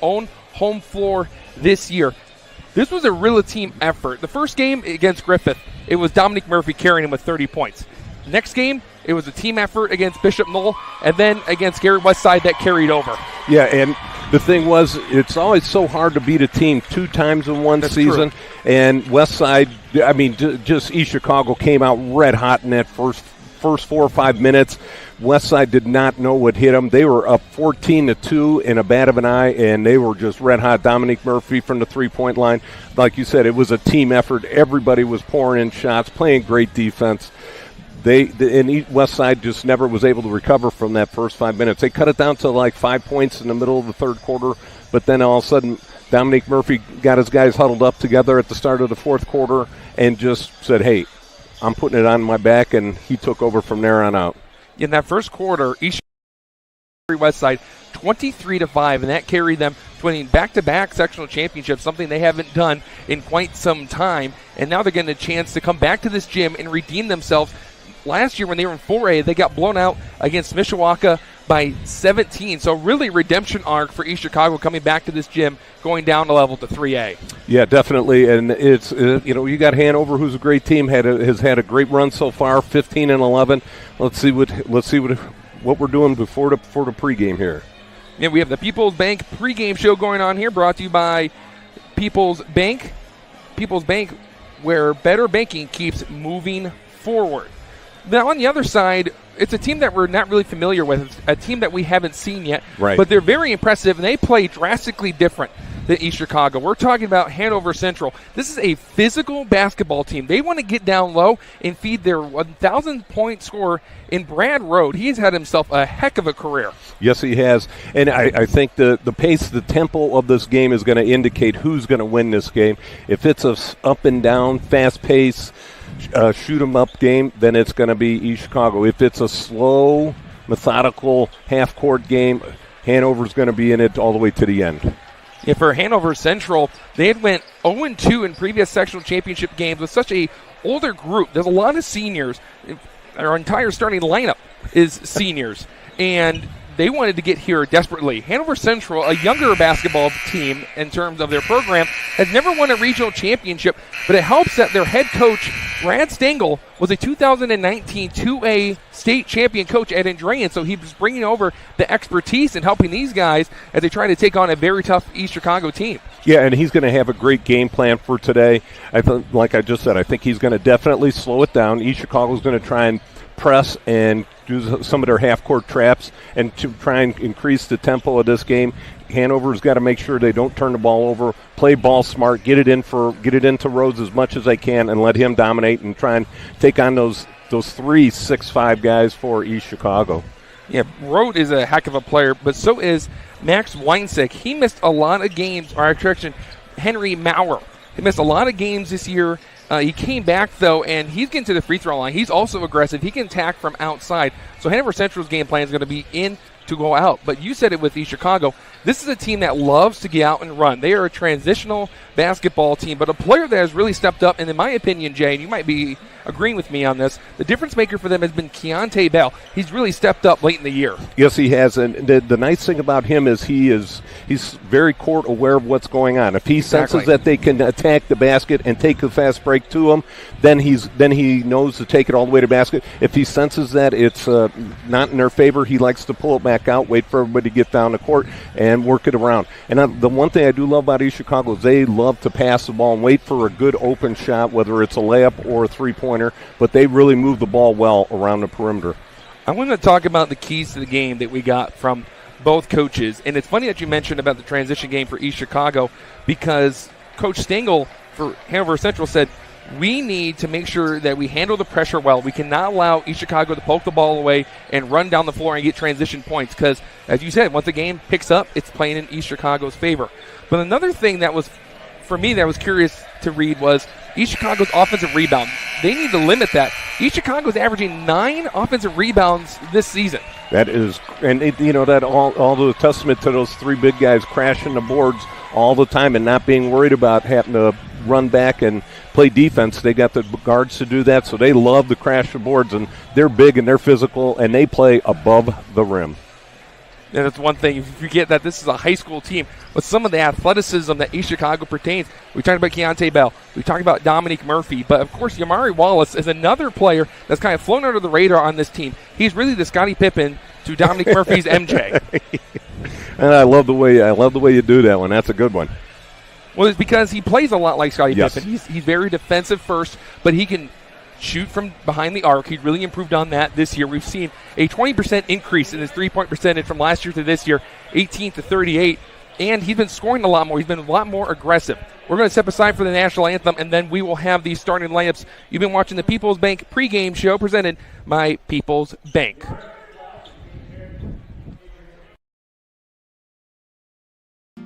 own home floor this year. This was a real team effort. The first game against Griffith, it was Dominic Murphy carrying him with 30 points. Next game, it was a team effort against Bishop Knoll, and then against Gary Westside that carried over. Yeah, and the thing was, it's always so hard to beat a team 2 times in one season. True. And Westside, I mean, just East Chicago came out red hot in that first 4 or 5 minutes. Westside did not know what hit them. They were up 14-2 in a bat of an eye, and they were just red hot. Dominic Murphy from the 3-point line. Like you said, it was a team effort. Everybody was pouring in shots, playing great defense. And Westside just never was able to recover from that first 5 minutes. They cut it down to like 5 points in the middle of the third quarter, but then all of a sudden Dominic Murphy got his guys huddled up together at the start of the fourth quarter and just said, hey, I'm putting it on my back, and he took over from there on out. In that first quarter, East Westside 23-5, and that carried them to winning back-to-back sectional championships, something they haven't done in quite some time. And now they're getting a chance to come back to this gym and redeem themselves. Last year when they were in 4A, they got blown out against Mishawaka by 17. So really redemption arc for East Chicago coming back to this gym, going down a level to 3A. Yeah, definitely. And it's you got Hanover, who's a great team, has had a great run so far, 15-11. Let's see what we're doing before the pregame here. Yeah, we have the People's Bank pregame show going on here, brought to you by People's Bank. People's Bank, where better banking keeps moving forward. Now, on the other side, it's a team that we're not really familiar with. It's a team that we haven't seen yet. Right. But they're very impressive, and they play drastically different than East Chicago. We're talking about Hanover Central. This is a physical basketball team. They want to get down low and feed their 1,000-point scorer in Brad Rode. He's had himself a heck of a career. Yes, he has. And I think the pace, the tempo of this game is going to indicate who's going to win this game. If it's a up and down, fast pace, shoot-'em-up game, then it's going to be East Chicago. If it's a slow, methodical, half-court game, Hanover's going to be in it all the way to the end. Yeah, for Hanover Central, they had went 0-2 in previous sectional championship games with such a older group. There's a lot of seniors. Our entire starting lineup is seniors, and they wanted to get here desperately. Hanover Central, a younger basketball team in terms of their program, has never won a regional championship, but it helps that their head coach, Brad Stengel, was a 2019 2A state champion coach at Andrean, so he was bringing over the expertise and helping these guys as they try to take on a very tough East Chicago team. Yeah, and he's going to have a great game plan for today. Like I just said, I think he's going to definitely slow it down. East Chicago's going to try and press and do some of their half-court traps and to try and increase the tempo of this game. Hanover's got to make sure they don't turn the ball over, play ball smart, get it into Rhodes as much as they can, and let him dominate and try and take on those 3 6'5" guys for East Chicago. Yeah, Rhodes is a heck of a player, but so is Max Weinsick. He missed a lot of games, Henry Maurer. He missed a lot of games this year. He came back, though, and he's getting to the free throw line. He's also aggressive. He can attack from outside. So Hanover Central's game plan is going to be in to go out. But you said it with East Chicago. This is a team that loves to get out and run. They are a transitional basketball team, but a player that has really stepped up, and in my opinion, Jay, and you might be agreeing with me on this, the difference maker for them has been Keontae Bell. He's really stepped up late in the year. Yes, he has, and the nice thing about him is he's very court aware of what's going on. If he senses that they can attack the basket and take the fast break to him, then he knows to take it all the way to basket. If he senses that it's not in their favor, he likes to pull it back out, wait for everybody to get down the court, and work it around. And the one thing I do love about East Chicago is they love to pass the ball and wait for a good open shot, whether it's a layup or a three-pointer, but they really move the ball well around the perimeter. I want to talk about the keys to the game that we got from both coaches. And it's funny that you mentioned about the transition game for East Chicago, because Coach Stengel for Hanover Central said, we need to make sure that we handle the pressure well. We cannot allow East Chicago to poke the ball away and run down the floor and get transition points because, as you said, once the game picks up, it's playing in East Chicago's favor. But another thing that was, for me, that was curious to read was East Chicago's offensive rebound. They need to limit that. East Chicago's averaging 9 offensive rebounds this season. That is, and that all the testament to those 3 big guys crashing the boards all the time and not being worried about having to run back and play defense. They got the guards to do that, so they love to crash the boards, and they're big and they're physical, and they play above the rim. that's one thing. If you forget that this is a high school team, with some of the athleticism that East Chicago pertains, we talked about Keontae Bell, we talked about Dominique Murphy, but of course Yamari Wallace is another player that's kind of flown under the radar on this team. He's really the Scottie Pippen to Dominique Murphy's MJ. And I love the way you do that one. That's a good one. Well, it's because he plays a lot like Scottie Yes. Pippen. He's very defensive first, but he can shoot from behind the arc. He really improved on that this year. We've seen a 20% increase in his three-point percentage from last year to this year, 18 to 38, and he's been scoring a lot more. He's been a lot more aggressive. We're going to step aside for the national anthem, and then we will have these starting lineups. You've been watching the People's Bank pregame show presented by People's Bank.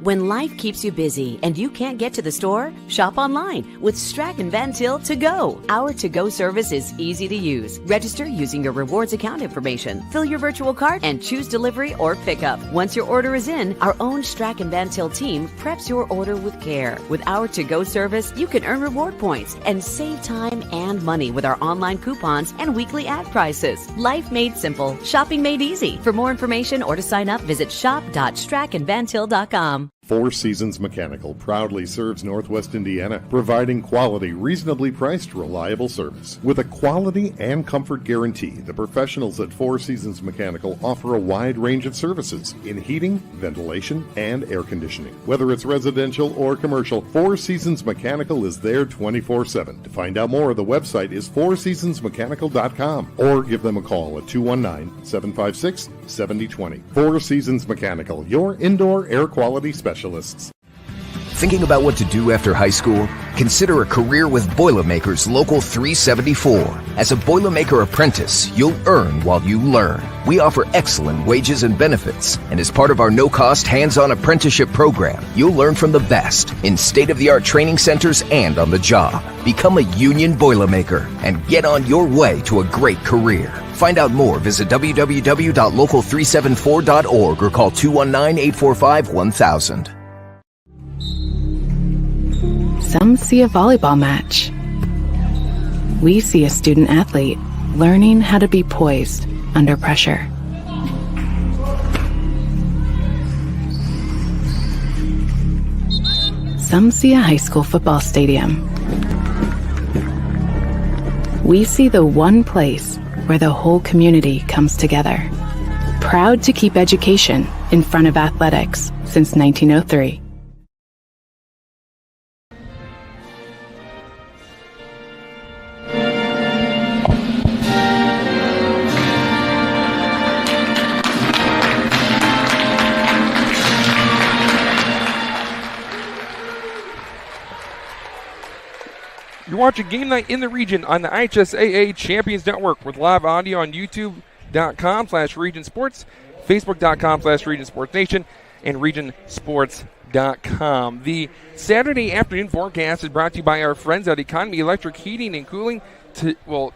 When life keeps you busy and you can't get to the store, shop online with Strack & Van Til To Go. Our to-go service is easy to use. Register using your rewards account information, fill your virtual cart, and choose delivery or pickup. Once your order is in, our own Strack & Van Til team preps your order with care. With our to-go service, you can earn reward points and save time and money with our online coupons and weekly ad prices. Life made simple, shopping made easy. For more information or to sign up, visit shop.strackandvantil.com. Four Seasons Mechanical proudly serves Northwest Indiana, providing quality, reasonably priced, reliable service. With a quality and comfort guarantee, the professionals at Four Seasons Mechanical offer a wide range of services in heating, ventilation, and air conditioning. Whether it's residential or commercial, Four Seasons Mechanical is there 24/7. To find out more, the website is fourseasonsmechanical.com or give them a call at 219-756-7020. Four Seasons Mechanical, your indoor air quality specialist. Thinking about what to do after high school? Consider a career with Boilermakers Local 374. As a Boilermaker apprentice, you'll earn while you learn. We offer excellent wages and benefits, and as part of our no-cost hands-on apprenticeship program, you'll learn from the best in state-of-the-art training centers and on the job. Become a union Boilermaker and get on your way to a great career. Find out more, visit www.local374.org or call 219-845-1000. Some see a volleyball match. We see a student athlete learning how to be poised under pressure. Some see a high school football stadium. We see the one place where the whole community comes together. Proud to keep education in front of athletics since 1903. You're watching Game Night in the Region on the IHSAA Champions Network with live audio on YouTube.com/Region Sports, Facebook.com/Region Sports Nation, and RegionSports.com. The Saturday afternoon forecast is brought to you by our friends at Economy Electric Heating and Cooling.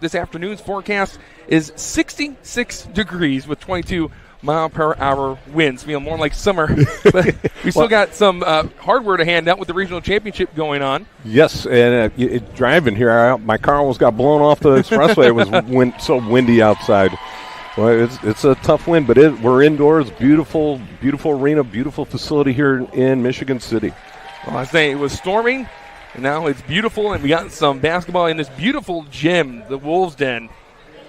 This afternoon's forecast is 66 degrees with 22-mile-per-hour winds. Feel more like summer. But we still got some hardware to hand out with the regional championship going on. Yes, and driving here, my car almost got blown off the expressway. It was so windy outside. Well, it's a tough wind, but we're indoors. Beautiful, beautiful arena, beautiful facility here in Michigan City. Well, I was saying it was storming, and now it's beautiful, and we got some basketball in this beautiful gym, the Wolves Den.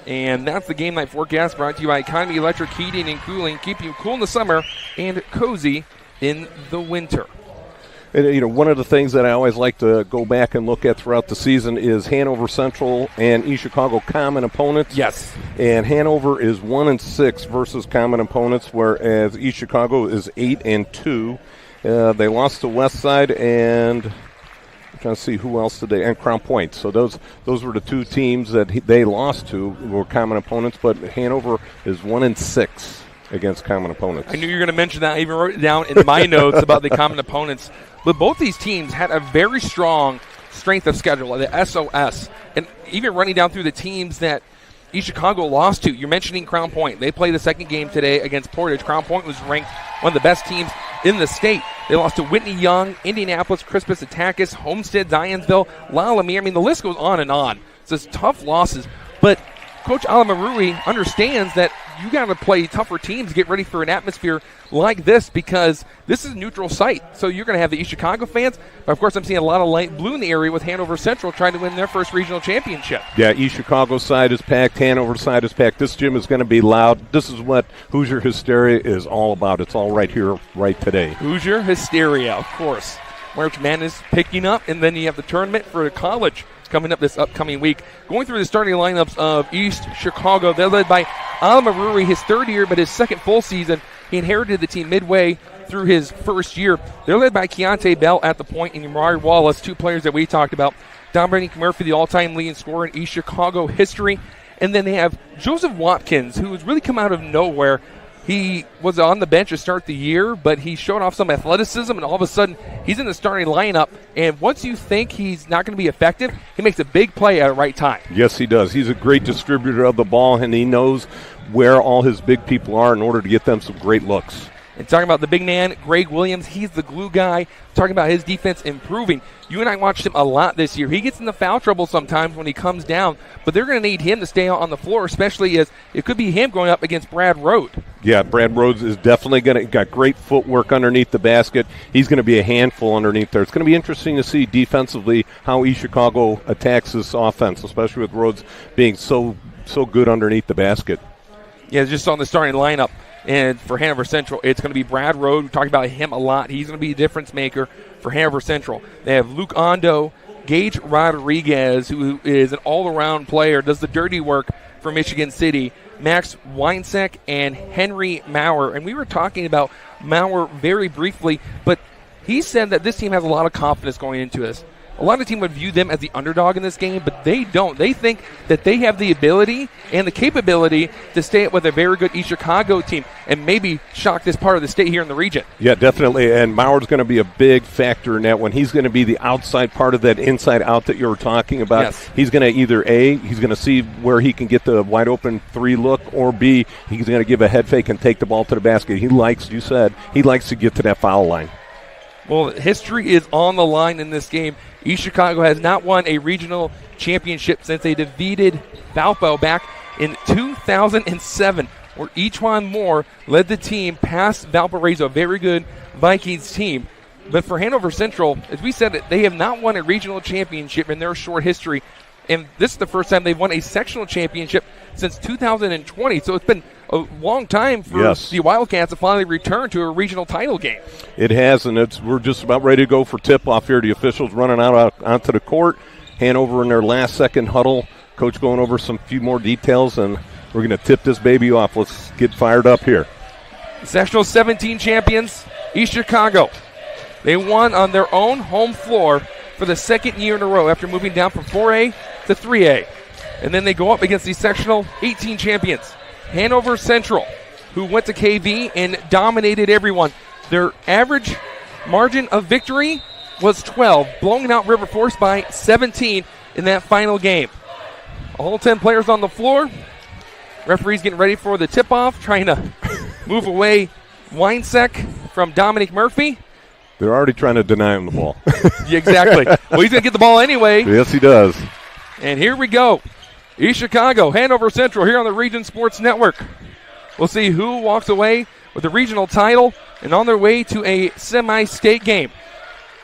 And that's the game night forecast brought to you by Economy Electric Heating and Cooling, keeping you cool in the summer and cozy in the winter. And, one of the things that I always like to go back and look at throughout the season is Hanover Central and East Chicago common opponents. Yes. And Hanover is 1-6 versus common opponents, whereas East Chicago is 8-2. They lost to Westside and I'm trying to see who else did they, and Crown Point. So those were the two teams that they lost to were common opponents, but Hanover is 1-6 against common opponents. I knew you were going to mention that. I even wrote it down in my notes about the common opponents. But both these teams had a very strong strength of schedule, the SOS. And even running down through the teams that East Chicago lost to, you're mentioning Crown Point. They played the second game today against Portage. Crown Point was ranked one of the best teams in the state. They lost to Whitney Young, Indianapolis, Crispus Attakis, Homestead, Zionsville, La Lemire. I mean, the list goes on and on. So it's tough losses. But Coach Alamarui understands that you got to play tougher teams, get ready for an atmosphere like this, because this is a neutral site. So you're going to have the East Chicago fans. But of course, I'm seeing a lot of light blue in the area with Hanover Central trying to win their first regional championship. Yeah, East Chicago side is packed, Hanover side is packed. This gym is going to be loud. This is what Hoosier Hysteria is all about. It's all right here, right today. Hoosier Hysteria, of course. March Madness picking up, and then you have the tournament for the college coming up this upcoming week. Going through the starting lineups of East Chicago, they're led by Alan Maruri, his third year, but his second full season. He inherited the team midway through his first year. They're led by Keontae Bell at the point and Amari Wallace, two players that we talked about. Dominic Murphy, the all-time leading scorer in East Chicago history. And then they have Joseph Watkins, who has really come out of nowhere. He was on the bench to start the year, but he showed off some athleticism, and all of a sudden he's in the starting lineup. And once you think he's not going to be effective, he makes a big play at the right time. Yes, he does. He's a great distributor of the ball, and he knows where all his big people are in order to get them some great looks. And talking about the big man, Greg Williams, he's the glue guy. Talking about his defense improving. You and I watched him a lot this year. He gets into foul trouble sometimes when he comes down, but they're going to need him to stay out on the floor, especially as it could be him going up against Brad Rhodes. Yeah, Brad Rhodes is definitely got great footwork underneath the basket. He's going to be a handful underneath there. It's going to be interesting to see defensively how East Chicago attacks this offense, especially with Rhodes being so good underneath the basket. Yeah, just on the starting lineup. And for Hanover Central, it's going to be Brad Rhodes. We talked about him a lot. He's going to be a difference maker for Hanover Central. They have Luke Ondo, Gage Rodriguez, who is an all-around player, does the dirty work for Michigan City, Max Weinsek, and Henry Maurer. And we were talking about Maurer very briefly, but he said that this team has a lot of confidence going into this. A lot of the team would view them as the underdog in this game, but they don't. They think that they have the ability and the capability to stay up with a very good East Chicago team and maybe shock this part of the state here in the region. Yeah, definitely. And Maurer's going to be a big factor in that one. He's going to be the outside part of that inside out that you were talking about. Yes. He's going to either A, he's going to see where he can get the wide open three look, or B, he's going to give a head fake and take the ball to the basket. He likes to get to that foul line. Well, history is on the line in this game. East Chicago has not won a regional championship since they defeated Valpo back in 2007, where Echuan Moore led the team past Valparaiso, a very good Vikings team. But for Hanover Central, as we said, they have not won a regional championship in their short history, and this is the first time they've won a sectional championship since 2020. So it's been a long time for the Wildcats to finally return to a regional title game. It has, and we're just about ready to go for tip-off here. The officials running out onto the court. Hanover in their last-second huddle. Coach going over some few more details, and we're going to tip this baby off. Let's get fired up here. Sectional 17 champions, East Chicago. They won on their own home floor for the second year in a row after moving down from 4A to 3A. And then they go up against the sectional 18 champions, Hanover Central, who went to KV and dominated everyone. Their average margin of victory was 12, blowing out River Forest by 17 in that final game. All 10 players on the floor. Referees getting ready for the tip-off, trying to move away Weinsek from Dominic Murphy. They're already trying to deny him the ball. Yeah, exactly. Well, he's going to get the ball anyway. Yes, he does. And here we go. East Chicago, Hanover Central here on the Region Sports Network. We'll see who walks away with the regional title and on their way to a semi-state game.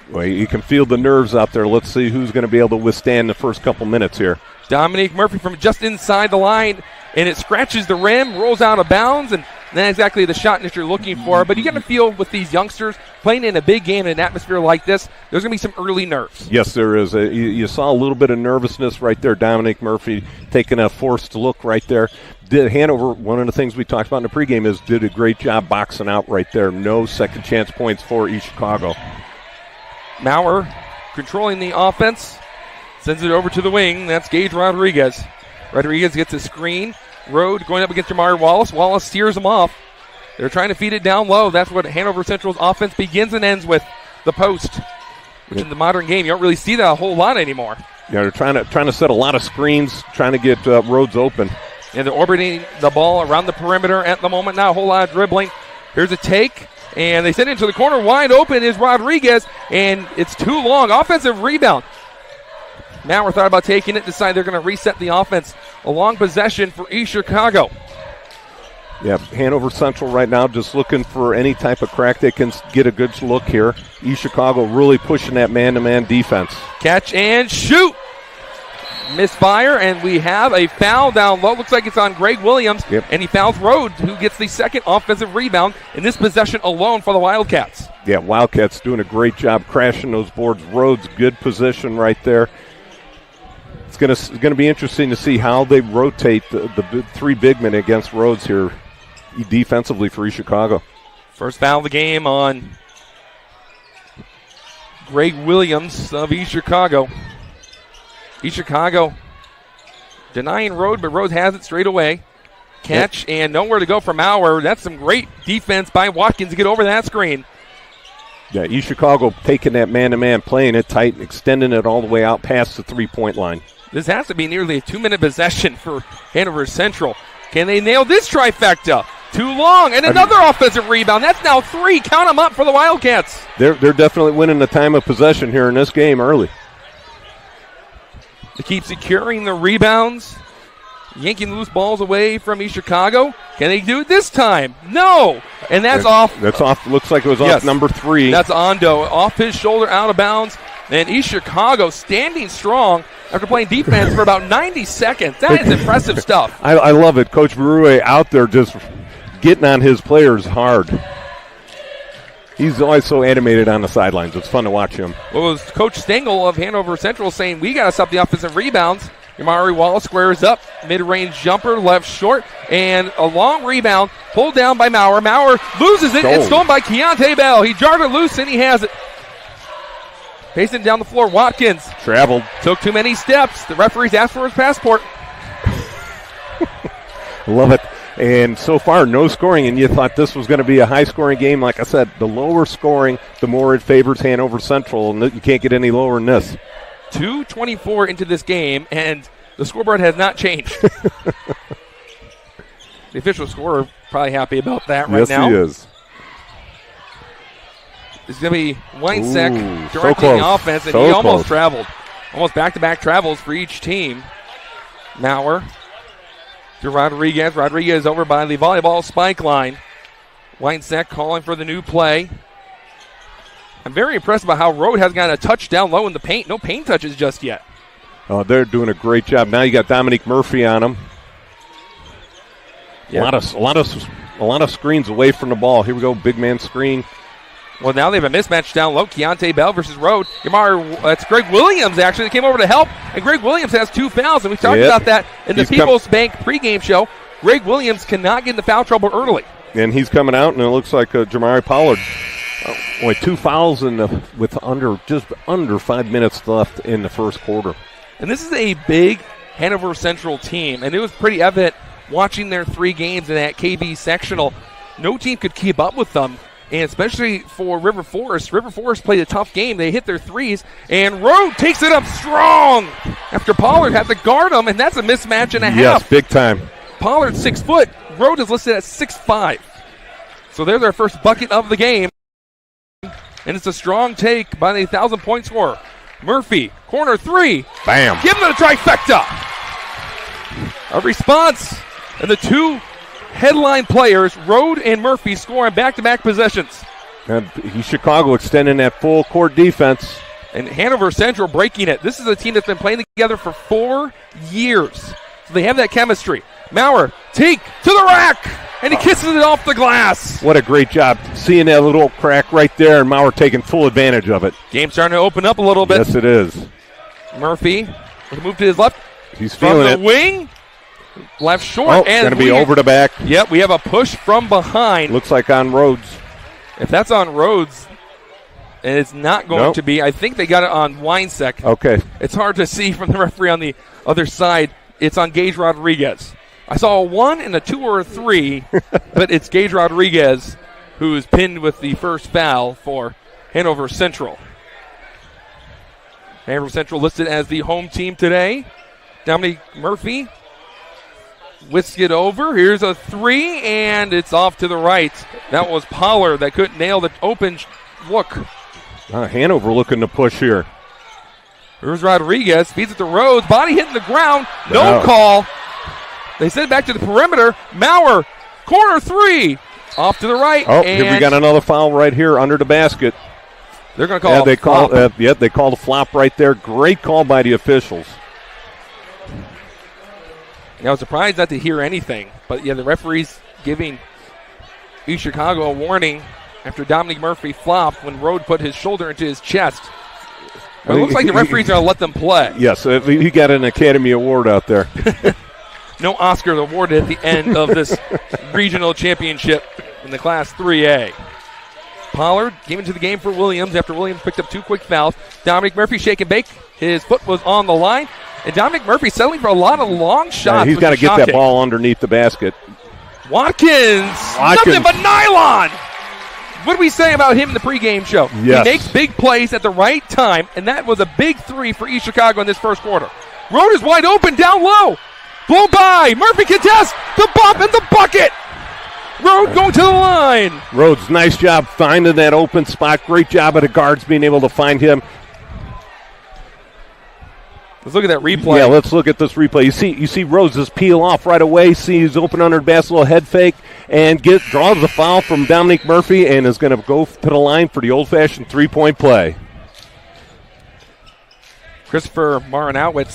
Well, you can feel the nerves out there. Let's see who's going to be able to withstand the first couple minutes here. Dominique Murphy from just inside the line, and it scratches the rim, rolls out of bounds, and not exactly the shot that you're looking for. But you got to feel with these youngsters playing in a big game in an atmosphere like this, there's going to be some early nerves. Yes, there is. You saw a little bit of nervousness right there. Dominic Murphy taking a forced look right there. Hanover, one of the things we talked about in the pregame is did a great job boxing out right there. No second chance points for East Chicago. Maurer controlling the offense, sends it over to the wing. That's Gage Rodriguez. Rodriguez gets a screen. Road going up against Jamari Wallace. Wallace steers him off. They're trying to feed it down low. That's what Hanover Central's offense begins and ends with, the post, which in the modern game you don't really see that a whole lot anymore. Yeah, they're trying to set a lot of screens, trying to get Rhodes open. And they're orbiting the ball around the perimeter at the moment. Not a whole lot of dribbling. Here's a take, and they send it into the corner. Wide open is Rodriguez, and it's too long. Offensive rebound. Maurer thought about taking it, decided they're going to reset the offense. A long possession for East Chicago. Yeah, Hanover Central right now just looking for any type of crack they can get a good look here. East Chicago really pushing that man-to-man defense. Catch and shoot. Misfire, and we have a foul down low. Looks like it's on Greg Williams, and he fouls Rhodes, who gets the second offensive rebound in this possession alone for the Wildcats. Yeah, Wildcats doing a great job crashing those boards. Rhodes, good position right there. It's gonna be interesting to see how they rotate the three big men against Rhodes here defensively for East Chicago. First foul of the game on Greg Williams of East Chicago. East Chicago denying Rhodes, but Rhodes has it straight away. Catch and nowhere to go for Maurer. That's some great defense by Watkins to get over that screen. Yeah, East Chicago taking that man-to-man, playing it tight, and extending it all the way out past the three-point line. This has to be nearly a 2-minute possession for Hanover Central. Can they nail this trifecta? Too long, and another offensive rebound. That's now 3. Count them up for the Wildcats. They're definitely winning the time of possession here in this game early. They keep securing the rebounds, yanking loose balls away from East Chicago. Can they do it this time? No. And that's off. That's off. Looks like it was off number 3. That's Ondo. Off his shoulder, out of bounds. And East Chicago standing strong after playing defense for about 90 seconds. That is impressive stuff. I love it. Coach Barue out there just getting on his players hard. He's always so animated on the sidelines. It's fun to watch him. Well, it was Coach Stengel of Hanover Central saying, we got to stop the offensive rebounds. Yamari Wallace squares up, mid-range jumper, left short, and a long rebound pulled down by Maurer. Maurer loses it and stolen by Keontae Bell. He jarred it loose and he has it. Pacing down the floor, Watkins. Traveled. Took too many steps. The referees asked for his passport. Love it. And so far, no scoring, and you thought this was going to be a high-scoring game. Like I said, the lower scoring, the more it favors Hanover Central, and you can't get any lower than this. 2:24 into this game, and the scoreboard has not changed. The official scorer probably happy about that right now. Yes, he is. It's going to be Weinsack directing the offense, and he almost traveled. Almost back-to-back travels for each team. Maurer to Rodriguez. Rodriguez over by the volleyball spike line. Weinsack calling for the new play. I'm very impressed by how Rhodes has gotten a touch down low in the paint. No paint touches just yet. Oh, they're doing a great job. Now you got Dominique Murphy on them. Yep. A lot of screens away from the ball. Here we go, big man screen. Well, now they have a mismatch down low. Keontae Bell versus Rhodes. That's Greg Williams, actually, that came over to help. And Greg Williams has 2 fouls, and we talked about that in the People's Bank pregame show. Greg Williams cannot get into foul trouble early. And he's coming out, and it looks like Jamari Pollard. Only 2 fouls with just under 5 minutes left in the first quarter. And this is a big Hanover Central team, and it was pretty evident watching their 3 games in that KB sectional. No team could keep up with them. And especially for River Forest. River Forest played a tough game. They hit their threes, and Rhodes takes it up strong after Pollard had to guard him, and that's a mismatch and a half. Yes, big time. Pollard's 6 foot. Rhodes is listed at 6'5". So there's our first bucket of the game. And it's a strong take by the 1,000-point scorer. Murphy, corner 3. Bam. Give him the trifecta. A response, and the 2 headline players, Rhodes and Murphy, score on back-to-back possessions. And Chicago extending that full court defense. And Hanover Central breaking it. This is a team that's been playing together for 4 years. So they have that chemistry. Maurer, take to the rack, and he kisses it off the glass. What a great job. Seeing that little crack right there, and Maurer taking full advantage of it. Game's starting to open up a little bit. Yes, it is. Murphy with a move to his left. He's feeling it. From the wing. Left short. And going to be over the back. Yep, we have a push from behind. Looks like on Rhodes. If that's on Rhodes, and it's not going to be, I think they got it on Weinsack. Okay. It's hard to see from the referee on the other side. It's on Gage Rodriguez. I saw a 1 and a 2 or a 3, but it's Gage Rodriguez who is pinned with the first foul for Hanover Central. Hanover Central listed as the home team today. Dominique Murphy whisks it over. Here's a 3, and it's off to the right. That was Pollard that couldn't nail the open look. Hanover looking to push here. Here's Rodriguez, feeds it to Rhodes, body hitting the ground, no call. They send it back to the perimeter. Maurer Corner three. Off to the right. Oh, here we got another foul right here under the basket. They're going to call a flop. They called a flop right there. Great call by the officials. I was surprised not to hear anything. But, the referee's giving East Chicago a warning after Dominic Murphy flopped when Rode put his shoulder into his chest. But it looks like the referee's going to let them play. Yes, he got an Academy Award out there. No Oscars awarded at the end of this regional championship in the Class 3A. Pollard came into the game for Williams after Williams picked up 2 quick fouls. Dominic Murphy shake and bake. His foot was on the line. And Dominic Murphy settling for a lot of long shots. He's got to get that ball underneath the basket. Watkins, nothing but nylon. What did we say about him in the pregame show? Yes. He makes big plays at the right time, and that was a big 3 for East Chicago in this first quarter. Rode is wide open, down low. Blown by. Murphy contests. The bump and the bucket. Rode going to the line. Rhodes, nice job finding that open spot. Great job of the guards being able to find him. Let's look at that replay. Yeah, let's look at this replay. You see Rhodes just peel off right away. See he's open under the basket, little head fake, and draws the foul from Dominic Murphy and is going to go to the line for the old-fashioned 3-point play. Christopher Marinowitz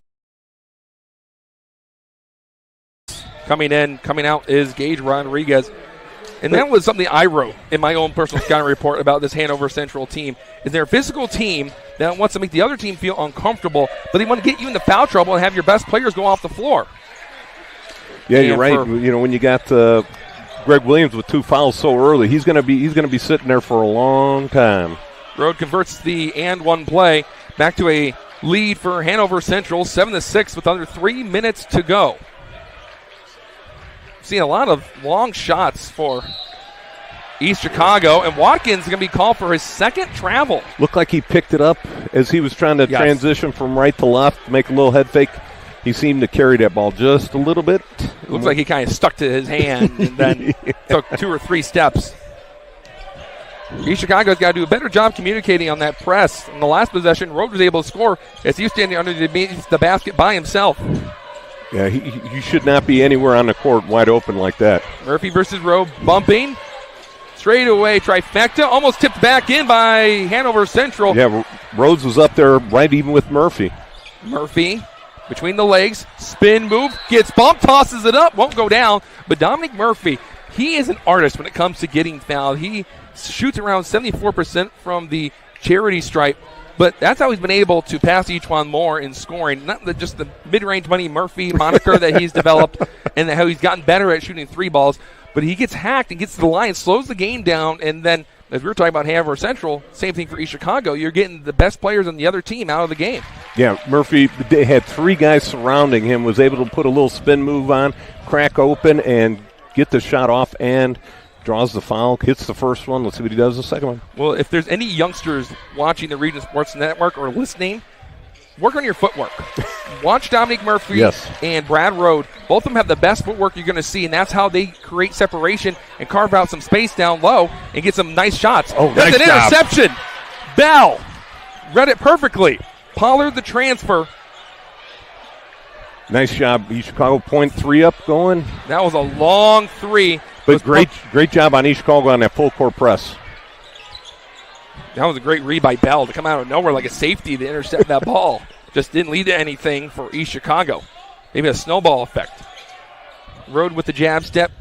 coming out is Gage Rodriguez. And that was something I wrote in my own personal scouting report about this Hanover Central team. Is they're a physical team that wants to make the other team feel uncomfortable, but they want to get you into foul trouble and have your best players go off the floor. Yeah, you're right. When you got Greg Williams with 2 fouls so early, he's going to be sitting there for a long time. Rode converts the and one play back to a lead for Hanover Central, 7-6 with under 3 minutes to go. Seeing a lot of long shots for East Chicago, and Watkins is going to be called for his second travel. Looked like he picked it up as he was trying to transition from right to left, make a little head fake. He seemed to carry that ball just a little bit. It looks like he kind of stuck to his hand and then took 2 or 3 steps. East Chicago's got to do a better job communicating on that press. In the last possession, Rode was able to score as he was standing underneath the basket by himself. Yeah, he should not be anywhere on the court wide open like that. Murphy versus Rode bumping. Straight away trifecta. Almost tipped back in by Hanover Central. Yeah, Rhodes was up there right even with Murphy. Murphy between the legs. Spin move. Gets bumped. Tosses it up. Won't go down. But Dominic Murphy, he is an artist when it comes to getting fouled. He shoots around 74% from the charity stripe. But that's how he's been able to pass Eachwan Moore in scoring. Not just the mid-range Money Murphy moniker that he's developed and how he's gotten better at shooting 3 balls. But he gets hacked and gets to the line, slows the game down, and then, as we were talking about Hanover Central, same thing for East Chicago. You're getting the best players on the other team out of the game. Yeah, Murphy had 3 guys surrounding him, was able to put a little spin move on, crack open, and get the shot off, and draws the foul, hits the first one. Let's see what he does the second one. Well, if there's any youngsters watching the Region Sports Network or listening, work on your footwork. Watch Dominic Murphy and Brad Rode. Both of them have the best footwork you're going to see, and that's how they create separation and carve out some space down low and get some nice shots. Oh, that's nice an job. Interception. Bell read it perfectly. Pollard the transfer. Nice job. East Chicago point 3 up going. That was a long 3. But great job on East Chicago on that full court press. That was a great read by Bell to come out of nowhere like a safety to intercept that ball. Just didn't lead to anything for East Chicago. Maybe a snowball effect. Rode with the jab step,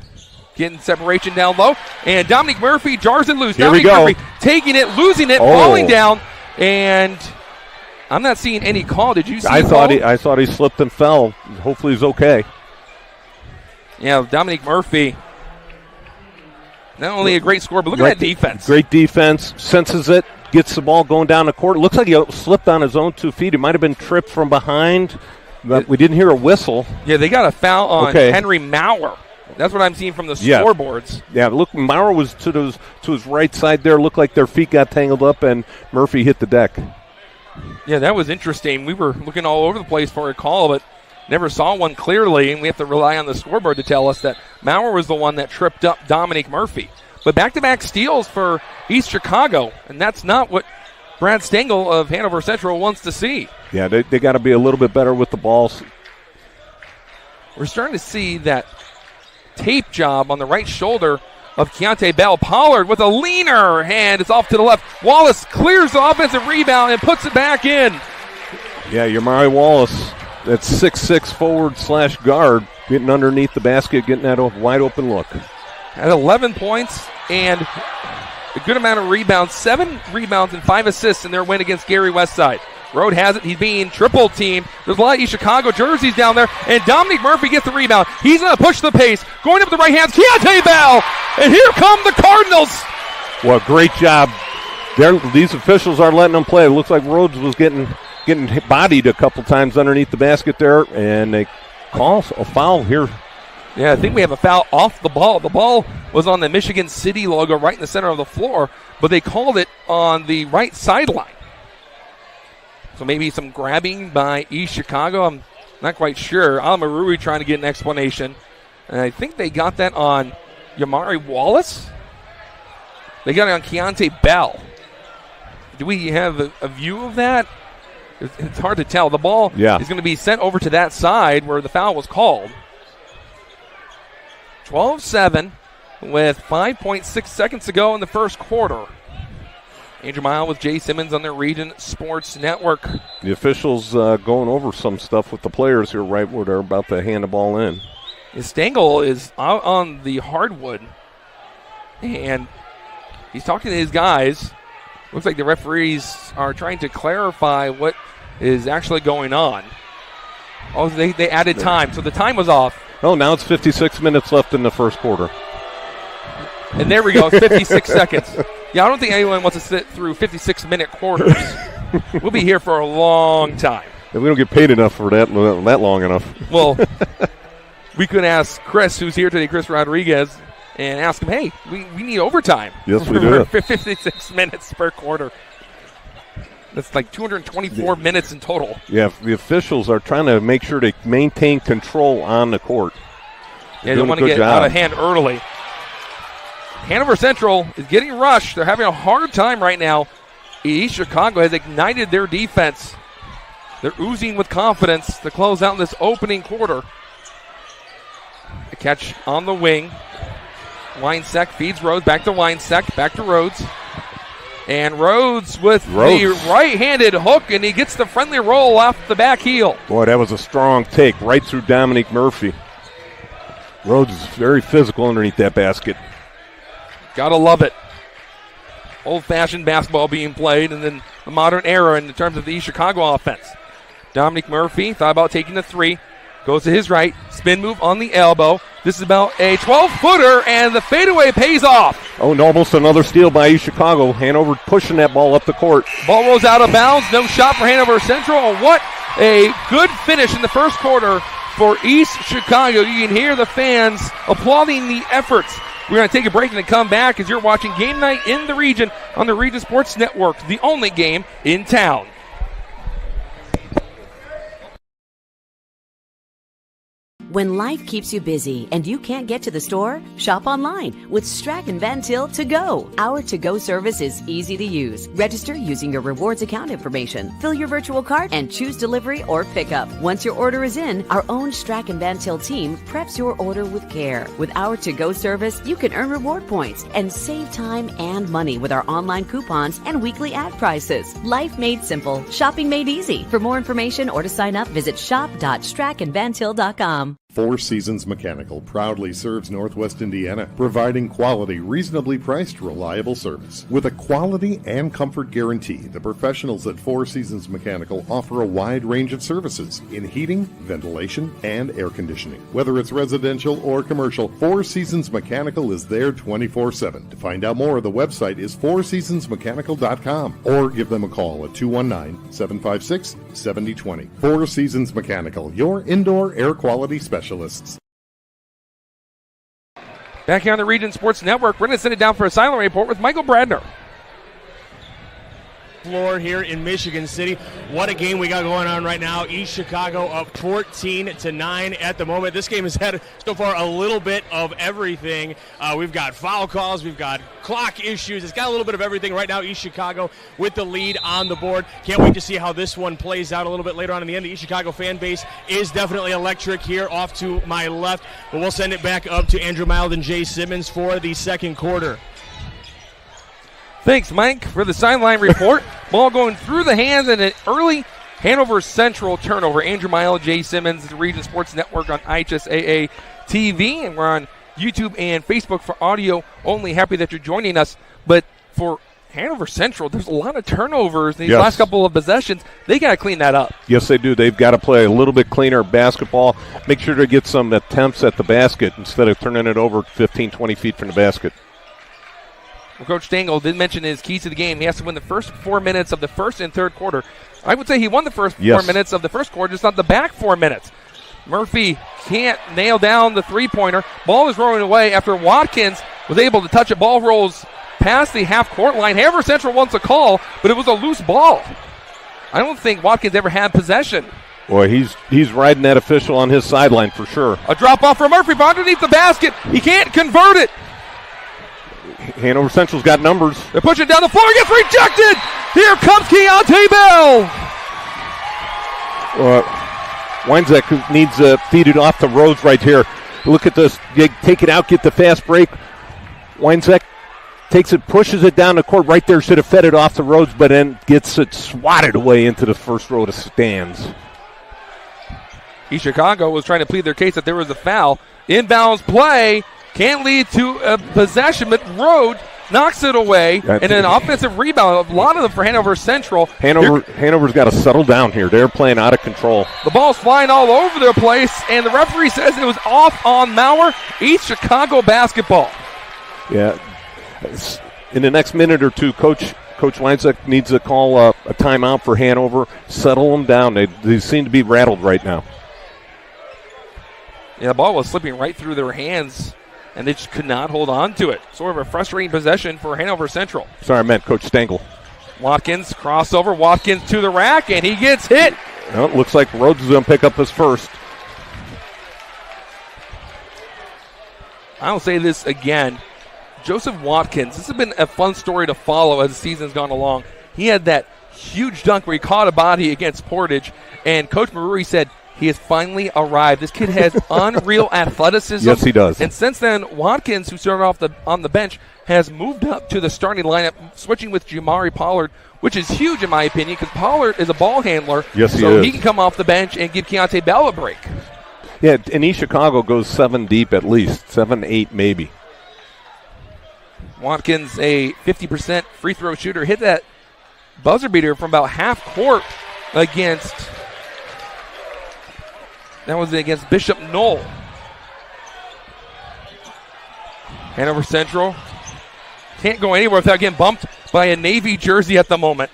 getting separation down low. And Dominic Murphy jars it loose. Here Dominic we go. Murphy taking it, losing it, falling down. And I'm not seeing any call. Did you see I thought he slipped and fell. Hopefully he's okay. Yeah, Dominic Murphy. Not only a great scorer, but look at that defense. Great defense. Senses it. Gets the ball going down the court. Looks like he slipped on his own 2 feet. He might have been tripped from behind, but we didn't hear a whistle. Yeah, they got a foul on Henry Maurer. That's what I'm seeing from the scoreboards. Yeah, look, Maurer was to his right side there. Looked like their feet got tangled up, and Murphy hit the deck. Yeah, that was interesting. We were looking all over the place for a call, but never saw one clearly, and we have to rely on the scoreboard to tell us that Maurer was the one that tripped up Dominic Murphy. But back-to-back steals for East Chicago, and that's not what Brad Stengel of Hanover Central wants to see. Yeah, they got to be a little bit better with the balls. We're starting to see that tape job on the right shoulder of Keontae Bell. Pollard with a leaner hand. It's off to the left. Wallace clears the offensive rebound and puts it back in. Yeah, Yamari Wallace, that's 6'6" forward/guard, getting underneath the basket, getting that wide open look. At 11 points and a good amount of rebounds, 7 rebounds and 5 assists in their win against Gary Westside. Road has it. He's being triple teamed. There's a lot of East Chicago jerseys down there, and Dominic Murphy gets the rebound. He's going to push the pace. Going up with the right hands, Keontae Bell, and here come the Cardinals. Well, great job. These officials are letting them play. It looks like Rhodes was getting bodied a couple times underneath the basket there, and they call a foul here. Yeah, I think we have a foul off the ball. The ball was on the Michigan City logo right in the center of the floor, but they called it on the right sideline. So maybe some grabbing by East Chicago. I'm not quite sure. Alamarui trying to get an explanation. And I think they got that on Yamari Wallace. They got it on Keontae Bell. Do we have a view of that? It's hard to tell. The ball is going to be sent over to that side where the foul was called. 12-7 with 5.6 seconds to go in the first quarter. Andrew Mile with Jay Simmons on their Region Sports Network. The officials going over some stuff with the players here right where they're about to hand the ball in. Stengel is out on the hardwood, and he's talking to his guys. Looks like the referees are trying to clarify what is actually going on. Oh, they added time, so the time was off. Oh, now it's 56 minutes left in the first quarter. And there we go, 56 seconds. Yeah, I don't think anyone wants to sit through 56-minute quarters. We'll be here for a long time. And we don't get paid enough for that long enough. Well, we could ask Chris, who's here today, Chris Rodriguez, and ask him, hey, we need overtime. Yes, we do. 56 minutes per quarter. That's like 224 minutes in total. Yeah, the officials are trying to make sure they maintain control on the court. They don't want to get out of hand early. Hanover Central is getting rushed. They're having a hard time right now. East Chicago has ignited their defense. They're oozing with confidence to close out this opening quarter. A catch on the wing. Winesek feeds Rhodes. Back to Winesek. Back to Rhodes. And Rhodes with the right-handed hook, and he gets the friendly roll off the back heel. Boy, that was a strong take right through Dominic Murphy. Rhodes is very physical underneath that basket. Gotta love it. Old-fashioned basketball being played, and then the modern era in terms of the East Chicago offense. Dominic Murphy thought about taking the three. Goes to his right. Spin move on the elbow. This is about a 12-footer, and the fadeaway pays off. Oh, and almost another steal by East Chicago. Hanover pushing that ball up the court. Ball rolls out of bounds. No shot for Hanover Central. Oh, what a good finish in the first quarter for East Chicago. You can hear the fans applauding the efforts. We're going to take a break and then come back as you're watching Game Night in the Region on the Region Sports Network, the only game in town. When life keeps you busy and you can't get to the store, shop online with Strachan Van Til To Go. Our to-go service is easy to use. Register using your rewards account information, fill your virtual cart, and choose delivery or pickup. Once your order is in, our own Strachan Van Til team preps your order with care. With our to-go service, you can earn reward points and save time and money with our online coupons and weekly ad prices. Life made simple, shopping made easy. For more information or to sign up, visit shop.strachanvantil.com. Four Seasons Mechanical proudly serves Northwest Indiana, providing quality, reasonably priced, reliable service. With a quality and comfort guarantee, the professionals at Four Seasons Mechanical offer a wide range of services in heating, ventilation, and air conditioning. Whether it's residential or commercial, Four Seasons Mechanical is there 24/7. To find out more, the website is fourseasonsmechanical.com or give them a call at 219-756-7020. Four Seasons Mechanical, your indoor air quality specialist. Back here on the Region Sports Network, we're going to send it down for a silent report with Michael Bradner. floor here in Michigan City. What a game we got going on right now. East Chicago up 14-9 at the moment. This game has had so far a little bit of everything. We've got foul calls, we've got clock issues. It's got a little bit of everything right now. East Chicago with the lead on the board. Can't wait to see how this one plays out a little bit later on in the end. The East Chicago fan base is definitely electric here off to my left, but we'll send it back up to Andrew Mild and Jay Simmons for the second quarter. Thanks, Mike, for the sideline report. Ball going through the hands and an early Hanover Central turnover. Andrew Mile, Jay Simmons, the Region Sports Network on IHSAA TV, and we're on YouTube and Facebook for audio only. Happy that you're joining us. But for Hanover Central, there's a lot of turnovers in these last couple of possessions. They got to clean that up. Yes, they do. They've got to play a little bit cleaner basketball. Make sure to get some attempts at the basket instead of turning it over 15, 20 feet from the basket. Well, Coach Stengel did mention his keys to the game. He has to win the first 4 minutes of the first and third quarter. I would say he won the first 4 minutes of the first quarter, just not the back 4 minutes. Murphy can't nail down the three-pointer. Ball is rolling away after Watkins was able to touch it. Ball rolls past the half-court line. Hanover Central wants a call, but it was a loose ball. I don't think Watkins ever had possession. Boy, he's riding that official on his sideline for sure. A drop-off for Murphy from underneath the basket. He can't convert it. Hanover Central's got numbers. They're pushing down the floor. Gets rejected. Here comes Keontae Bell. Weinzek needs to feed it off the Rhodes right here. Look at this. Take it out, get the fast break. Weinzek takes it, pushes it down the court. Right there, should have fed it off the Rhodes, but then gets it swatted away into the first row of stands. East Chicago was trying to plead their case that there was a foul. Inbounds play. Can't lead to a possession, but Rhodes knocks it away, and an offensive rebound. A lot of them for Hanover Central. Hanover's got to settle down here. They're playing out of control. The ball's flying all over their place, and the referee says it was off on Maurer. East Chicago basketball. Yeah. In the next minute or two, Coach Weinzek needs to call a timeout for Hanover, settle them down. They seem to be rattled right now. Yeah, the ball was slipping right through their hands, and they just could not hold on to it. Sort of a frustrating possession for Hanover Central. Sorry, I meant Coach Stengel. Watkins, crossover. Watkins to the rack, and he gets hit. Well, it looks like Rhodes is going to pick up his first. I'll say this again. Joseph Watkins, this has been a fun story to follow as the season's gone along. He had that huge dunk where he caught a body against Portage, and Coach Maruri said, he has finally arrived. This kid has unreal athleticism. Yes, he does. And since then, Watkins, who started off on the bench, has moved up to the starting lineup, switching with Jamari Pollard, which is huge in my opinion because Pollard is a ball handler. Yes, he is. So he can come off the bench and give Keontae Bell a break. Yeah, and East Chicago goes 7 deep at least, 7, 8 maybe. Watkins, a 50% free throw shooter, hit that buzzer beater from about half court against Bishop Knoll. Hanover Central can't go anywhere without getting bumped by a Navy jersey at the moment.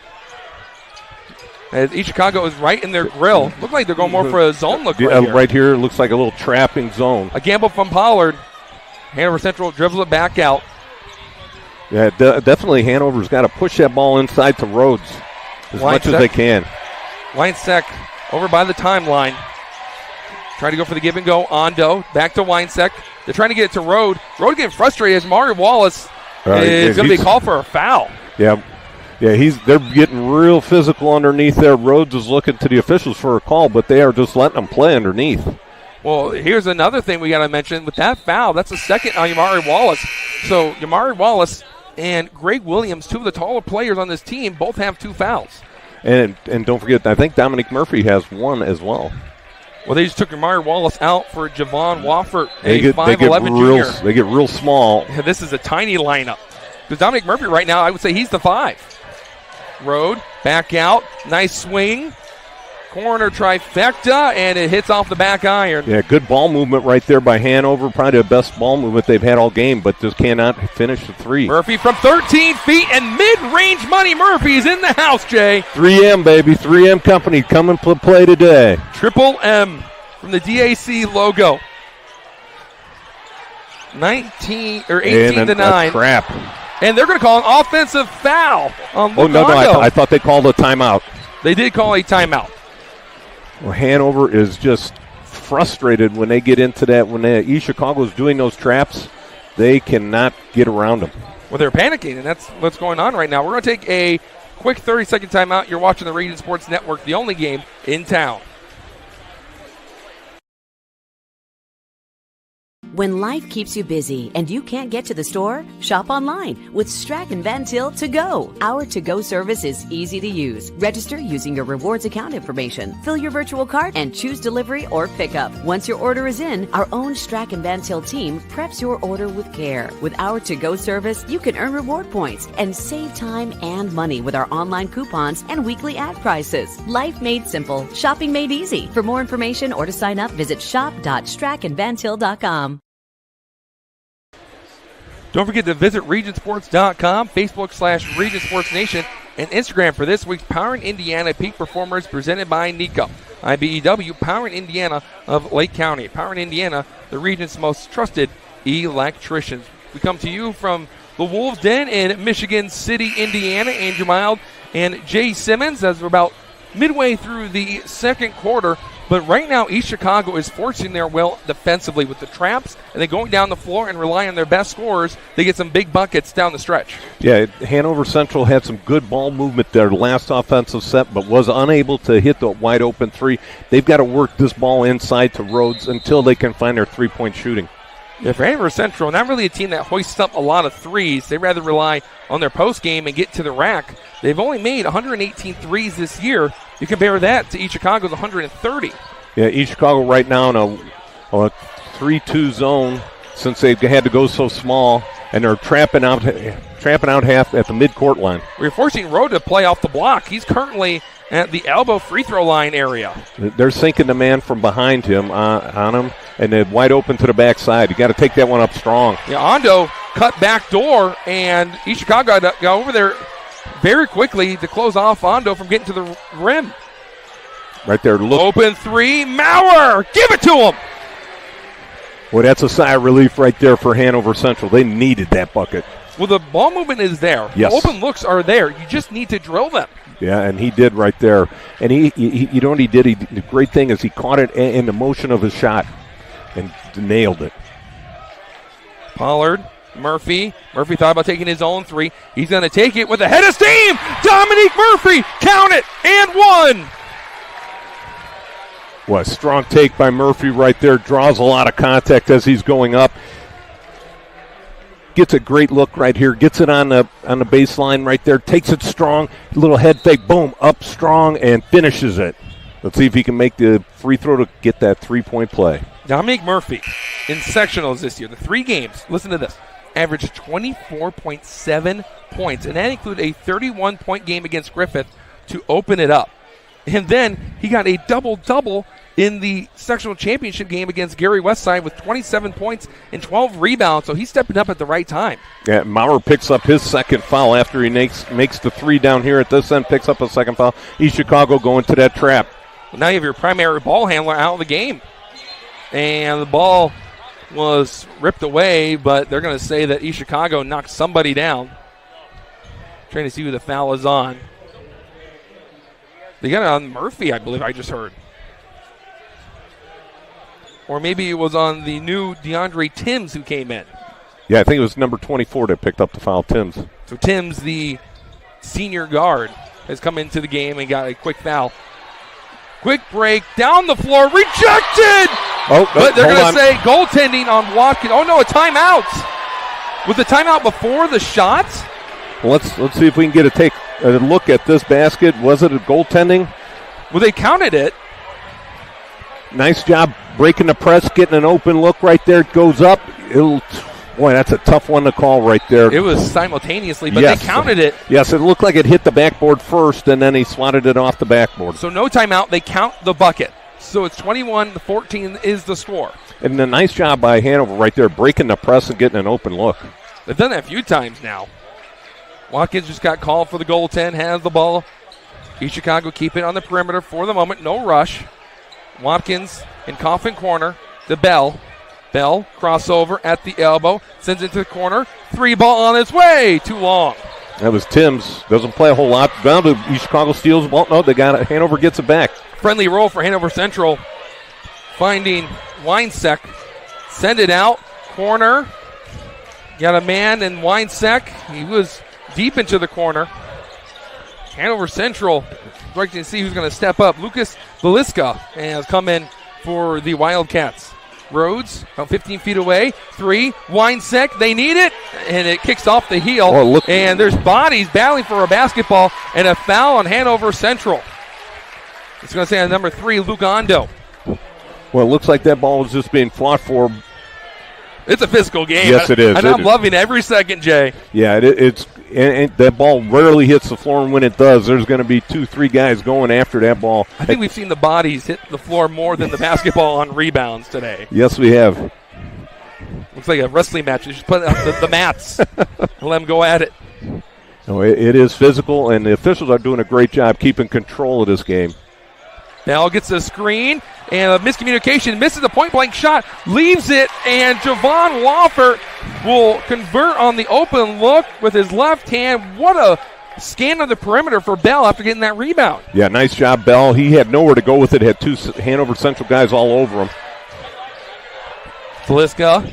As East Chicago is right in their grill. Look like they're going more for a zone look right here. Right here, looks like a little trapping zone. A gamble from Pollard. Hanover Central dribbles it back out. Yeah, definitely Hanover's got to push that ball inside to Rhodes as much as they can. Weinzek over by the timeline. Trying to go for the give and go. Ondo back to Weinzek. They're trying to get it to Rhodes. Rhodes getting frustrated as Mario Wallace is going to be called for a foul. Yeah, they're getting real physical underneath there. Rhodes is looking to the officials for a call, but they are just letting them play underneath. Well, here's another thing we got to mention. With that foul, that's a second on Yamari Wallace. So Yamari Wallace and Greg Williams, two of the taller players on this team, both have 2 fouls. And don't forget, I think Dominic Murphy has 1 as well. Well, they just took Yamari Wallace out for Javon Wofford, a 5'11 junior. They get real small. This is a tiny lineup. Because Dominic Murphy right now, I would say he's the 5. Road, back out, nice swing. Corner trifecta, and it hits off the back iron. Yeah, good ball movement right there by Hanover. Probably the best ball movement they've had all game, but just cannot finish the 3. Murphy from 13 feet, and mid-range money. Murphy's in the house, Jay. 3M, baby. 3M Company coming to play today. Triple M from the DAC logo. 18 to 9. Trap. And they're going to call an offensive foul on Oh, no, I thought they called a timeout. They did call a timeout. Well, Hanover is just frustrated when they get into that. When East Chicago is doing those traps, they cannot get around them. Well, they're panicking, and that's what's going on right now. We're going to take a quick 30-second timeout. You're watching the Region Sports Network, the only game in town. When life keeps you busy and you can't get to the store, shop online with Strack and Van Til To Go. Our to-go service is easy to use. Register using your rewards account information, fill your virtual cart, and choose delivery or pickup. Once your order is in, our own Strack and Van Til team preps your order with care. With our to-go service, you can earn reward points and save time and money with our online coupons and weekly ad prices. Life made simple, shopping made easy. For more information or to sign up, visit shop.strackandvantil.com. Don't forget to visit regionsports.com, Facebook/Region Sports Nation, and Instagram for this week's Power in Indiana Peak Performers presented by NECO. IBEW, Power in Indiana of Lake County. Power in Indiana, the region's most trusted electricians. We come to you from the Wolves Den in Michigan City, Indiana. Andrew Mild and Jay Simmons as we're about midway through the second quarter. But right now, East Chicago is forcing their will defensively with the traps, and they're going down the floor and rely on their best scorers. They get some big buckets down the stretch. Yeah, Hanover Central had some good ball movement their last offensive set, but was unable to hit the wide open three. They've got to work this ball inside to Rhodes until they can find their three-point shooting. Yeah, for Hanover Central, not really a team that hoists up a lot of threes. They rather rely on their post game and get to the rack. They've only made 118 threes this year. You compare that to East Chicago's 130. Yeah, East Chicago right now in a 3-2 zone since they've had to go so small, and they're trapping out half at the midcourt line. We're forcing Rhodes to play off the block. He's currently at the elbow free throw line area. They're sinking the man from behind him on him, and they're wide open to the backside. You got to take that one up strong. Yeah, Ondo cut back door, and East Chicago got over there very quickly to close off Ondo from getting to the rim. Right there, look. Open three, Maurer, give it to him. Well, that's a sigh of relief right there for Hanover Central. They needed that bucket. Well, the ball movement is there. Yes. The open looks are there. You just need to drill them. Yeah, and he did right there. And he you know what he did? The great thing is he caught it in the motion of his shot and nailed it. Pollard, Murphy thought about taking his own three. He's going to take it with a head of steam. Dominique Murphy, count it, and one. Well, a strong take by Murphy right there. Draws a lot of contact as he's going up. Gets a great look right here. Gets it on the baseline right there. Takes it strong. Little head fake. Boom. Up strong and finishes it. Let's see if he can make the free throw to get that three-point play. Dominique Murphy in sectionals this year, the 3 games, listen to this, averaged 24.7 points, and that included a 31-point game against Griffith to open it up. And then he got a double-double in the sectional championship game against Gary Westside with 27 points and 12 rebounds, so he's stepping up at the right time. Yeah, Maurer picks up his second foul after he makes the 3 down here at this end, picks up a second foul. East Chicago going to that trap. Well, now you have your primary ball handler out of the game. And the ball was ripped away, but they're going to say that East Chicago knocked somebody down. Trying to see who the foul is on. They got it on Murphy, I believe I just heard. Or maybe it was on the new DeAndre Timms who came in. Yeah, I think it was number 24 that picked up the foul, Timms. So Timms, the senior guard, has come into the game and got a quick foul. Quick break, down the floor, rejected! But they're going to say goaltending on Watkins. Oh, no, a timeout. Was the timeout before the shot? Well, let's see if we can take a look at this basket. Was it a goaltending? Well, they counted it. Nice job breaking the press, getting an open look right there. It goes up. Boy, that's a tough one to call right there. It was simultaneously, but yes, they counted it. Yes, it looked like it hit the backboard first, and then he swatted it off the backboard. So no timeout. They count the bucket. So it's 21-14 is the score. And a nice job by Hanover right there, breaking the press and getting an open look. They've done that a few times now. Watkins just got called for the goaltend, has the ball. East Chicago keep it on the perimeter for the moment. No rush. Watkins in Coffin corner. The Bell. Bell, crossover at the elbow, sends it to the corner. 3 ball on its way. Too long. That was Timms. Doesn't play a whole lot. Down to East Chicago steals the ball. No, they got it. Hanover gets it back. Friendly roll for Hanover Central. Finding Weinsek. Send it out. Corner. Got a man in Weinsek. He was deep into the corner. Hanover Central, looking to see who's going to step up. Lucas Veliska has come in for the Wildcats. Rhodes, about 15 feet away. 3, Weinsek, they need it, and it kicks off the heel. And there's bodies battling for a basketball, and a foul on Hanover Central. It's going to say on number 3, Lugando. Well, it looks like that ball was just being fought for. It's a physical game. Yes, it is. And I'm loving every second, Jay. Yeah, it's that ball rarely hits the floor, and when it does, there's going to be 2-3 guys going after that ball. I think we've seen the bodies hit the floor more than the basketball on rebounds today. Yes, we have. Looks like a wrestling match. They just put up the mats and let them go at it. No, it is physical, and the officials are doing a great job keeping control of this game. Bell gets a screen, and a miscommunication, misses a point-blank shot, leaves it, and Javon Wofford will convert on the open look with his left hand. What a scan of the perimeter for Bell after getting that rebound. Yeah, nice job, Bell. He had nowhere to go with it, had 2 Hanover Central guys all over him. Veliska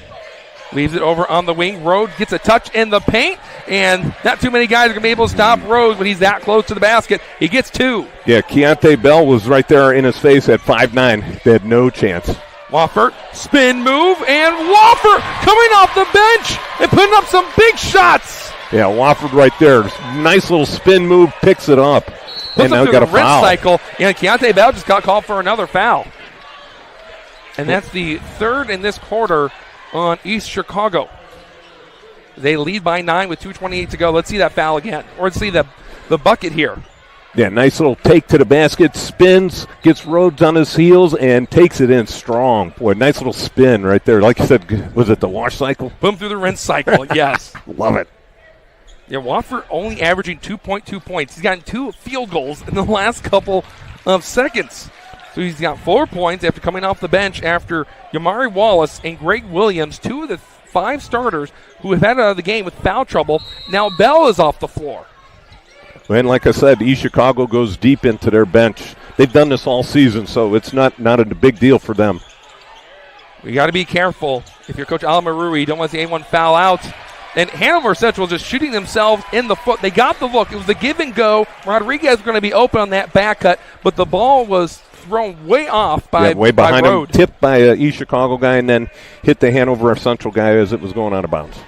leaves it over on the wing. Rhodes gets a touch in the paint, and not too many guys are going to be able to stop Rhodes when he's that close to the basket. He gets 2. Yeah, Keontae Bell was right there in his face at 5'9". They had no chance. Wofford, spin move, and Wofford coming off the bench and putting up some big shots. Yeah, Wofford right there. Nice little spin move, picks it up. And now got a foul. Cycle, and Keontae Bell just got called for another foul. And that's the 3rd in this quarter on East Chicago. They lead by 9 with 2:28 to go. Let's see that foul again. Or let's see the bucket here. Yeah, nice little take to the basket, spins, gets Rhodes on his heels, and takes it in strong. Boy, nice little spin right there. Like you said, was it the wash cycle? Boom through the rinse cycle, yes. Love it. Yeah, Wofford only averaging 2.2 points. He's gotten 2 field goals in the last couple of seconds. So he's got 4 points after coming off the bench after Yamari Wallace and Greg Williams, 2 of the 5 starters who have had out of the game with foul trouble. Now Bell is off the floor. And like I said, East Chicago goes deep into their bench. They've done this all season, so it's not a big deal for them. We got to be careful. If you're Coach Alamarui, you don't want to see anyone foul out. And Hanover Central just shooting themselves in the foot. They got the look. It was the give and go. Rodriguez was going to be open on that back cut, but the ball was thrown way off by way behind by Rhodes. him, tipped by an East Chicago guy, and then hit the Hanover Central guy as it was going out of bounds.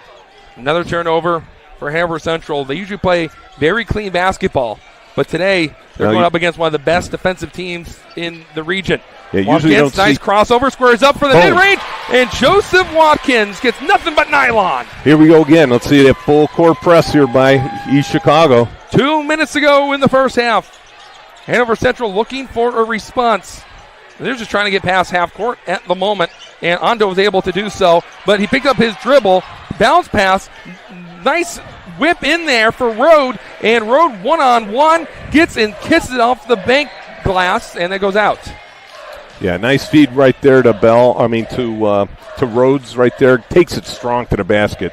Another turnover for Hanover Central. They usually play very clean basketball, but today they're going up against one of the best defensive teams in the region. Yeah, Watkins, usually don't nice see crossover, squares up for the mid-range, and Joseph Watkins gets nothing but nylon. Here we go again. Let's see that full court press here by East Chicago. 2 minutes to go in the first half. Hanover Central looking for a response. They're just trying to get past half court at the moment, and Ando was able to do so, but he picked up his dribble, bounce pass, nice whip in there for Rode, and Rode one-on-one gets and kisses it off the bank glass, and it goes out. Yeah, nice feed right there to to Rhodes right there. Takes it strong to the basket.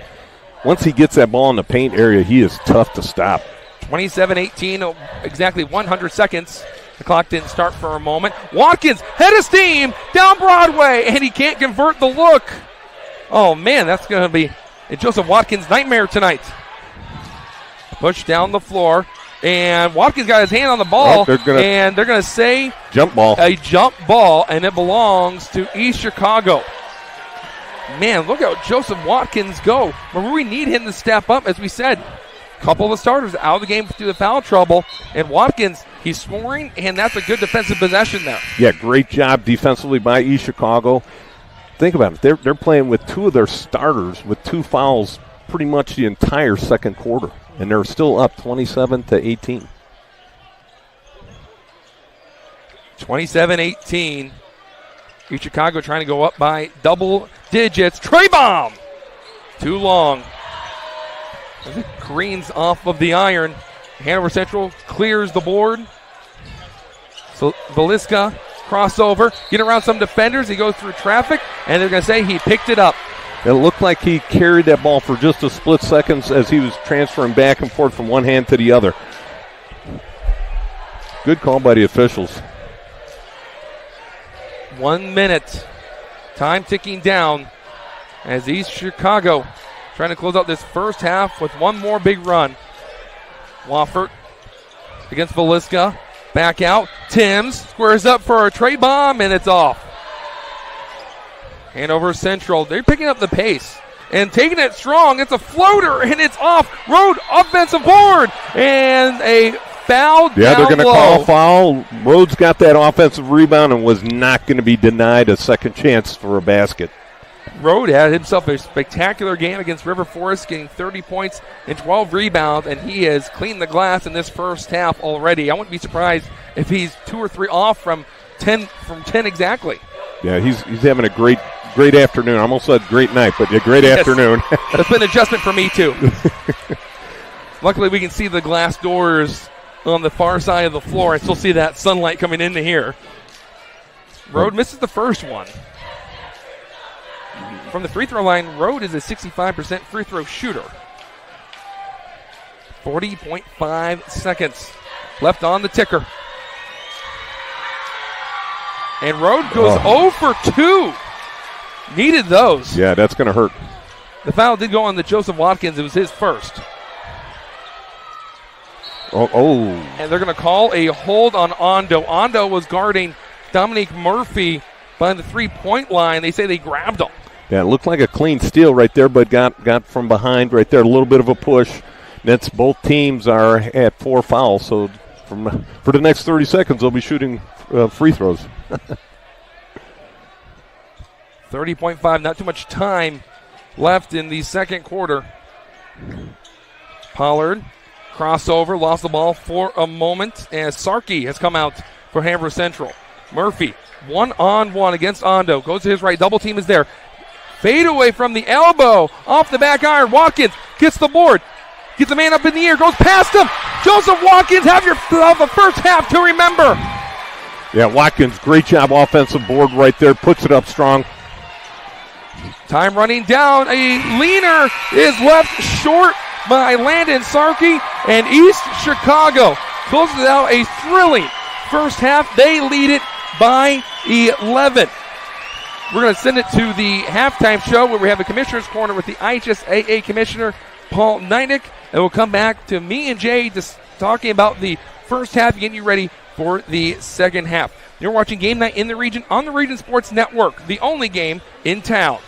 Once he gets that ball in the paint area, he is tough to stop. 27-18, exactly 100 seconds. The clock didn't start for a moment. Watkins, head of steam, down Broadway, and he can't convert the look. Oh, man, that's going to be Joseph Watkins' nightmare tonight. Push down the floor, and Watkins got his hand on the ball, and they're going to say jump ball. A jump ball, and it belongs to East Chicago. Man, look how Joseph Watkins go. Remember, we need him to step up, as we said. Couple of the starters out of the game through the foul trouble, and Watkins, he's scoring, and that's a good defensive possession there. Yeah, great job defensively by East Chicago. Think about it. They're playing with 2 of their starters with 2 fouls pretty much the entire second quarter, and they're still up 27-18. 27-18. East Chicago trying to go up by double digits. Trey bomb! Too long. As it careens off of the iron. Hanover Central clears the board. So Veliska crossover, get around some defenders. He goes through traffic, and they're going to say he picked it up. It looked like he carried that ball for just a split second as he was transferring back and forth from one hand to the other. Good call by the officials. 1 minute. Time ticking down as East Chicago trying to close out this first half with one more big run. Wofford against Velisca. Back out. Timms squares up for a tray bomb, and it's off. Hanover Central, they're picking up the pace and taking it strong. It's a floater, and it's off. Road offensive board, and a foul down Yeah, they're going to low. call a foul. Rhodes got that offensive rebound and was not going to be denied a second chance for a basket. Rode had himself a spectacular game against River Forest, getting 30 points and 12 rebounds, and he has cleaned the glass in this first half already. I wouldn't be surprised if he's 2 or 3 off from 10 exactly. Yeah, he's having a great afternoon. I almost said great night, but a great afternoon. That's been an adjustment for me, too. Luckily, we can see the glass doors on the far side of the floor and still see that sunlight coming into here. Rode misses the first one. From the free throw line, Rode is a 65% free throw shooter. 40.5 seconds left on the ticker. And Rode goes 0 for 2. Needed those. Yeah, that's going to hurt. The foul did go on the Joseph Watkins. It was his first. Oh. And they're going to call a hold on Ondo. Ondo was guarding Dominique Murphy by the three-point line. They say they grabbed him. Yeah, it looked like a clean steal right there, but got from behind right there. A little bit of a push. That's both teams are at 4 fouls, so for the next 30 seconds, they'll be shooting free throws. 30.5, not too much time left in the second quarter. Pollard, crossover, lost the ball for a moment as Sarkey has come out for Hanover Central. Murphy, 1-on-1 against Ondo, goes to his right, double team is there. Fade away from the elbow, off the back iron. Watkins gets the board, gets the man up in the air, goes past him. Joseph Watkins, have the first half to remember. Yeah, Watkins, great job offensive board right there, puts it up strong. Time running down. A leaner is left short by Landon Sarkey, and East Chicago closes out a thrilling first half. They lead it by 11. We're going to send it to the halftime show where we have a commissioner's corner with the IHSAA commissioner, Paul Neidick, and we'll come back to me and Jay just talking about the first half, getting you ready for the second half. You're watching Game Night in the Region on the Region Sports Network, the only game in town.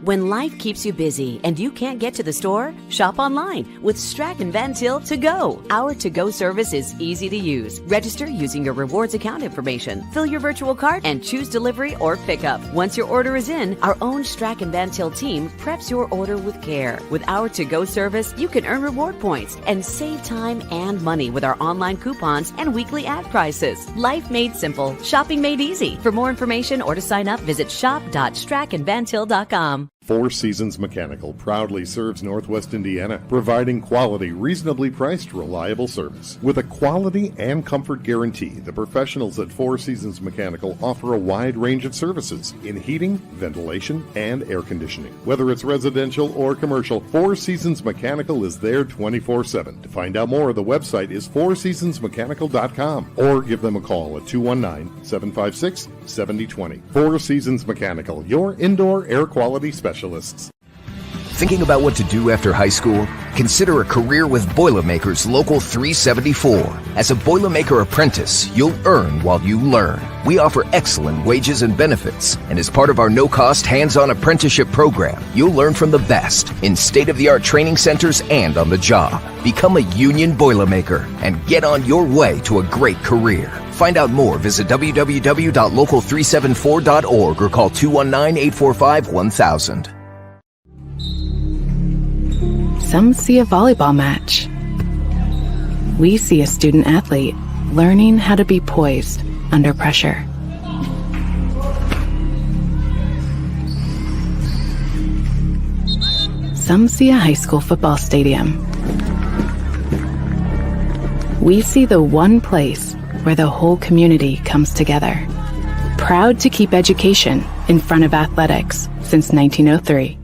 When life keeps you busy and you can't get to the store, shop online with Strachan Van Til To Go. Our to-go service is easy to use. Register using your rewards account information, fill your virtual cart, and choose delivery or pickup. Once your order is in, our own Strachan Van Til team preps your order with care. With our to-go service, you can earn reward points and save time and money with our online coupons and weekly ad prices. Life made simple, shopping made easy. For more information or to sign up, visit shop.strachanvantil.com. Four Seasons Mechanical proudly serves Northwest Indiana, providing quality, reasonably priced, reliable service. With a quality and comfort guarantee, the professionals at Four Seasons Mechanical offer a wide range of services in heating, ventilation, and air conditioning. Whether it's residential or commercial, Four Seasons Mechanical is there 24/7. To find out more, the website is fourseasonsmechanical.com or give them a call at 219-756-7020. Four Seasons Mechanical, your indoor air quality specialist. Thinking about what to do after high school? Consider a career with Boilermakers Local 374. As a Boilermaker apprentice, you'll earn while you learn. We offer excellent wages and benefits, and as part of our no-cost hands-on apprenticeship program, you'll learn from the best in state-of-the-art training centers and on the job. Become a union Boilermaker and get on your way to a great career. Find out more, visit www.local374.org or call 219-845-1000. Some see a volleyball match. We see a student athlete learning how to be poised under pressure. Some see a high school football stadium we see the one place where the whole community comes together. Proud to keep education in front of athletics since 1903.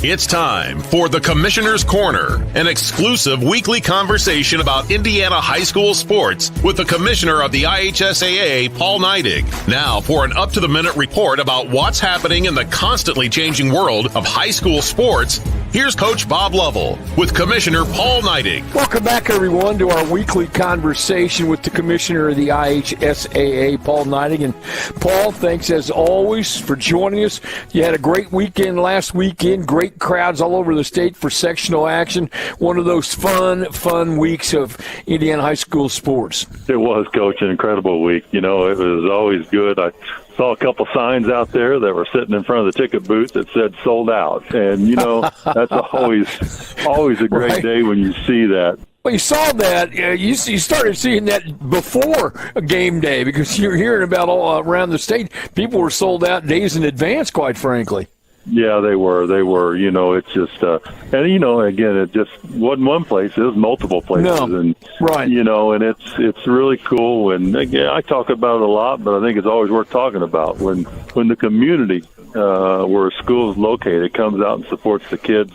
It's time for the Commissioner's Corner, an exclusive weekly conversation about Indiana high school sports with the Commissioner of the IHSAA, Paul Neidig. Now for an up-to-the-minute report about what's happening in the constantly changing world of high school sports, here's Coach Bob Lovell with Commissioner Paul Neidig. Welcome back, everyone, to our weekly conversation with the Commissioner of the IHSAA, Paul Neidig. And Paul, thanks as always for joining us. You had a great weekend last weekend, great crowds all over the state for sectional action. One of those fun weeks of Indiana high school sports. It was, Coach, an incredible week. You know, it was always good. I saw a couple signs out there that were sitting in front of the ticket booth that said sold out. And, you know, that's always a great day when you see that. Well, you saw that. You started seeing that before a game day because you're hearing about all around the state. People were sold out days in advance, quite frankly. Yeah, they were. You know, it's just, and you know, again, it just wasn't one place; it was multiple places, and right. You know, and it's really cool. And again, I talk about it a lot, but I think it's always worth talking about when the community where a school is located comes out and supports the kids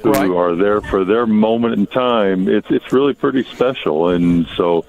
who are there for their moment in time. It's really pretty special, and so.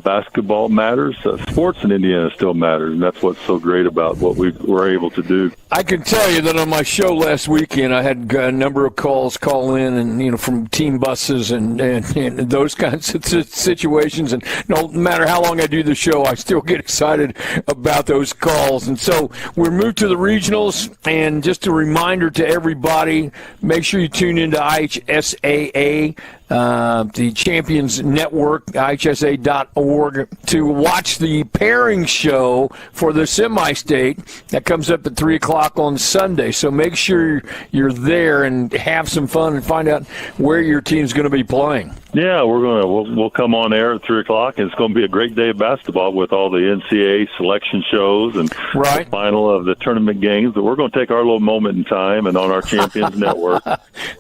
Basketball matters. Sports in Indiana still matters, and that's what's so great about what we were able to do. I can tell you that on my show last weekend, I had a number of calls call in, and you know, from team buses and those kinds of situations. And no matter how long I do the show, I still get excited about those calls. And so we're moved to the regionals, and just a reminder to everybody: make sure you tune into IHSAA. The Champions Network, IHSA.org, to watch the pairing show for the semi-state that comes up at 3 o'clock on Sunday. So make sure you're there and have some fun and find out where your team's going to be playing. Yeah, we'll come on air at 3 o'clock, and it's going to be a great day of basketball with all the NCAA selection shows and the final of the tournament games. But we're going to take our little moment in time and on our Champions Network,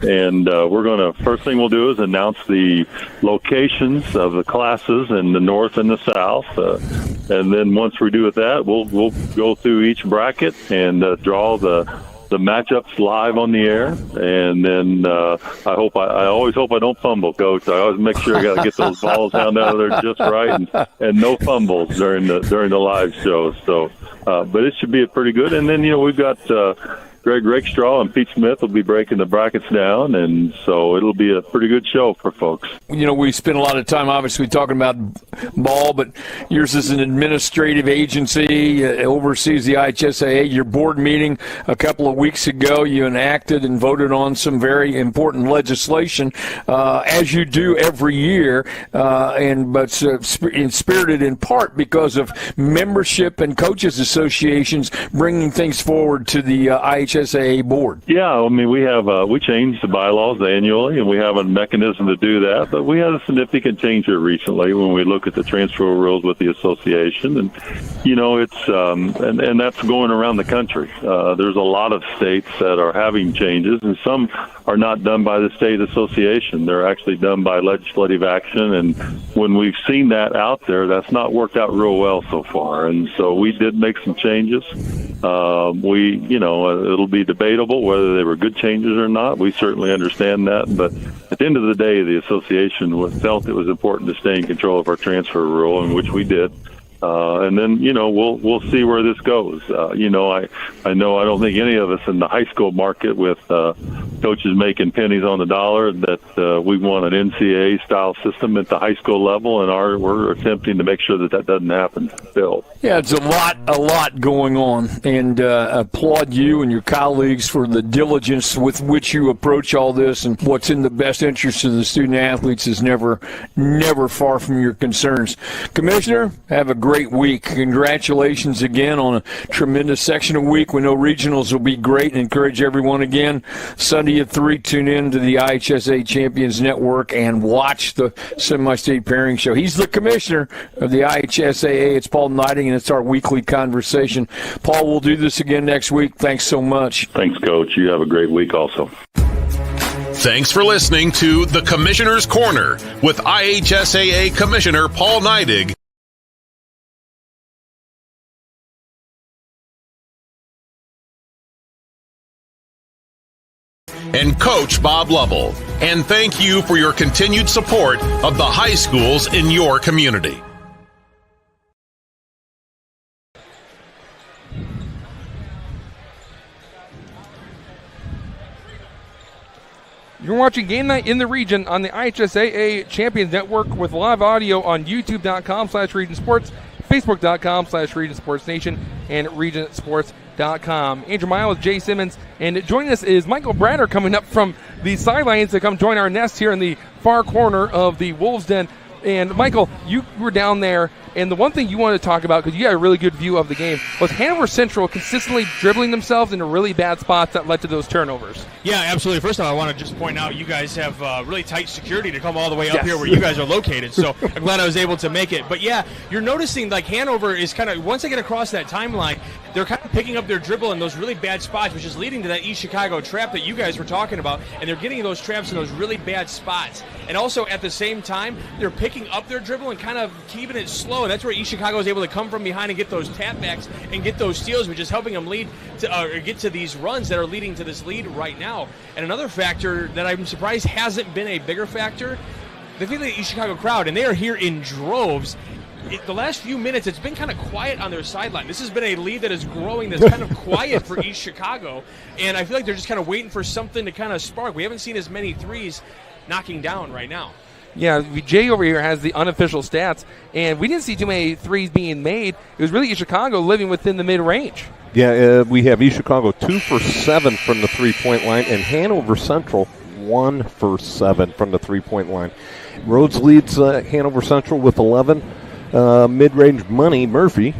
and we're going to, first thing we'll do is announce the locations of the classes in the north and the south, and then once we do that, we'll go through each bracket and draw the matchups live on the air, and then I always hope I don't fumble, Coach. I always make sure I got to get those balls down out of there just right, and no fumbles during the live show. So, but it should be pretty good. And then we've got Greg Rakestraw and Pete Smith will be breaking the brackets down, and so it'll be a pretty good show for folks. We spend a lot of time, obviously, talking about ball, but yours is an administrative agency, oversees the IHSAA. Your board meeting a couple of weeks ago, you enacted and voted on some very important legislation, as you do every year, but spirited in part because of membership and coaches associations bringing things forward to the IHSAA board. Yeah, I mean, we change the bylaws annually, and we have a mechanism to do that. But we had a significant change here recently when we look at the transfer rules with the association, and it's and that's going around the country. There's a lot of states that are having changes, and some are not done by the state association. They're actually done by legislative action, and when we've seen that out there, that's not worked out real well so far. And so we did make some changes. It'll be debatable whether they were good changes or not. We certainly understand that, but at the end of the day, the association felt it was important to stay in control of our transfer rule, and which we did. And then, we'll see where this goes. I know I don't think any of us in the high school market with coaches making pennies on the dollar that we want an NCAA-style system at the high school level, and we're attempting to make sure that doesn't happen still. Yeah, it's a lot going on, and applaud you and your colleagues for the diligence with which you approach all this, and what's in the best interest of the student-athletes is never far from your concerns. Commissioner, have a great week. Congratulations again on a tremendous sectional week. We know regionals will be great, and encourage everyone again, Sunday at 3, tune in to the IHSA Champions Network and watch the semi-state pairing show. He's the commissioner of the IHSAA. It's Paul Neidig, and it's our weekly conversation. Paul, we'll do this again next week. Thanks so much. Thanks, Coach. You have a great week also. Thanks for listening to The Commissioner's Corner with IHSAA Commissioner Paul Neidig and Coach Bob Lovell. And thank you for your continued support of the high schools in your community. You're watching Game Night in the Region on the IHSAA Champions Network with live audio on youtube.com/Region Sports, facebook.com/Region Sports Nation, and regionsports.com. Andrew Mile with Jay Simmons, and joining us is Michael Bratter coming up from the sidelines to come join our nest here in the far corner of the Wolves Den. And Michael, you were down there, and the one thing you wanted to talk about, because you had a really good view of the game, was Hanover Central consistently dribbling themselves into really bad spots that led to those turnovers. Yeah, absolutely. First of all, I want to just point out you guys have really tight security to come all the way up here where you guys are located, so I'm glad I was able to make it. But yeah, you're noticing like Hanover is kind of, once they get across that timeline, they're kind of picking up their dribble in those really bad spots, which is leading to that East Chicago trap that you guys were talking about, and they're getting those traps in those really bad spots. And also at the same time, they're picking up their dribble and kind of keeping it slow, and that's where East Chicago is able to come from behind and get those tap backs and get those steals, which is helping them lead to or get to these runs that are leading to this lead right now. And another factor that I'm surprised hasn't been a bigger factor, the feeling of the East Chicago crowd, and they are here in droves. The last few minutes, it's been kind of quiet on their sideline. This has been a lead that is growing that's kind of quiet for East Chicago, and I feel like they're just kind of waiting for something to kind of spark. We haven't seen as many threes knocking down right now. Yeah, Jay over here has the unofficial stats, and we didn't see too many threes being made. It was really East Chicago living within the mid-range. Yeah, we have East Chicago 2 for 7 from the three-point line, and Hanover Central 1 for 7 from the three-point line. Rhodes leads Hanover Central with 11. Mid-range money, Murphy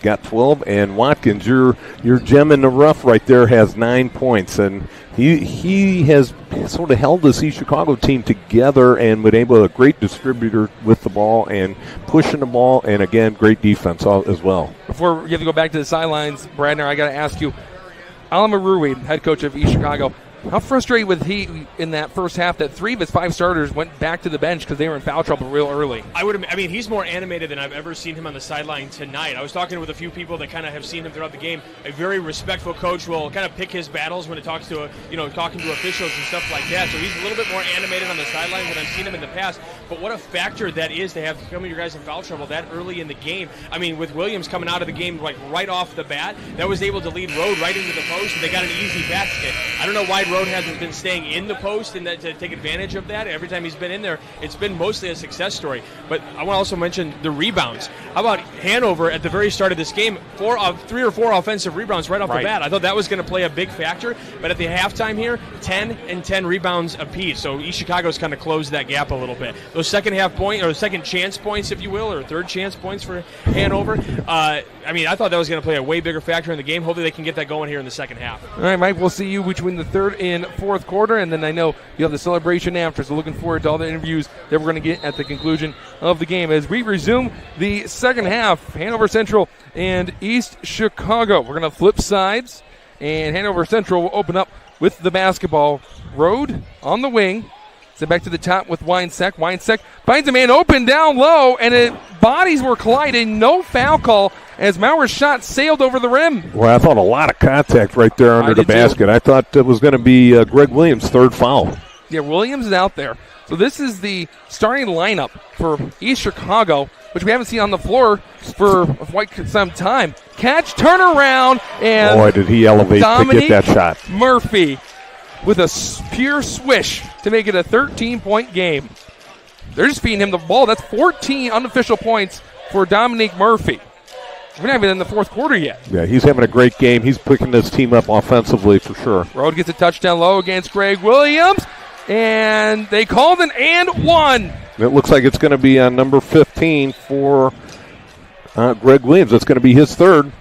got 12, and Watkins, your gem in the rough right there, has 9 points, and he has sort of held this East Chicago team together and been able to a great distributor with the ball and pushing the ball, and again, great defense as well. Before you have to go back to the sidelines, Bradner, I got to ask you, Alamarui, head coach of East Chicago, how frustrated was he in that first half that 3 of his 5 starters went back to the bench because they were in foul trouble real early? I mean, he's more animated than I've ever seen him on the sideline tonight. I was talking with a few people that kind of have seen him throughout the game. A very respectful coach will kind of pick his battles when it talks to talking to officials and stuff like that. So he's a little bit more animated on the sidelines than I've seen him in the past. But what a factor that is to have some of your guys in foul trouble that early in the game. I mean, with Williams coming out of the game like right off the bat, that was able to lead Road right into the post, and they got an easy basket. I don't know why Road hasn't been staying in the post and to take advantage of that. Every time he's been in there, it's been mostly a success story. But I want to also mention the rebounds. How about Hanover at the very start of this game, 3 or 4 offensive rebounds right off the bat. I thought that was going to play a big factor, but at the halftime here, 10 and 10 rebounds apiece. So East Chicago's kind of closed that gap a little bit. Those second half point, or second chance points, if you will, or third chance points for Hanover, I mean, I thought that was going to play a way bigger factor in the game. Hopefully they can get that going here in the second half. All right, Mike, we'll see you between the third and fourth quarter, and then I know you have the celebration after, so looking forward to all the interviews that we're going to get at the conclusion of the game. As we resume the second half, Hanover Central and East Chicago. We're going to flip sides, and Hanover Central will open up with the basketball. Road on the wing. Sent back to the top with Winesek. Winesek finds a man open down low, and bodies were colliding. No foul call as Mauer's shot sailed over the rim. Well, I thought a lot of contact right there under the basket. Too. I thought it was going to be Greg Williams' third foul. Yeah, Williams is out there. So this is the starting lineup for East Chicago, which we haven't seen on the floor for quite some time. Catch, turn around, and boy, did he elevate to get that shot. Murphy with a pure swish to make it a 13-point game. They're just feeding him the ball. That's 14 unofficial points for Dominique Murphy. We're not even in the fourth quarter yet. Yeah, he's having a great game. He's picking this team up offensively for sure. Road gets a touchdown low against Greg Williams, and they called an and one. It looks like it's going to be on number 15 for Greg Williams. That's going to be his third.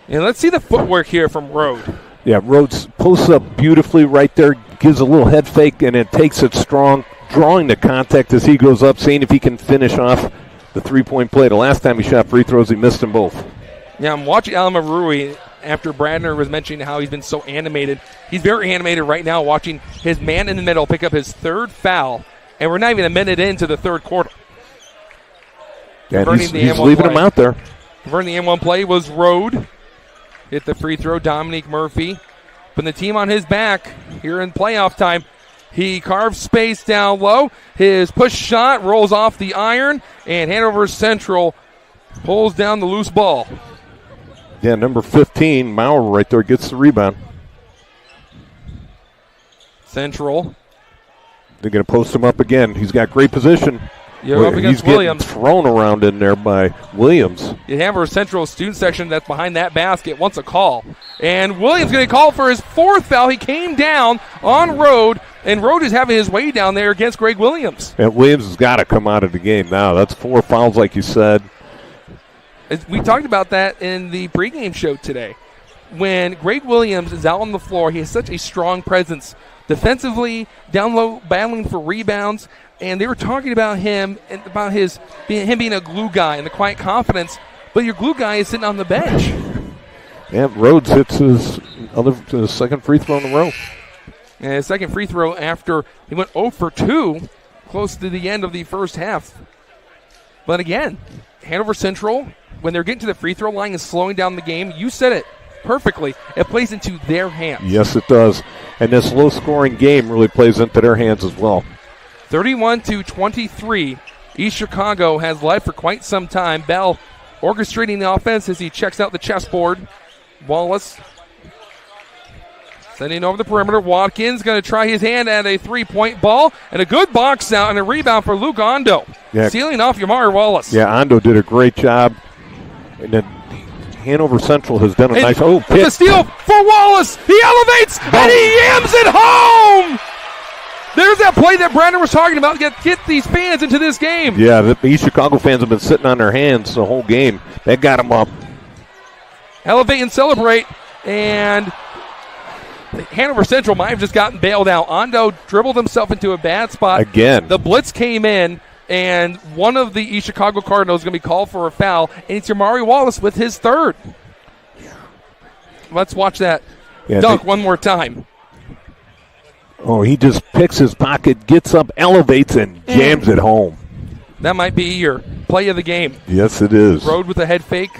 And let's see the footwork here from Road. Yeah, Rhodes posts up beautifully right there, gives a little head fake, and it takes it strong, drawing the contact as he goes up, seeing if he can finish off the three-point play. The last time he shot free throws, he missed them both. Yeah, I'm watching Alamarui, after Bradner was mentioning how he's been so animated. He's very animated right now watching his man in the middle pick up his third foul, and we're not even a minute into the third quarter. Yeah, he's leaving him out there. Converting the M1 play was Rode. Hit the free throw, Dominique Murphy. Putting the team on his back here in playoff time. He carves space down low. His push shot rolls off the iron, and Hanover Central pulls down the loose ball. Yeah, number 15, Maurer right there gets the rebound. Central. They're going to post him up again. He's got great position. Yeah, up against He's Williams. Getting thrown around in there by Williams. The Hanover Central student section that's behind that basket wants a call. And Williams going to call for his fourth foul. He came down on Rode, and Rode is having his way down there against Greg Williams. And Williams has got to come out of the game now. That's 4 fouls, like you said. We talked about that in the pregame show today. When Greg Williams is out on the floor, he has such a strong presence. Defensively, down low, battling for rebounds. And they were talking about him and about him being a glue guy and the quiet confidence. But your glue guy is sitting on the bench. Yeah, Rhodes hits his second free throw in a row. And his second free throw after he went 0 for 2 close to the end of the first half. But again, Hanover Central, when they're getting to the free throw line and slowing down the game, you said it perfectly. It plays into their hands. Yes, it does. And this low-scoring game really plays into their hands as well. 31-23. East Chicago has led for quite some time. Bell orchestrating the offense as he checks out the chessboard. Wallace sending over the perimeter. Watkins going to try his hand at a three-point ball. And a good box out and a rebound for Luke Ondo. Yeah. Sealing off Yamari Wallace. Yeah, Ondo did a great job. And then Hanover Central has done a nice... With the steal for Wallace. He elevates and he yams it home. There's that play that Brandon was talking about. Get these fans into this game. Yeah, the East Chicago fans have been sitting on their hands the whole game. That got them up. Elevate and celebrate. And Hanover Central might have just gotten bailed out. Ondo dribbled himself into a bad spot. Again. The blitz came in, and one of the East Chicago Cardinals is going to be called for a foul. And it's Yamari Wallace with his third. Let's watch that dunk one more time. Oh, he just picks his pocket, gets up, elevates, and jams it home. That might be your play of the game. Yes, it is. Rode with a head fake.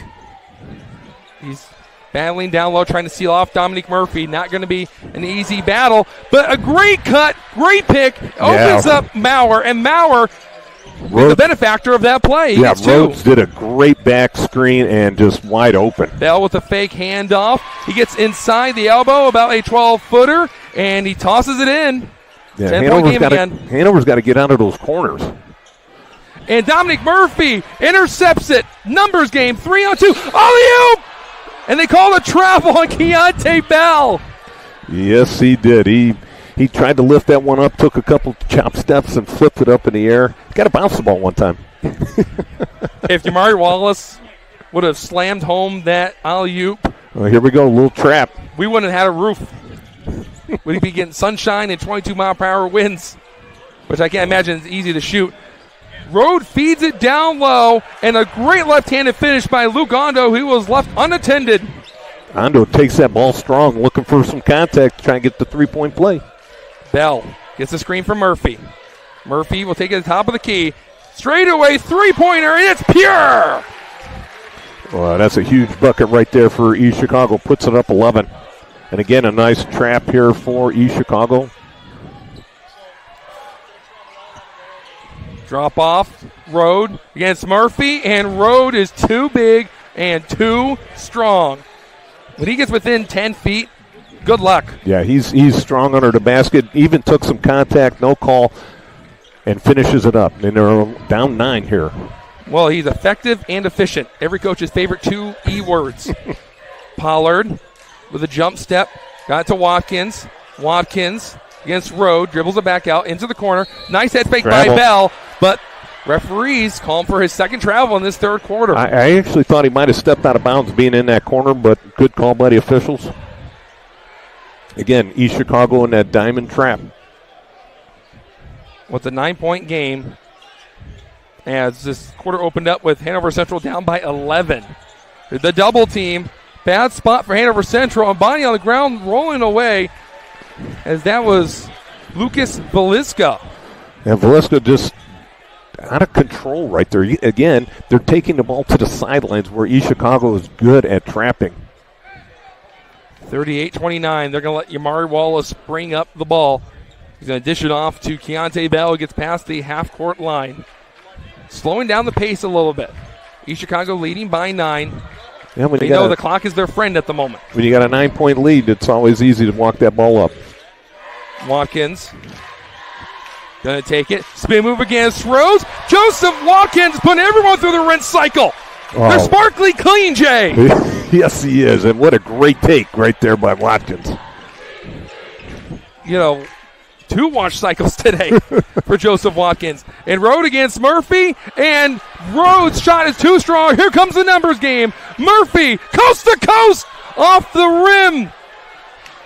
He's battling down low, trying to seal off Dominique Murphy. Not going to be an easy battle, but a great cut, great pick. Opens up Maurer, and Maurer is the benefactor of that play. Yeah, Rhodes did a great back screen and just wide open. Bell with a fake handoff. He gets inside the elbow, about a 12-footer, and he tosses it in. Yeah, 10-point game again. Hanover's got to get out of those corners. And Dominic Murphy intercepts it. Numbers game, 3-on-2. Alley-oop! And they call a travel on Keontae Bell. Yes, he did. He tried to lift that one up, took a couple chop steps, and flipped it up in the air. Got to bounce the ball one time. If Yamari Wallace would have slammed home that alley-oop. Well, here we go, a little trap. We wouldn't have had a roof. We'd be getting sunshine and 22-mile-per-hour winds, which I can't imagine is easy to shoot. Rode feeds it down low, and a great left-handed finish by Luke Ondo, who was left unattended. Ondo takes that ball strong, looking for some contact to try and get the three-point play. Bell gets the screen from Murphy. Murphy will take it to the top of the key. Straight away, three-pointer, and it's pure! Well, that's a huge bucket right there for East Chicago. Puts it up 11. And again, a nice trap here for East Chicago. Drop off, Rode against Murphy, and Rode is too big and too strong. When he gets within 10 feet, good luck. Yeah, he's strong under the basket. Even took some contact, no call, and finishes it up. And they're down 9 here. Well, he's effective and efficient. Every coach's favorite 2 E words. Pollard with a jump step. Got it to Watkins. Watkins against Rode. Dribbles it back out into the corner. Nice head fake by Bell. But referees calling for his second travel in this third quarter. I actually thought he might have stepped out of bounds being in that corner, but good call by the officials. Again, East Chicago in that diamond trap. With a 9-point game, as this quarter opened up with Hanover Central down by 11. The double team Bad spot for Hanover Central. And Bonnie on the ground rolling away as that was Lucas Velisca. And Velisca just out of control right there. Again, they're taking the ball to the sidelines where East Chicago is good at trapping. 38-29. They're going to let Yamari Wallace bring up the ball. He's going to dish it off to Keontae Bell, who gets past the half-court line. Slowing down the pace a little bit. East Chicago leading by 9. Yeah, they know the clock is their friend at the moment. When you got a 9-point lead, it's always easy to walk that ball up. Watkins going to take it. Spin move against Rose. Joseph Watkins putting everyone through the rinse cycle. Oh. They're sparkly clean, Jay. Yes, he is. And what a great take right there by Watkins. 2 wash cycles today for Joseph Watkins. And Rode against Murphy, and Rhodes' shot is too strong. Here comes the numbers game. Murphy, coast to coast, off the rim.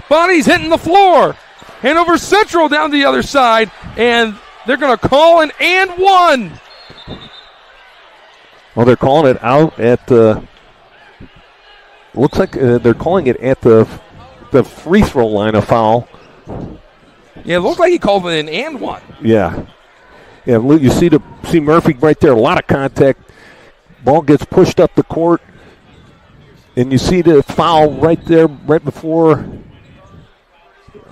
Bonnie's hitting the floor. Hanover Central down the other side, and they're going to call an and one. Well, they're calling it out at the. Looks like they're calling it at the free throw line, a foul. Yeah, it looked like he called it an and one. Yeah. Yeah, you see Murphy right there, a lot of contact. Ball gets pushed up the court, and you see the foul right there, right before.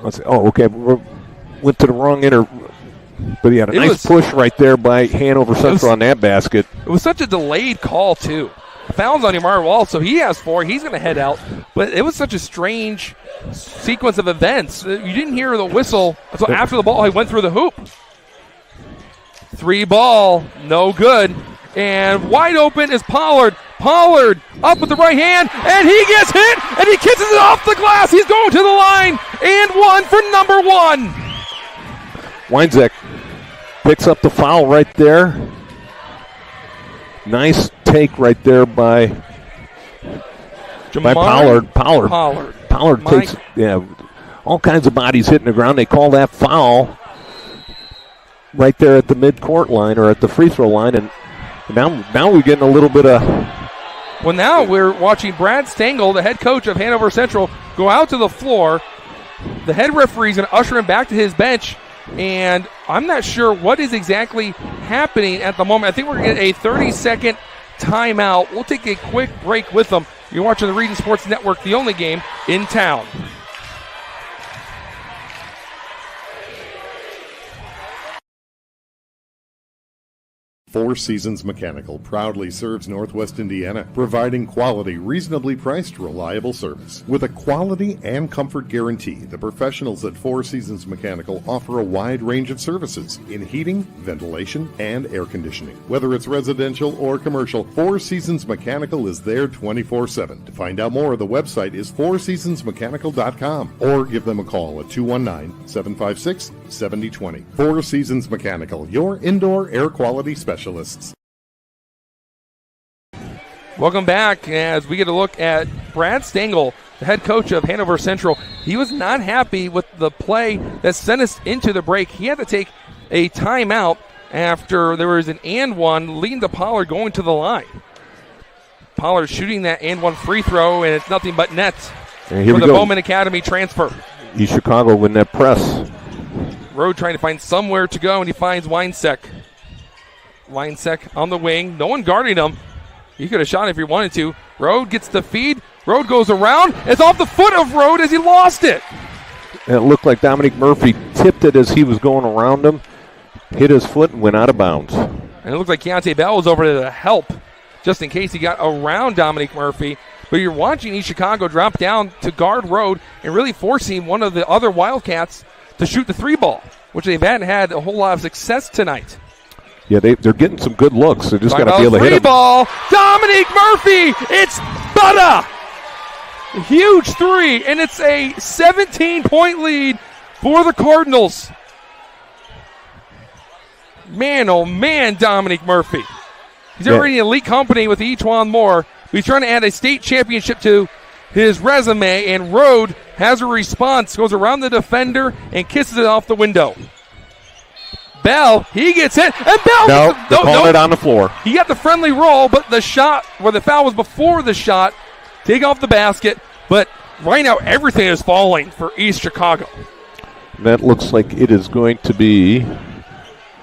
Okay, went to the wrong but he had a nice push right there by Hanover Central on that basket. It was such a delayed call, too. Foul's on Yamar Wall, so he has 4. He's going to head out. But it was such a strange sequence of events. You didn't hear the whistle until after the ball he went through the hoop. 3 ball, no good. And wide open is Pollard. Pollard up with the right hand, and he gets hit, and he kisses it off the glass. He's going to the line, and 1 for number 1. Weinzek picks up the foul right there. Nice take right there by Pollard. Pollard takes all kinds of bodies hitting the ground. They call that foul right there at the mid-court line or at the free throw line, and now we're getting a little bit of. Well, now we're watching Brad Stengel, the head coach of Hanover Central, go out to the floor. The head referee's going to usher him back to his bench, and I'm not sure what is exactly happening at the moment. I think we're going to get a 30-second timeout. We'll take a quick break with them. You're watching the Region Sports Network, the only game in town. Four Seasons Mechanical proudly serves Northwest Indiana, providing quality, reasonably priced, reliable service. With a quality and comfort guarantee, the professionals at Four Seasons Mechanical offer a wide range of services in heating, ventilation, and air conditioning. Whether it's residential or commercial, Four Seasons Mechanical is there 24/7. To find out more, the website is fourseasonsmechanical.com or give them a call at 219-756-7020. Four Seasons Mechanical, your indoor air quality specialist. Welcome back as we get a look at Brad Stengel, the head coach of Hanover Central. He was not happy with the play that sent us into the break. He had to take a timeout after there was an and one leading to Pollard going to the line. Pollard shooting that and one free throw, and it's nothing but net for the Bowman Academy transfer. East Chicago with that press. Rode trying to find somewhere to go, and he finds Weinsack. Weinsack on the wing. No one guarding him. He could have shot if he wanted to. Rode gets the feed. Rode goes around. It's off the foot of Rode as he lost it. And it looked like Dominic Murphy tipped it as he was going around him. Hit his foot and went out of bounds. And it looked like Keontae Bell was over there to help just in case he got around Dominic Murphy. But you're watching East Chicago drop down to guard Rode and really forcing one of the other Wildcats to shoot the 3 ball, which they haven't had a whole lot of success tonight. Yeah, they're getting some good looks. They just got to be able to hit them. 3 ball, Dominic Murphy, it's butter! Huge 3, and it's a 17-point lead for the Cardinals. Man, oh man, Dominic Murphy. He's already in elite company with Echuan Moore. He's trying to add a state championship to his resume, and Rode has a response, goes around the defender and kisses it off the window. Bell, he gets hit, and Bell calling it on the floor. He got the friendly roll, but the shot, where the foul was before the shot, take off the basket, but right now everything is falling for East Chicago. That looks like it is going to be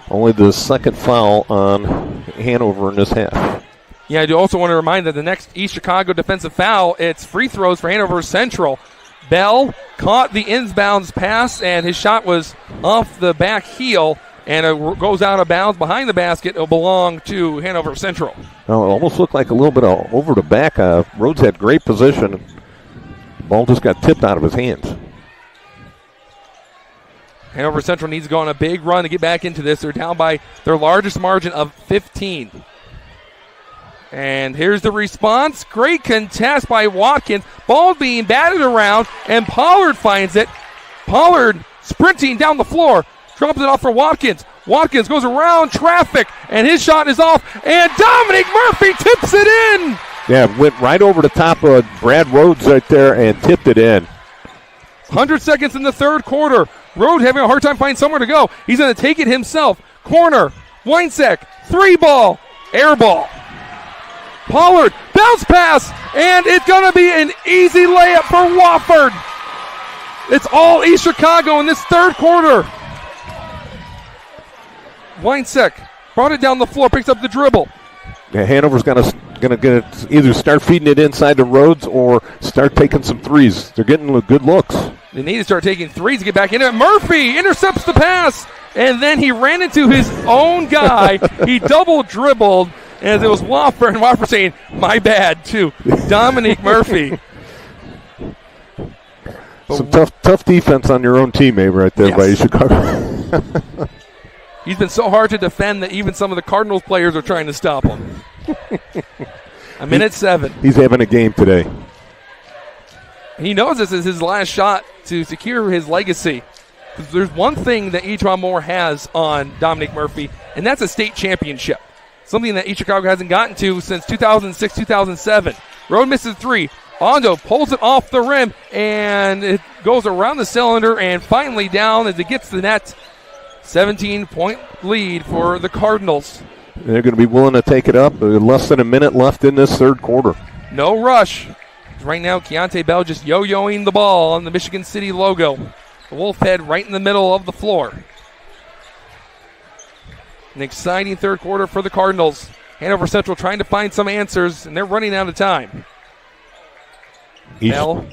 only the second foul on Hanover in this half. Yeah, I do also want to remind that the next East Chicago defensive foul, it's free throws for Hanover Central. Bell caught the inbounds pass, and his shot was off the back heel, and it goes out of bounds behind the basket. It'll belong to Hanover Central. Oh, it almost looked like a little bit of over the back. Rhodes had great position. The ball just got tipped out of his hands. Hanover Central needs to go on a big run to get back into this. They're down by their largest margin of 15. And here's the response. Great contest by Watkins. Ball being batted around, and Pollard finds it. Pollard sprinting down the floor. Drops it off for Watkins. Watkins goes around traffic, and his shot is off. And Dominic Murphy tips it in. Yeah, went right over the top of Brad Rhodes right there and tipped it in. 100 seconds in the third quarter. Rhodes having a hard time finding somewhere to go. He's going to take it himself. Corner. Winesek. 3-ball. Air ball. Pollard. Bounce pass. And it's going to be an easy layup for Wofford. It's all East Chicago in this third quarter. Winesek brought it down the floor. Picks up the dribble. Yeah, Hanover's going to either start feeding it inside the Rhodes or start taking some threes. They're getting good looks. They need to start taking threes to get back into it. Murphy intercepts the pass, and then he ran into his own guy. He double dribbled, as it was Wofford, and Wofford saying, "My bad," to Dominic Murphy. Some tough defense on your own teammate right there by Chicago. He's been so hard to defend that even some of the Cardinals players are trying to stop him. A minute 7. He's having a game today. He knows this is his last shot to secure his legacy. There's one thing that Etron Moore has on Dominic Murphy, and that's a state championship. Something that East Chicago hasn't gotten to since 2006-2007. Road misses 3. Ondo pulls it off the rim, and it goes around the cylinder and finally down as it gets to the net. 17-point lead for the Cardinals. They're going to be willing to take it up. Less than a minute left in this third quarter. No rush. Right now, Keontae Bell just yo-yoing the ball on the Michigan City logo. The Wolf head right in the middle of the floor. An exciting third quarter for the Cardinals. Hanover Central trying to find some answers, and they're running out of time.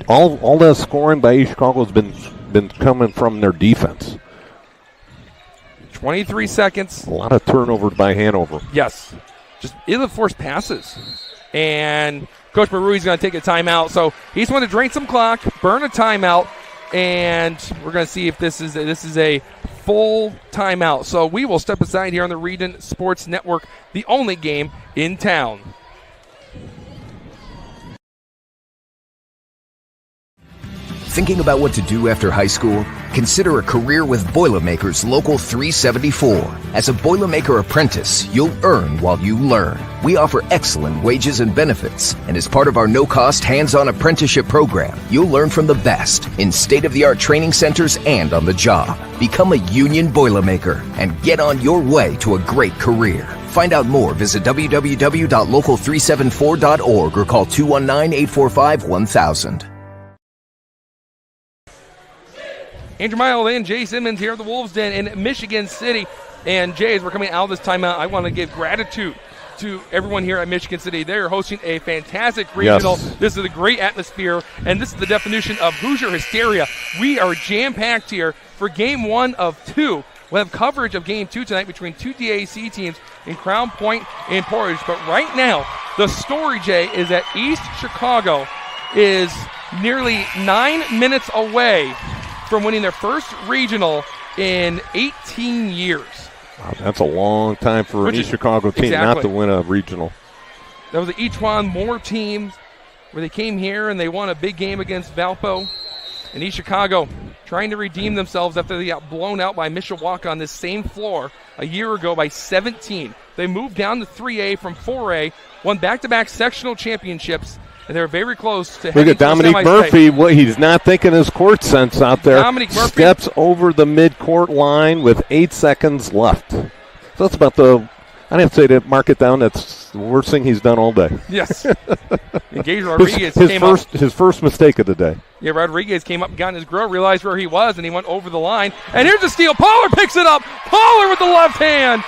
All that scoring by East Chicago has been coming from their defense. 23 seconds. A lot of turnovers by Hanover. Yes. Just ill-forced passes. And Coach Marui's going to take a timeout. So he's going to drain some clock, burn a timeout, and we're going to see if this is a full timeout. So we will step aside here on the Region Sports Network, the only game in town. Thinking about what to do after high school? Consider a career with Boilermakers Local 374. As a Boilermaker apprentice, you'll earn while you learn. We offer excellent wages and benefits, and as part of our no-cost hands-on apprenticeship program, you'll learn from the best in state-of-the-art training centers and on the job. Become a union Boilermaker and get on your way to a great career. Find out more, visit www.local374.org or call 219-845-1000. Andrew Miles and Jay Simmons here at the Wolves Den in Michigan City. And Jay, as we're coming out of this timeout, I want to give gratitude to everyone here at Michigan City. They're hosting a fantastic regional. Yes. This is a great atmosphere, and this is the definition of Hoosier hysteria. We are jam-packed here for Game 1 of 2. We'll have coverage of Game 2 tonight between two DAC teams in Crown Point and Portage. But right now, the story, Jay, is that East Chicago is nearly 9 minutes away from winning their first regional in 18 years. Wow, that's a long time for an East Chicago team not to win a regional. That was the Etron Moore team where they came here and they won a big game against Valpo. And East Chicago trying to redeem themselves after they got blown out by Mishawaka on this same floor a year ago by 17. They moved down to 3A from 4A, won back-to-back sectional championships, and they're very close to look at Dominic Murphy. Well, he's not thinking his court sense out there. Dominic Murphy steps over the midcourt line with 8 seconds left. So that's about the I'd have to say to mark it down, that's the worst thing he's done all day. Yes. And Gage Rodriguez came up. His first mistake of the day. Yeah, Rodriguez came up and got in his grill, realized where he was, and he went over the line. And here's a steal. Pollard picks it up. Pollard with the left hand.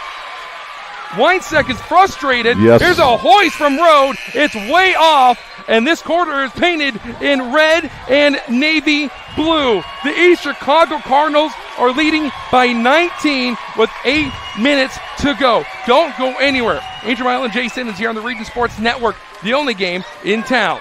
Weinsteck is frustrated. Yes. Here's a hoist from Rode. It's way off, and this quarter is painted in red and navy blue. The East Chicago Cardinals are leading by 19 with 8 minutes to go. Don't go anywhere. Andrew Mile and Jay Simmons here on the Region Sports Network, the only game in town.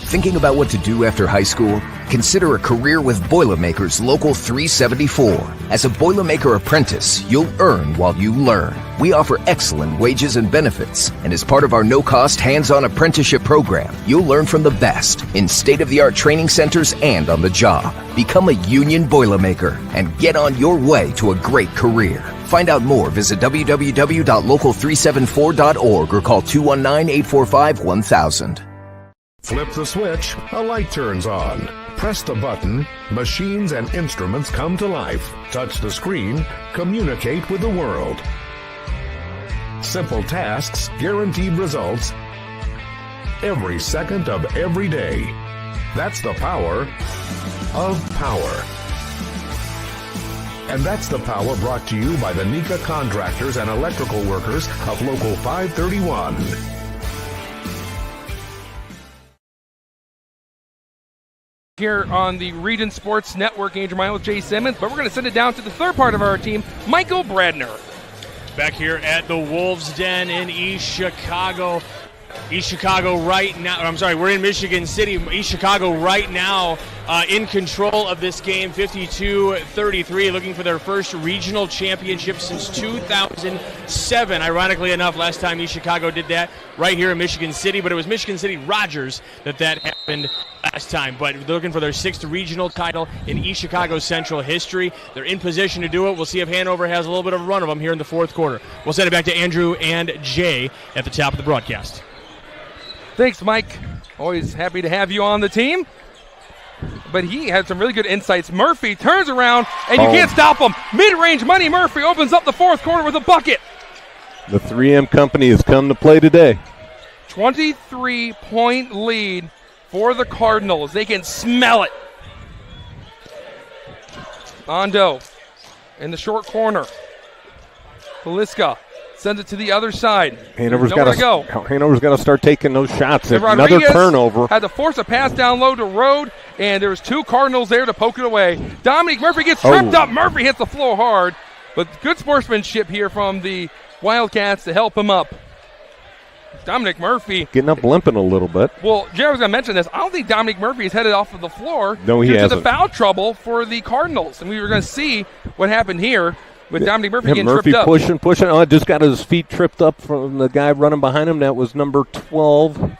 Thinking about what to do after high school? Consider a career with Boilermakers Local 374. As a Boilermaker apprentice, you'll earn while you learn. We offer excellent wages and benefits, and as part of our no-cost hands-on apprenticeship program, you'll learn from the best in state-of-the-art training centers and on the job. Become a union Boilermaker and get on your way to a great career. Find out more, visit www.local374.org or call 219-845-1000. Flip the switch, a light turns on. Press the button, machines and instruments come to life. Touch the screen, communicate with the world. Simple tasks, guaranteed results, every second of every day. That's the power of power. And that's the power brought to you by the NECA contractors and electrical workers of Local 531. Here on the Region Sports Network, Andrew Mile with Jay Simmons, but we're going to send it down to the third part of our team, Michael Bradner. Back here at the Wolves Den in East Chicago. East Chicago right now, we're in Michigan City. East Chicago right now in control of this game, 52-33, looking for their first regional championship since 2007. Ironically enough, last time East Chicago did that right here in Michigan City, but it was Michigan City Rogers that happened last time. But they're looking for their 6th regional title in East Chicago Central history. They're in position to do it. We'll see if Hanover has a little bit of a run of them here in the fourth quarter. We'll send it back to Andrew and Jay at the top of the broadcast. Thanks, Mike. Always happy to have you on the team. But he had some really good insights. Murphy turns around, and you can't stop him. Mid-range money. Murphy opens up the fourth quarter with a bucket. The 3M company has come to play today. 23-point lead for the Cardinals. They can smell it. Ondo in the short corner. Peliska sends it to the other side. Hanover's got to start taking those shots. Another turnover. Had to force a pass down low to Rode, and there's 2 Cardinals there to poke it away. Dominic Murphy gets tripped up. Murphy hits the floor hard, but good sportsmanship here from the Wildcats to help him up. Dominic Murphy getting up limping a little bit. Well, Jared was going to mention this. I don't think Dominic Murphy is headed off of the floor due to the foul trouble for the Cardinals, and we were going to see what happened here. With Dominic Murphy getting tripped up. Murphy pushing. Oh, just got his feet tripped up from the guy running behind him. That was number 12,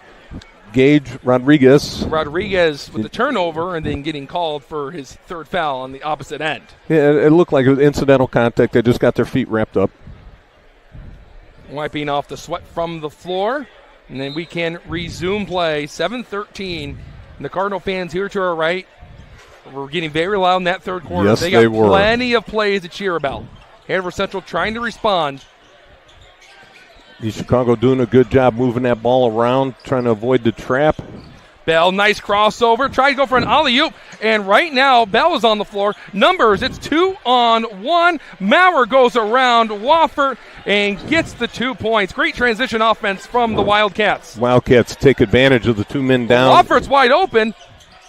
Gage Rodriguez. Rodriguez with the turnover and then getting called for his 3rd foul on the opposite end. Yeah, it looked like it was incidental contact. They just got their feet wrapped up. Wiping off the sweat from the floor. And then we can resume play. 7-13. And the Cardinal fans here to our right were getting very loud in that third quarter. Yes, they got were. Plenty of plays to cheer about. Hanover Central trying to respond. East Chicago doing a good job moving that ball around, trying to avoid the trap. Bell, nice crossover. Tried to go for an alley-oop. And right now, Bell is on the floor. Numbers, it's 2-on-1. Maurer goes around Wofford and gets the 2 points. Great transition offense from the Wildcats. Wildcats take advantage of the 2 men down. Wofford's wide open.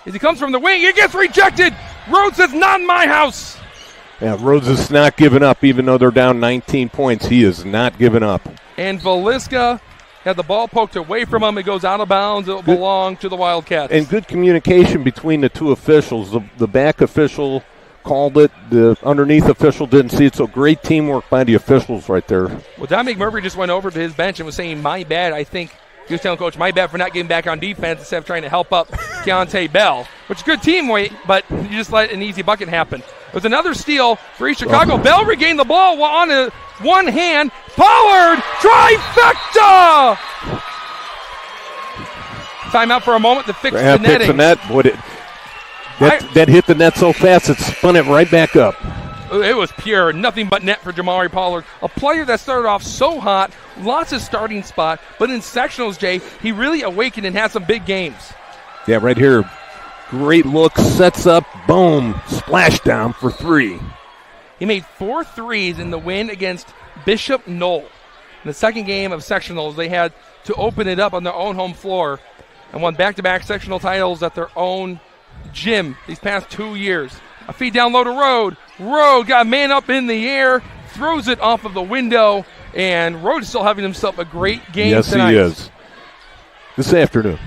As he comes from the wing, he gets rejected. Rhodes says, not in my house. Yeah, Rhodes is not giving up, even though they're down 19 points. He is not giving up. And Veliska had the ball poked away from him. It goes out of bounds. It will belong to the Wildcats. And good communication between the 2 officials. The back official called it. The underneath official didn't see it. So great teamwork by the officials right there. Well, Dominic Murphy just went over to his bench and was saying, my bad. I think he was telling Coach, my bad for not getting back on defense instead of trying to help up Keontae Bell, which is good teamwork, but you just let an easy bucket happen. There's another steal for East Chicago. Bell regained the ball on one hand. Pollard, trifecta! Timeout for a moment to fix the netting. Fix the net. Boy, that hit the net so fast it spun it right back up. It was pure, nothing but net for Jamari Pollard, a player that started off so hot, lost his starting spot, but in sectionals, Jay, he really awakened and had some big games. Yeah, right here. Great look, sets up, boom, splashdown for 3. He made 4 threes in the win against Bishop Knoll. In the second game of sectionals, they had to open it up on their own home floor and won back-to-back sectional titles at their own gym these past 2 years. A feed down low to Rode. Rode got a man up in the air, throws it off of the window, and Rode is still having himself a great game tonight. Yes, he is. This afternoon.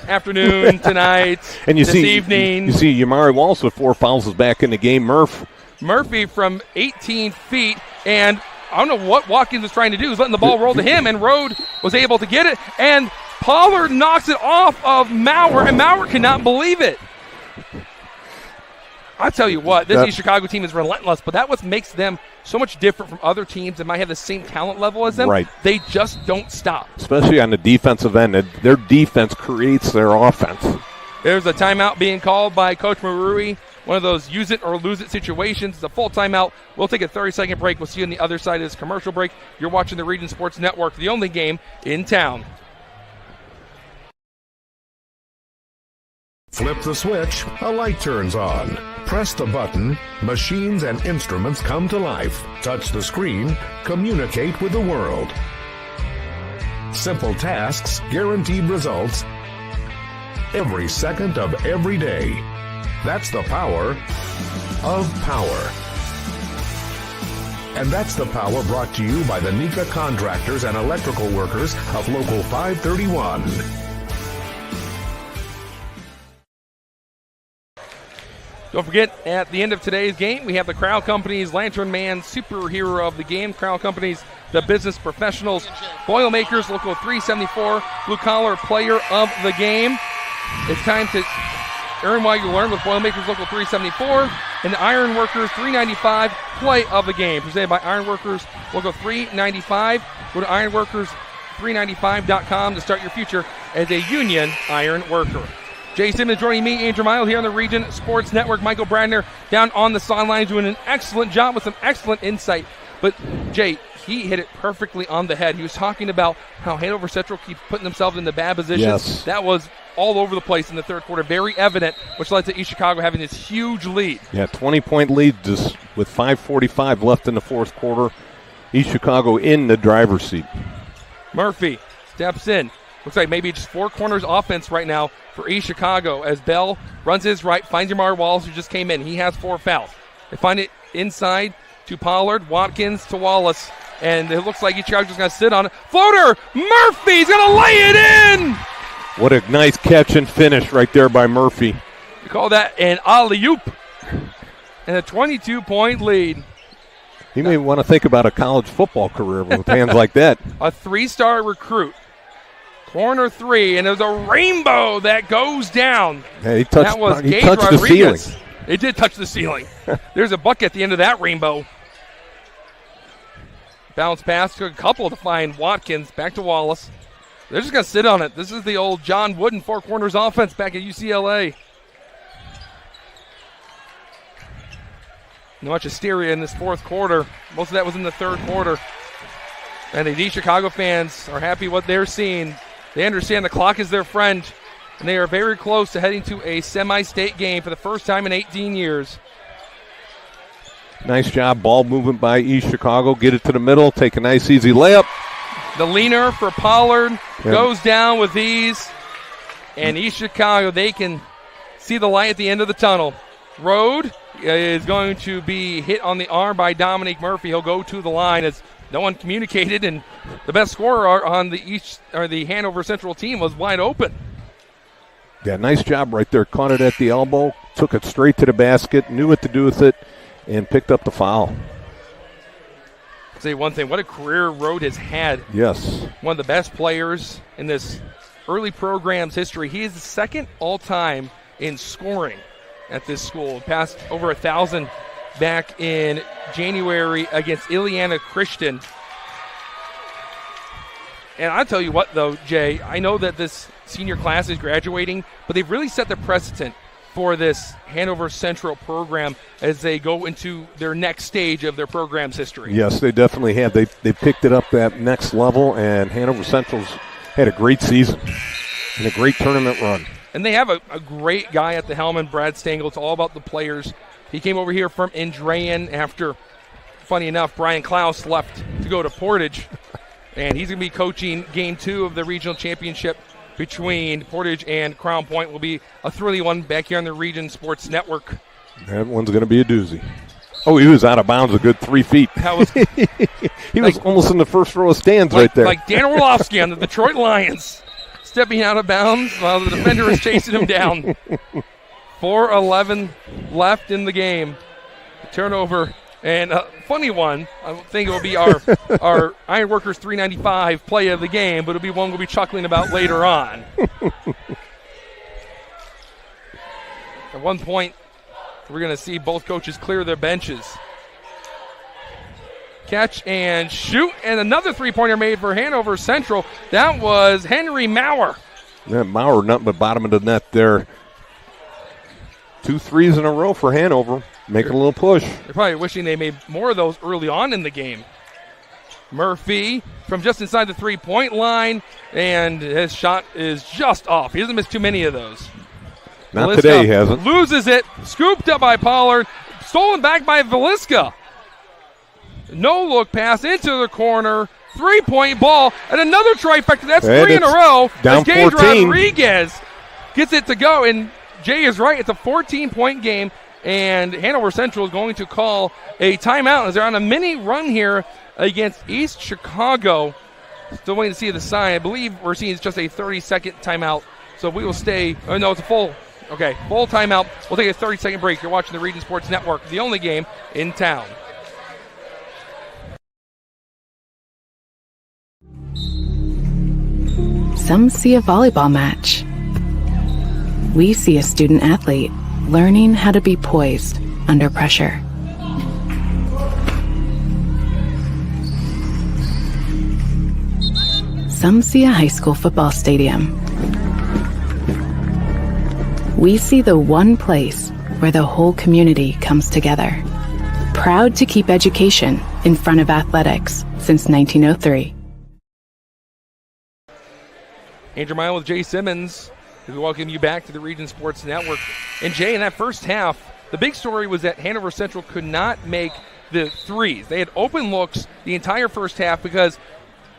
Afternoon, tonight, and this evening. You see Yamari Wallace with 4 fouls is back in the game. Murphy from 18 feet, and I don't know what Watkins was trying to do. He's letting the ball roll to him, and Rode was able to get it, and Pollard knocks it off of Maurer, and Maurer cannot believe it. I tell you what, this East Chicago team is relentless, but that's what makes them so much different from other teams that might have the same talent level as them. Right. They just don't stop. Especially on the defensive end. Their defense creates their offense. There's a timeout being called by Coach Marui. One of those use it or lose it situations. It's a full timeout. We'll take a 30-second break. We'll see you on the other side of this commercial break. You're watching the Region Sports Network, the only game in town. Flip the switch, a light turns on. Press the button, machines and instruments come to life. Touch the screen, communicate with the world. Simple tasks, guaranteed results, every second of every day. That's the power of power. And that's the power brought to you by the Nika Contractors and Electrical Workers of Local 531. Don't forget, at the end of today's game, we have the Crowd Company's Lantern Man superhero of the game. Crowd Company's the business professionals, Boilermakers, Local 374, blue-collar player of the game. It's time to earn while you learn with Boilermakers, Local 374, and the Iron Workers 395 play of the game. Presented by Iron Workers, Local 395. Go to ironworkers395.com to start your future as a union iron worker. Jay Simmons joining me, Andrew Mile, here on the Region Sports Network. Michael Bradner down on the sidelines doing an excellent job with some excellent insight. But, Jay, he hit it perfectly on the head. He was talking about how Hanover Central keeps putting themselves in the bad positions. Yes. That was all over the place in the third quarter, very evident, which led to East Chicago having this huge lead. Yeah, 20-point lead just with 5:45 left in the fourth quarter. East Chicago in the driver's seat. Murphy steps in. Looks like maybe just 4 corners offense right now for East Chicago as Bell runs his right, finds Yamari Wallace, who just came in. He has 4 fouls. They find it inside to Pollard, Watkins to Wallace, and it looks like East Chicago's going to sit on it. Floater! Murphy's going to lay it in! What a nice catch and finish right there by Murphy. We call that an alley-oop. And a 22-point lead. He may want to think about a college football career with hands like that. A 3-star recruit. Corner 3, and there's a rainbow that goes down. Yeah, he touched the ceiling. It did touch the ceiling. There's a bucket at the end of that rainbow. Bounce pass to a couple to find Watkins. Back to Wallace. They're just going to sit on it. This is the old John Wooden 4 corners offense back at UCLA. Not much hysteria in this fourth quarter. Most of that was in the third quarter. And the East Chicago fans are happy what they're seeing. They understand the clock is their friend, and they are very close to heading to a semi-state game for the first time in 18 years. Nice job, ball movement by East Chicago. Get it to the middle, take a nice easy layup. The leaner for Pollard goes down with ease, and East Chicago, they can see the light at the end of the tunnel. Rode is going to be hit on the arm by Dominique Murphy. He'll go to the line as no one communicated, and the best scorer on the Hanover Central team was wide open. Yeah, nice job right there. Caught it at the elbow, took it straight to the basket, knew what to do with it, and picked up the foul. I'll say one thing, what a career Rode has had. Yes. One of the best players in this early program's history. He is the second all-time in scoring at this school. Passed over 1,000 back in January against Ileana Christian. And I'll tell you what, though, Jay, I know that this senior class is graduating, but they've really set the precedent for this Hanover Central program as they go into their next stage of their program's history. Yes, they definitely have. They picked it up that next level, and Hanover Central's had a great season and a great tournament run. And they have a great guy at the helm in Brad Stengel. It's all about the players. He came over here from Andrean after, funny enough, Brian Klaus left to go to Portage. And he's going to be coaching Game 2 of the regional championship between Portage and Crown Point. Will be a thrilling one back here on the Region Sports Network. That one's going to be a doozy. Oh, he was out of bounds a good 3 feet. That was, he was almost in the first row of stands right there. Like Dan Orlovsky on the Detroit Lions, stepping out of bounds while the defender is chasing him down. 4:11 left in the game. Turnover. And a funny one, I think it will be our Ironworkers 395 play of the game, but it'll be one we'll be chuckling about later on. At one point, we're going to see both coaches clear their benches. Catch and shoot, and another three-pointer made for Hanover Central. That was Henry Maurer. Yeah, Maurer, nothing but bottom of the net there. 2 threes in a row for Hanover. Making a little push. They're probably wishing they made more of those early on in the game. Murphy from just inside the three-point line, and his shot is just off. He doesn't miss too many of those. Not today, he hasn't. Loses it, scooped up by Pollard, stolen back by Velisca. No-look pass into the corner, three-point ball, and another trifecta. That's 3 in a row. Down as Gage 14. Rodriguez gets it to go, and Jay is right. It's a 14-point game. And Hanover Central is going to call a timeout as they're on a mini run here against East Chicago. Still waiting to see the sign. I believe we're seeing it's just a 30-second timeout. So we will stay. Oh, no, it's a full timeout. We'll take a 30-second break. You're watching the Region Sports Network, the only game in town. Some see a volleyball match. We see a student athlete learning how to be poised under pressure. Some see a high school football stadium. We see the one place where the whole community comes together. Proud to keep education in front of athletics since 1903. Andrew Mile with Jay Simmons. We welcome you back to the Region Sports Network. And Jay, in that first half, the big story was that Hanover Central could not make the threes. They had open looks the entire first half because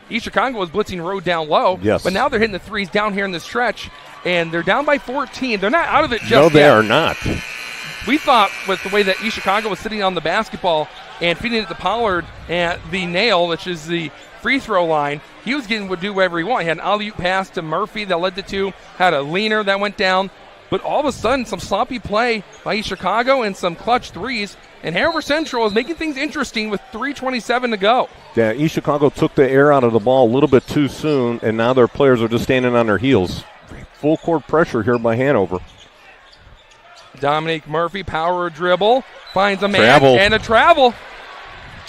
East Chicago was blitzing road down low. Yes. But now they're hitting the threes down here in the stretch, and they're down by 14. They're not out of it just yet. No, they yet. are not. We thought with the way that East Chicago was sitting on the basketball and feeding it to Pollard at the nail, which is the free throw line, he was getting to do whatever he wanted. He had an alley-oop pass to Murphy that led to 2, had a leaner that went down. But all of a sudden, some sloppy play by East Chicago and some clutch threes. And Hanover Central is making things interesting with 3:27 to go. Yeah, East Chicago took the air out of the ball a little bit too soon, and now their players are just standing on their heels. Full court pressure here by Hanover. Dominique Murphy, power dribble, finds a man Travel. and a travel.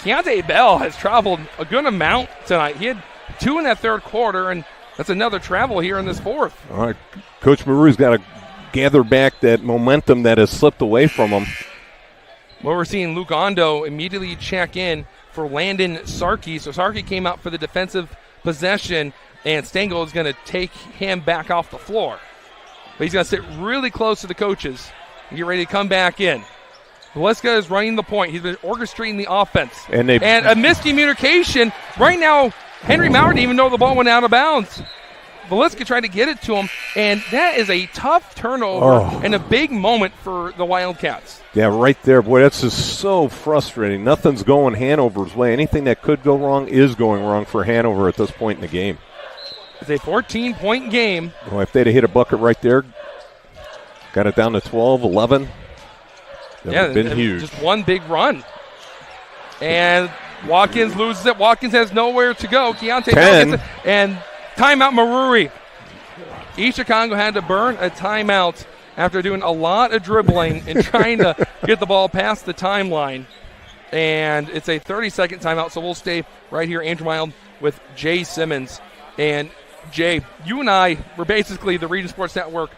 Keontae Bell has traveled a good amount tonight. He had 2 in that third quarter, and that's another travel here in this fourth. All right, Coach Maru's got to gather back that momentum that has slipped away from him. Well, we're seeing Luke Ondo immediately check in for Landon Sarkey. So Sarkey came out for the defensive possession, and Stengel is going to take him back off the floor. But he's going to sit really close to the coaches and get ready to come back in. Velisca is running the point. He's been orchestrating the offense. And a miscommunication. Right now, Henry Maurer didn't even know the ball went out of bounds. Velisca tried to get it to him, and that is a tough turnover and a big moment for the Wildcats. Yeah, right there. Boy, that's just so frustrating. Nothing's going Hanover's way. Anything that could go wrong is going wrong for Hanover at this point in the game. It's a 14-point game. Well, if they'd have hit a bucket right there, got it down to 12, 11. That would have been huge. Just one big run. And Watkins loses it. Watkins has nowhere to go. Keontae gets it. And timeout Maruri. East Chicago had to burn a timeout after doing a lot of dribbling and trying to get the ball past the timeline. And it's a 30-second timeout, so we'll stay right here, Andrew Mild, with Jay Simmons. And, Jay, you and I were basically the Region Sports Network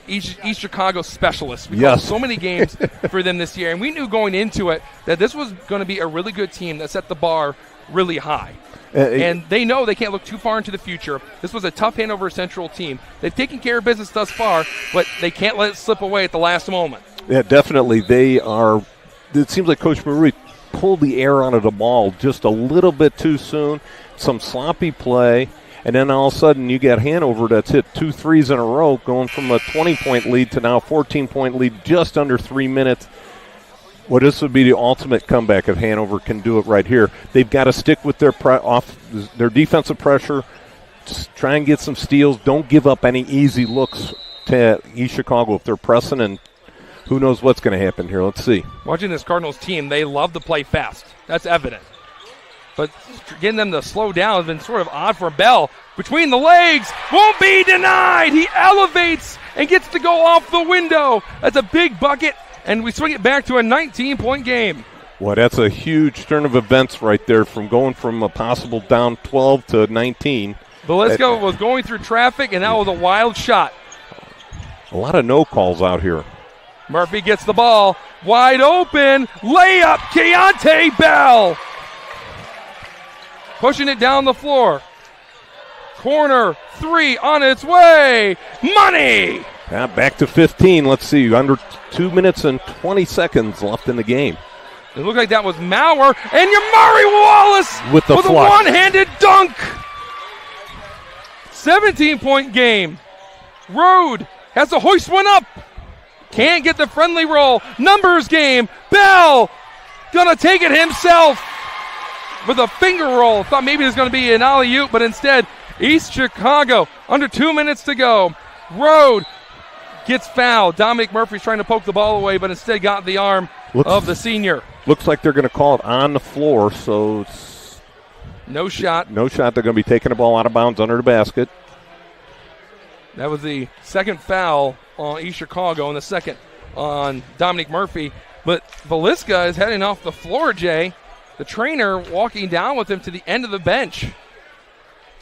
East Chicago specialists. We Yes. called so many games for them this year, and we knew going into it that this was going to be a really good team that set the bar really high. And they know they can't look too far into the future. This was a tough Hanover Central team. They've taken care of business thus far, but they can't let it slip away at the last moment. Yeah, definitely. They are. It seems like Coach Marie pulled the air out of the ball just a little bit too soon. Some sloppy play, and then all of a sudden you got Hanover that's hit 2 threes in a row, going from a 20-point lead to now a 14-point lead just under 3 minutes. Well, this would be the ultimate comeback if Hanover can do it right here. They've got to stick with their their defensive pressure, just try and get some steals. Don't give up any easy looks to East Chicago if they're pressing, and who knows what's going to happen here. Let's see. Watching this Cardinals team, they love to play fast. That's evident. But getting them to slow down has been sort of odd for Bell. Between the legs, won't be denied. He elevates and gets to go off the window. That's a big bucket. And we swing it back to a 19-point game. Well, that's a huge turn of events right there, from going from a possible down 12 to 19. Velisco was going through traffic, and that was a wild shot. A lot of no calls out here. Murphy gets the ball. Wide open. Layup. Keontae Bell. Pushing it down the floor. Corner 3 on its way. Money. Yeah, back to 15. Let's see. Under 2 minutes and 20 seconds left in the game. It looked like that was Maurer. And Yamari Wallace with a one-handed dunk. 17-point game. Rode has to hoist one up. Can't get the friendly roll. Numbers game. Bell gonna take it himself with a finger roll. Thought maybe it was gonna be an alley-oop, but instead East Chicago under 2 minutes to go. Rode gets fouled. Dominic Murphy's trying to poke the ball away, but instead got the arm of the senior. Looks like they're going to call it on the floor, so it's no shot. No shot. They're going to be taking the ball out of bounds under the basket. That was the second foul on East Chicago and the second on Dominic Murphy. But Velisca is heading off the floor, Jay. The trainer walking down with him to the end of the bench.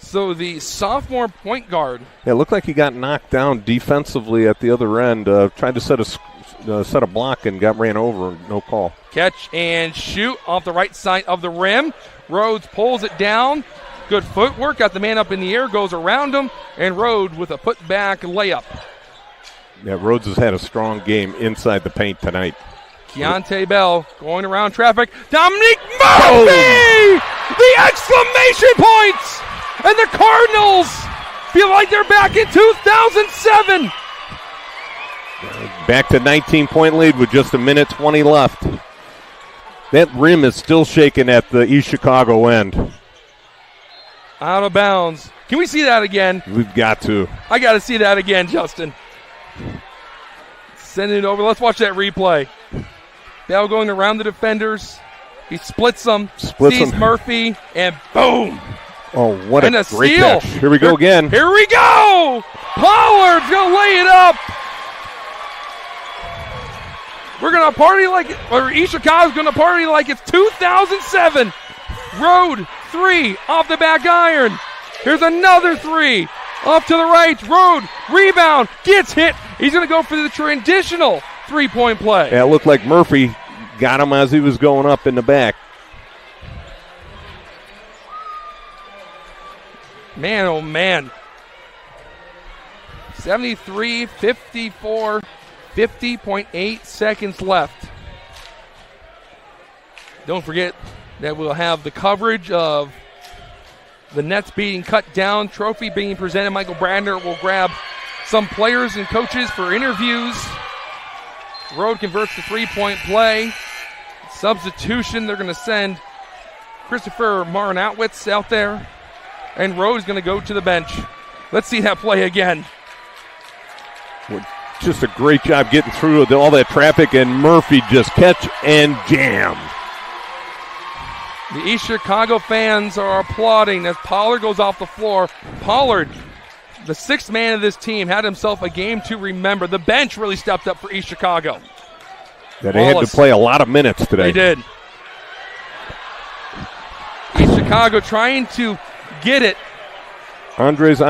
So the sophomore point guard. Yeah, it looked like he got knocked down defensively at the other end. Tried to set a block and got ran over. No call. Catch and shoot off the right side of the rim. Rhodes pulls it down. Good footwork. Got the man up in the air. Goes around him. And Rhodes with a put-back layup. Yeah, Rhodes has had a strong game inside the paint tonight. Keontae Bell going around traffic. Dominic Murphy! The exclamation points! And the Cardinals feel like they're back in 2007. Back to 19-point lead with just a minute 20 left. That rim is still shaking at the East Chicago end. Out of bounds. Can we see that again? We've got to. I got to see that again, Justin. Send it over. Let's watch that replay. Bell going around the defenders. He splits them. Sees Murphy, and boom. Oh, what a great steal. catch. Here we go again. Here we go. Pollard's going to lay it up. We're going to party like, or East Chicago's going to party like it's 2007. Rode 3 off the back iron. Here's another 3 off to the right. Rode rebound, gets hit. He's going to go for the traditional 3-point play. Yeah, it looked like Murphy got him as he was going up in the back. Man, oh man. 73, 54, 50.8 seconds left. Don't forget that we'll have the coverage of the Nets being cut down, trophy being presented. Michael Bradner will grab some players and coaches for interviews. Rode converts to 3-point play. Substitution, they're going to send Christopher Marinowitz out there. And Rhodes going to go to the bench. Let's see that play again. Just a great job getting through all that traffic, and Murphy just catch and jam. The East Chicago fans are applauding as Pollard goes off the floor. Pollard, the sixth man of this team, had himself a game to remember. The bench really stepped up for East Chicago. Yeah, they had to play a lot of minutes today. They did. East Chicago trying to get it. Andres.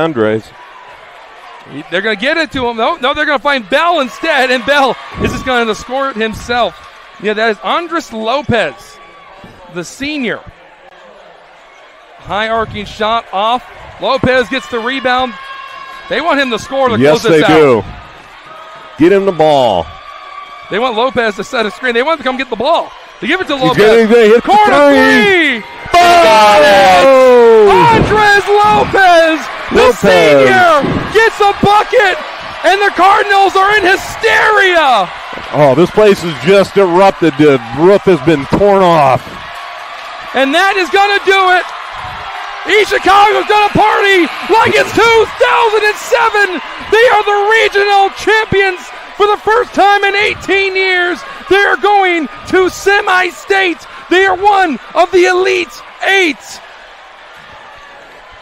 They're going to get it to him. No, they're going to find Bell instead, and Bell is just going to score it himself. Yeah, that is Andres Lopez, the senior. High arcing shot off. Lopez gets the rebound. They want him to score to close this out. Yes, they do. Get him the ball. They want Lopez to set a screen. They want him to come get the ball. They give it to Lopez. Hit corner three. Got it! Andres Lopez, the senior, gets a bucket, and the Cardinals are in hysteria. Oh, this place is just erupted. The roof has been torn off. And that is going to do it. East Chicago's going to party like it's 2007. They are the regional champions for the first time in 18 years. They are going to semi-state. They are one of the Elite Eight.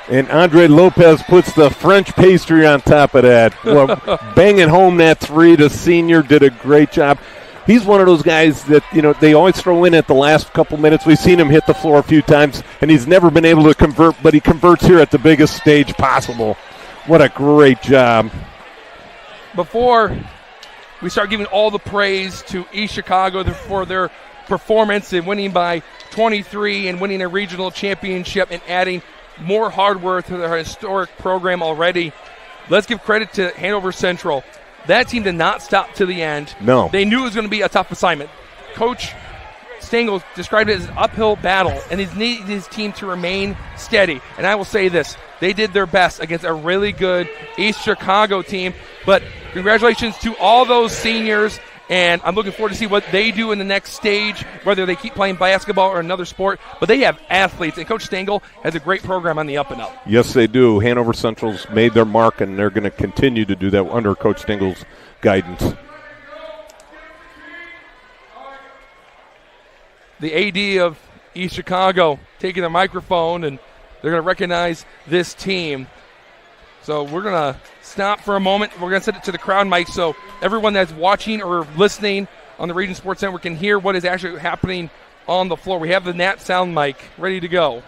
And Andre Lopez puts the French pastry on top of that. Well, banging home that three. The senior did a great job. He's one of those guys that, they always throw in at the last couple minutes. We've seen him hit the floor a few times, and he's never been able to convert, but he converts here at the biggest stage possible. What a great job. Before we start giving all the praise to East Chicago for their performance in winning by 23 and winning a regional championship and adding more hardware to their historic program already, let's give credit to Hanover Central. That team did not stop to the end. No. They knew it was going to be a tough assignment. Coach Stengel described it as an uphill battle, and he needed his team to remain steady. And I will say this, they did their best against a really good East Chicago team. But congratulations to all those seniors, and I'm looking forward to see what they do in the next stage, whether they keep playing basketball or another sport. But they have athletes, and Coach Stengel has a great program on the up and up. Yes, they do. Hanover Central's made their mark, and they're going to continue to do that under Coach Stengel's guidance. The AD of East Chicago taking the microphone, and they're going to recognize this team. So we're going to stop for a moment. We're going to send it to the crowd mic so everyone that's watching or listening on the Region Sports Network can hear what is actually happening on the floor. We have the Nat sound mic ready to go.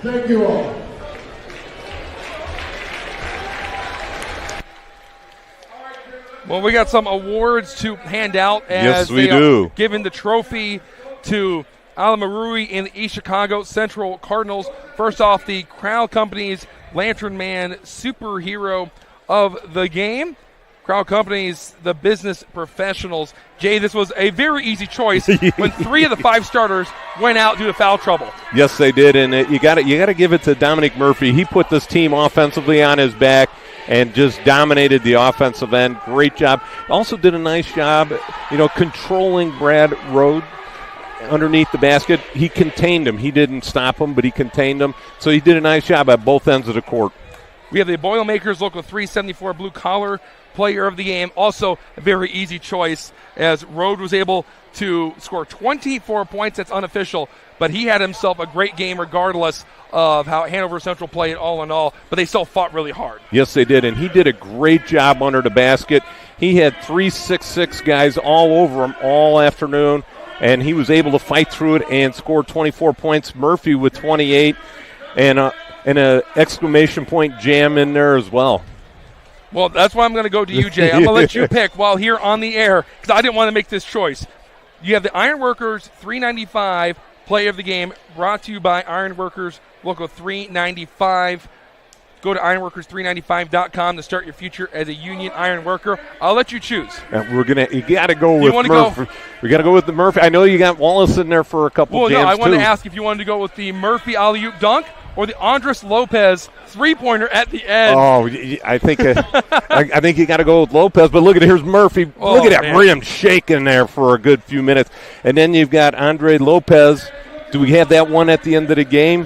Thank you all. Well, we got some awards to hand out as yes, we do. Giving the trophy to Alamarui and the East Chicago Central Cardinals. First off, the Crowd Company's Lantern Man Superhero of the Game. Crowd Company's the business professionals. Jay, this was a very easy choice when 3 of the 5 starters went out due to foul trouble. Yes, they did, and you got to give it to Dominic Murphy. He put this team offensively on his back and just dominated the offensive end. Great job. Also did a nice job, controlling Brad Rode underneath the basket. He contained him. He didn't stop him, but he contained him. So he did a nice job at both ends of the court. We have the Boilermakers Local 374 Blue Collar Player of the Game. Also a very easy choice as Rode was able to score 24 points. That's unofficial, but he had himself a great game regardless of how Hanover Central played all in all, but they still fought really hard. Yes, they did, and he did a great job under the basket. He had 3 6'6" guys all over him all afternoon, and he was able to fight through it and score 24 points. Murphy with 28 and an exclamation point jam in there as well. Well, that's why I'm going to go to you, Jay. I'm going to let you pick while here on the air because I didn't want to make this choice. You have the Ironworkers $3.95 play of the game brought to you by Ironworkers Local 395. Go to ironworkers395.com to start your future as a union iron worker. I'll let you choose. You got to go with Murphy. We got to go with the Murphy. I know you got Wallace in there for a couple jams, I want to ask if you wanted to go with the Murphy alley-oop dunk or the Andres Lopez three-pointer at the end. Oh, I think I think you got to go with Lopez. But look at here's Murphy. Look at that rim shaking there for a good few minutes. And then you've got Andre Lopez. Do we have that one at the end of the game?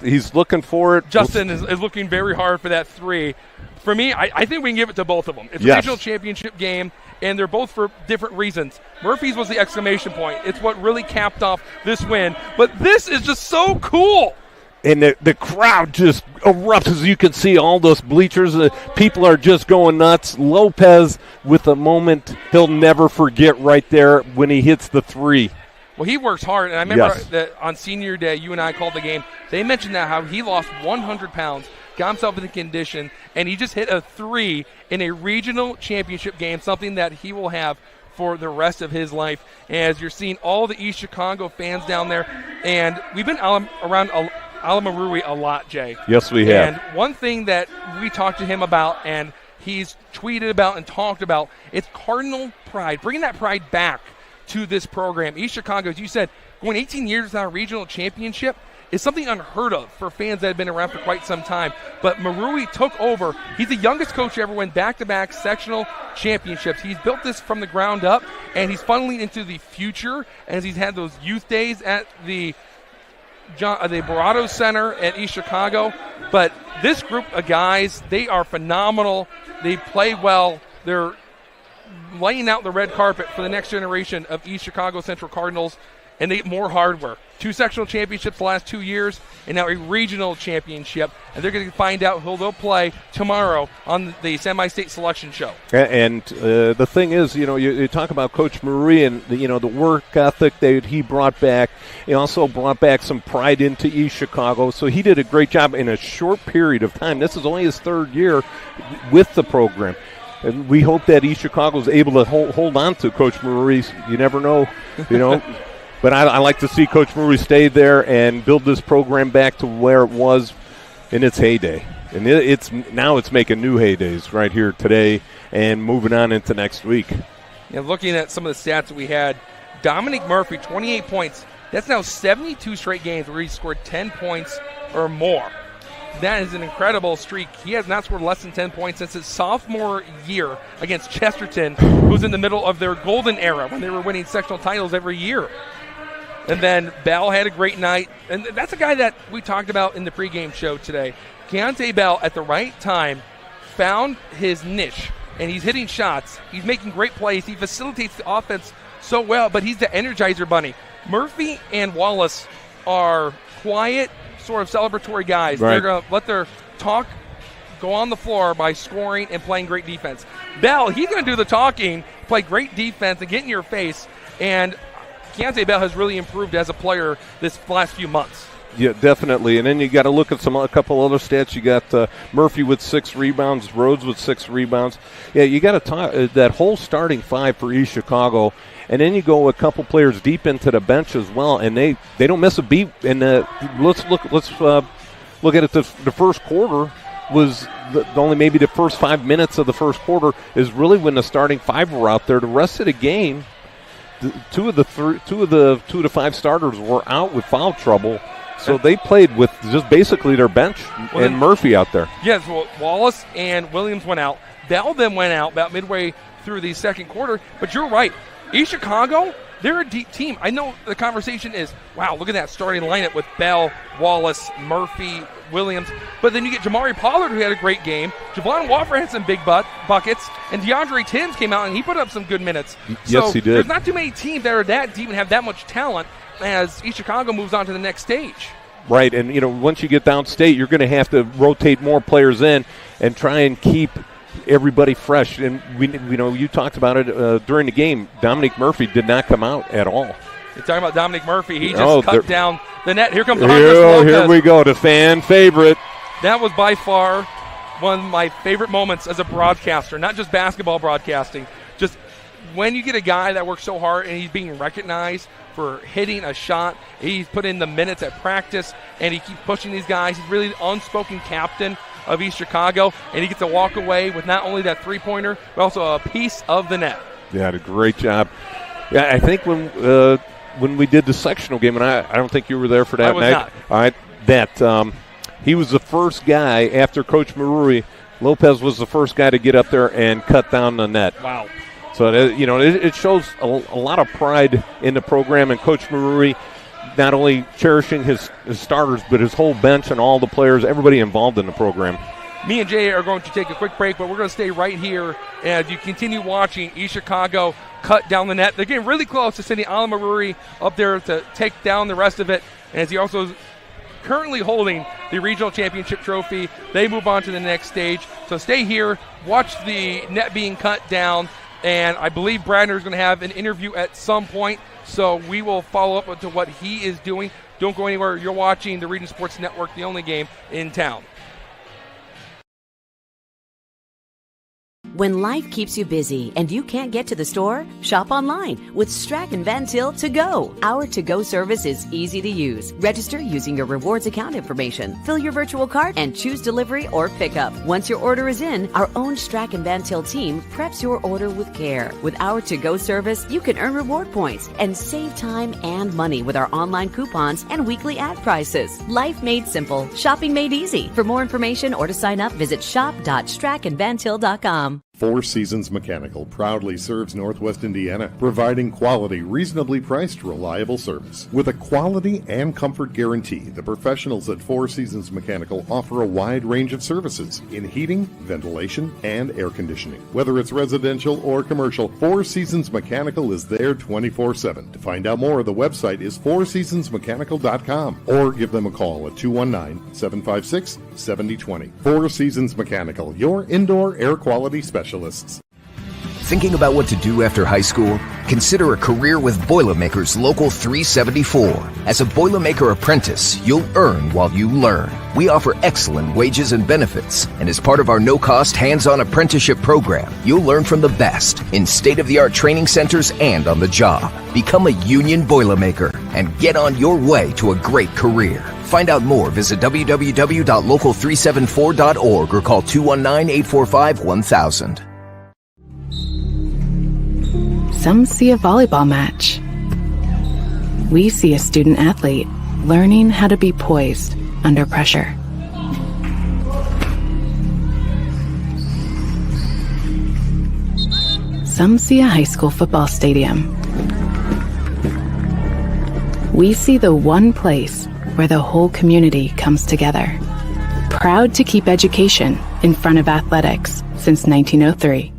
He's looking for it. Justin is looking very hard for that three. For me, I think we can give it to both of them. It's a regional championship game, and they're both for different reasons. Murphy's was the exclamation point. It's what really capped off this win. But this is just so cool. And the crowd just erupts, as you can see, all those bleachers. People are just going nuts. Lopez with a moment he'll never forget right there when he hits the three. Well, he works hard, and I remember that on senior day, you and I called the game. They mentioned that how he lost 100 pounds, got himself into condition, and he just hit a three in a regional championship game, something that he will have for the rest of his life. As you're seeing all the East Chicago fans down there, and we've been around Alamarui a lot, Jay. Yes, we have. And one thing that we talked to him about, and he's tweeted about and talked about, it's Cardinal pride, bringing that pride back to this program. East Chicago, as you said, going 18 years without a regional championship is something unheard of for fans that have been around for quite some time. But Marui took over. He's the youngest coach to ever win back-to-back sectional championships. He's built this from the ground up, and he's funneling into the future as he's had those youth days at the Barado Center at East Chicago. But this group of guys, they are phenomenal. They play well. They're laying out the red carpet for the next generation of East Chicago Central Cardinals, and they get more hardware. 2 sectional championships the last 2 years, and now a regional championship, and they're going to find out who they'll play tomorrow on the semi-state selection show. And the thing is, you talk about Coach Marie and the work ethic that he brought back. He also brought back some pride into East Chicago, so he did a great job in a short period of time. This is only his 3rd year with the program. And we hope that East Chicago is able to hold on to Coach Maurice. You never know, But I like to see Coach Maurice stay there and build this program back to where it was in its heyday. And it's making new heydays right here today and moving on into next week. Yeah, looking at some of the stats that we had, Dominic Murphy, 28 points. That's now 72 straight games where he scored 10 points or more. That is an incredible streak. He has not scored less than 10 points since his sophomore year against Chesterton, who's in the middle of their golden era when they were winning sectional titles every year. And then Bell had a great night. And that's a guy that we talked about in the pregame show today. Keontae Bell, at the right time, found his niche, and he's hitting shots. He's making great plays. He facilitates the offense so well, but he's the Energizer Bunny. Murphy and Wallace are quiet, sort of celebratory guys. Right. They're going to let their talk go on the floor by scoring and playing great defense. Bell, he's going to do the talking, play great defense, and get in your face. And Keontae Bell has really improved as a player this last few months. Yeah, definitely. And then you got to look at a couple other stats. You got Murphy with 6 rebounds, Rhodes with 6 rebounds. Yeah, you got to talk that whole starting 5 for East Chicago. And then you go a couple players deep into the bench as well, and they don't miss a beat. And let's look at it. The first quarter was only maybe the first 5 minutes of the first quarter is really when the starting 5 were out there. The rest of the game, two of the 5 starters were out with foul trouble, so they played with just basically their bench and Murphy out there. Yes, well, Wallace and Williams went out. Bell then went out about midway through the second quarter. But you're right. East Chicago, they're a deep team. I know the conversation is, wow, look at that starting lineup with Bell, Wallace, Murphy, Williams. But then you get Jamari Pollard, who had a great game. Javon Wofford had some big buckets. And DeAndre Timms came out, and he put up some good minutes. Yes, he did. There's not too many teams that are that deep and have that much talent as East Chicago moves on to the next stage. Right, and once you get downstate, you're going to have to rotate more players in and try and keep everybody fresh. And you talked about it during the game. Dominic Murphy did not come out at all. You're talking about Dominic Murphy. He just cut down the net. Here comes Here we go, the fan favorite. That was by far one of my favorite moments as a broadcaster, not just basketball broadcasting, just when you get a guy that works so hard and he's being recognized for hitting a shot. He's put in the minutes at practice, and he keeps pushing these guys. He's really the unspoken captain of East Chicago, and he gets to walk away with not only that three-pointer, but also a piece of the net. Yeah, did a great job. Yeah, I think when we did the sectional game, and I don't think you were there for that I was night. not. All right, he was the first guy after Coach Maruri. Lopez was the first guy to get up there and cut down the net. Wow. So, it shows a lot of pride in the program, and Coach Maruri not only cherishing his starters, but his whole bench and all the players, everybody involved in the program. Me and Jay are going to take a quick break, but we're going to stay right here as you continue watching East Chicago cut down the net. They're getting really close to sending Alan Maruri up there to take down the rest of it, and as he also is currently holding the regional championship trophy, they move on to the next stage. So stay here, watch the net being cut down, and I believe Bradner is going to have an interview at some point, so we will follow up to what he is doing. Don't go anywhere. You're watching the Region Sports Network, the only game in town. When life keeps you busy and you can't get to the store, shop online with Strachan Van Til To Go. Our to-go service is easy to use. Register using your rewards account information, fill your virtual cart, and choose delivery or pickup. Once your order is in, our own Strachan Van Til team preps your order with care. With our to-go service, you can earn reward points and save time and money with our online coupons and weekly ad prices. Life made simple, shopping made easy. For more information or to sign up, visit shop.strachanvantil.com. Four Seasons Mechanical proudly serves Northwest Indiana, providing quality, reasonably priced, reliable service. With a quality and comfort guarantee, the professionals at Four Seasons Mechanical offer a wide range of services in heating, ventilation, and air conditioning. Whether it's residential or commercial, Four Seasons Mechanical is there 24/7. To find out more, the website is fourseasonsmechanical.com or give them a call at 219-756-7020. Four Seasons Mechanical, your indoor air quality specialist. Thinking about what to do after high school? Consider a career with Boilermakers Local 374. As a Boilermaker apprentice, you'll earn while you learn. We offer excellent wages and benefits, and as part of our no-cost hands-on apprenticeship program, you'll learn from the best in state-of-the-art training centers and on the job. Become a union Boilermaker and get on your way to a great career. Find out more, visit www.local374.org or call 219-845-1000. Some see a volleyball match. We see a student athlete learning how to be poised under pressure. Some see a high school football stadium. We see the one place where the whole community comes together. Proud to keep education in front of athletics since 1903.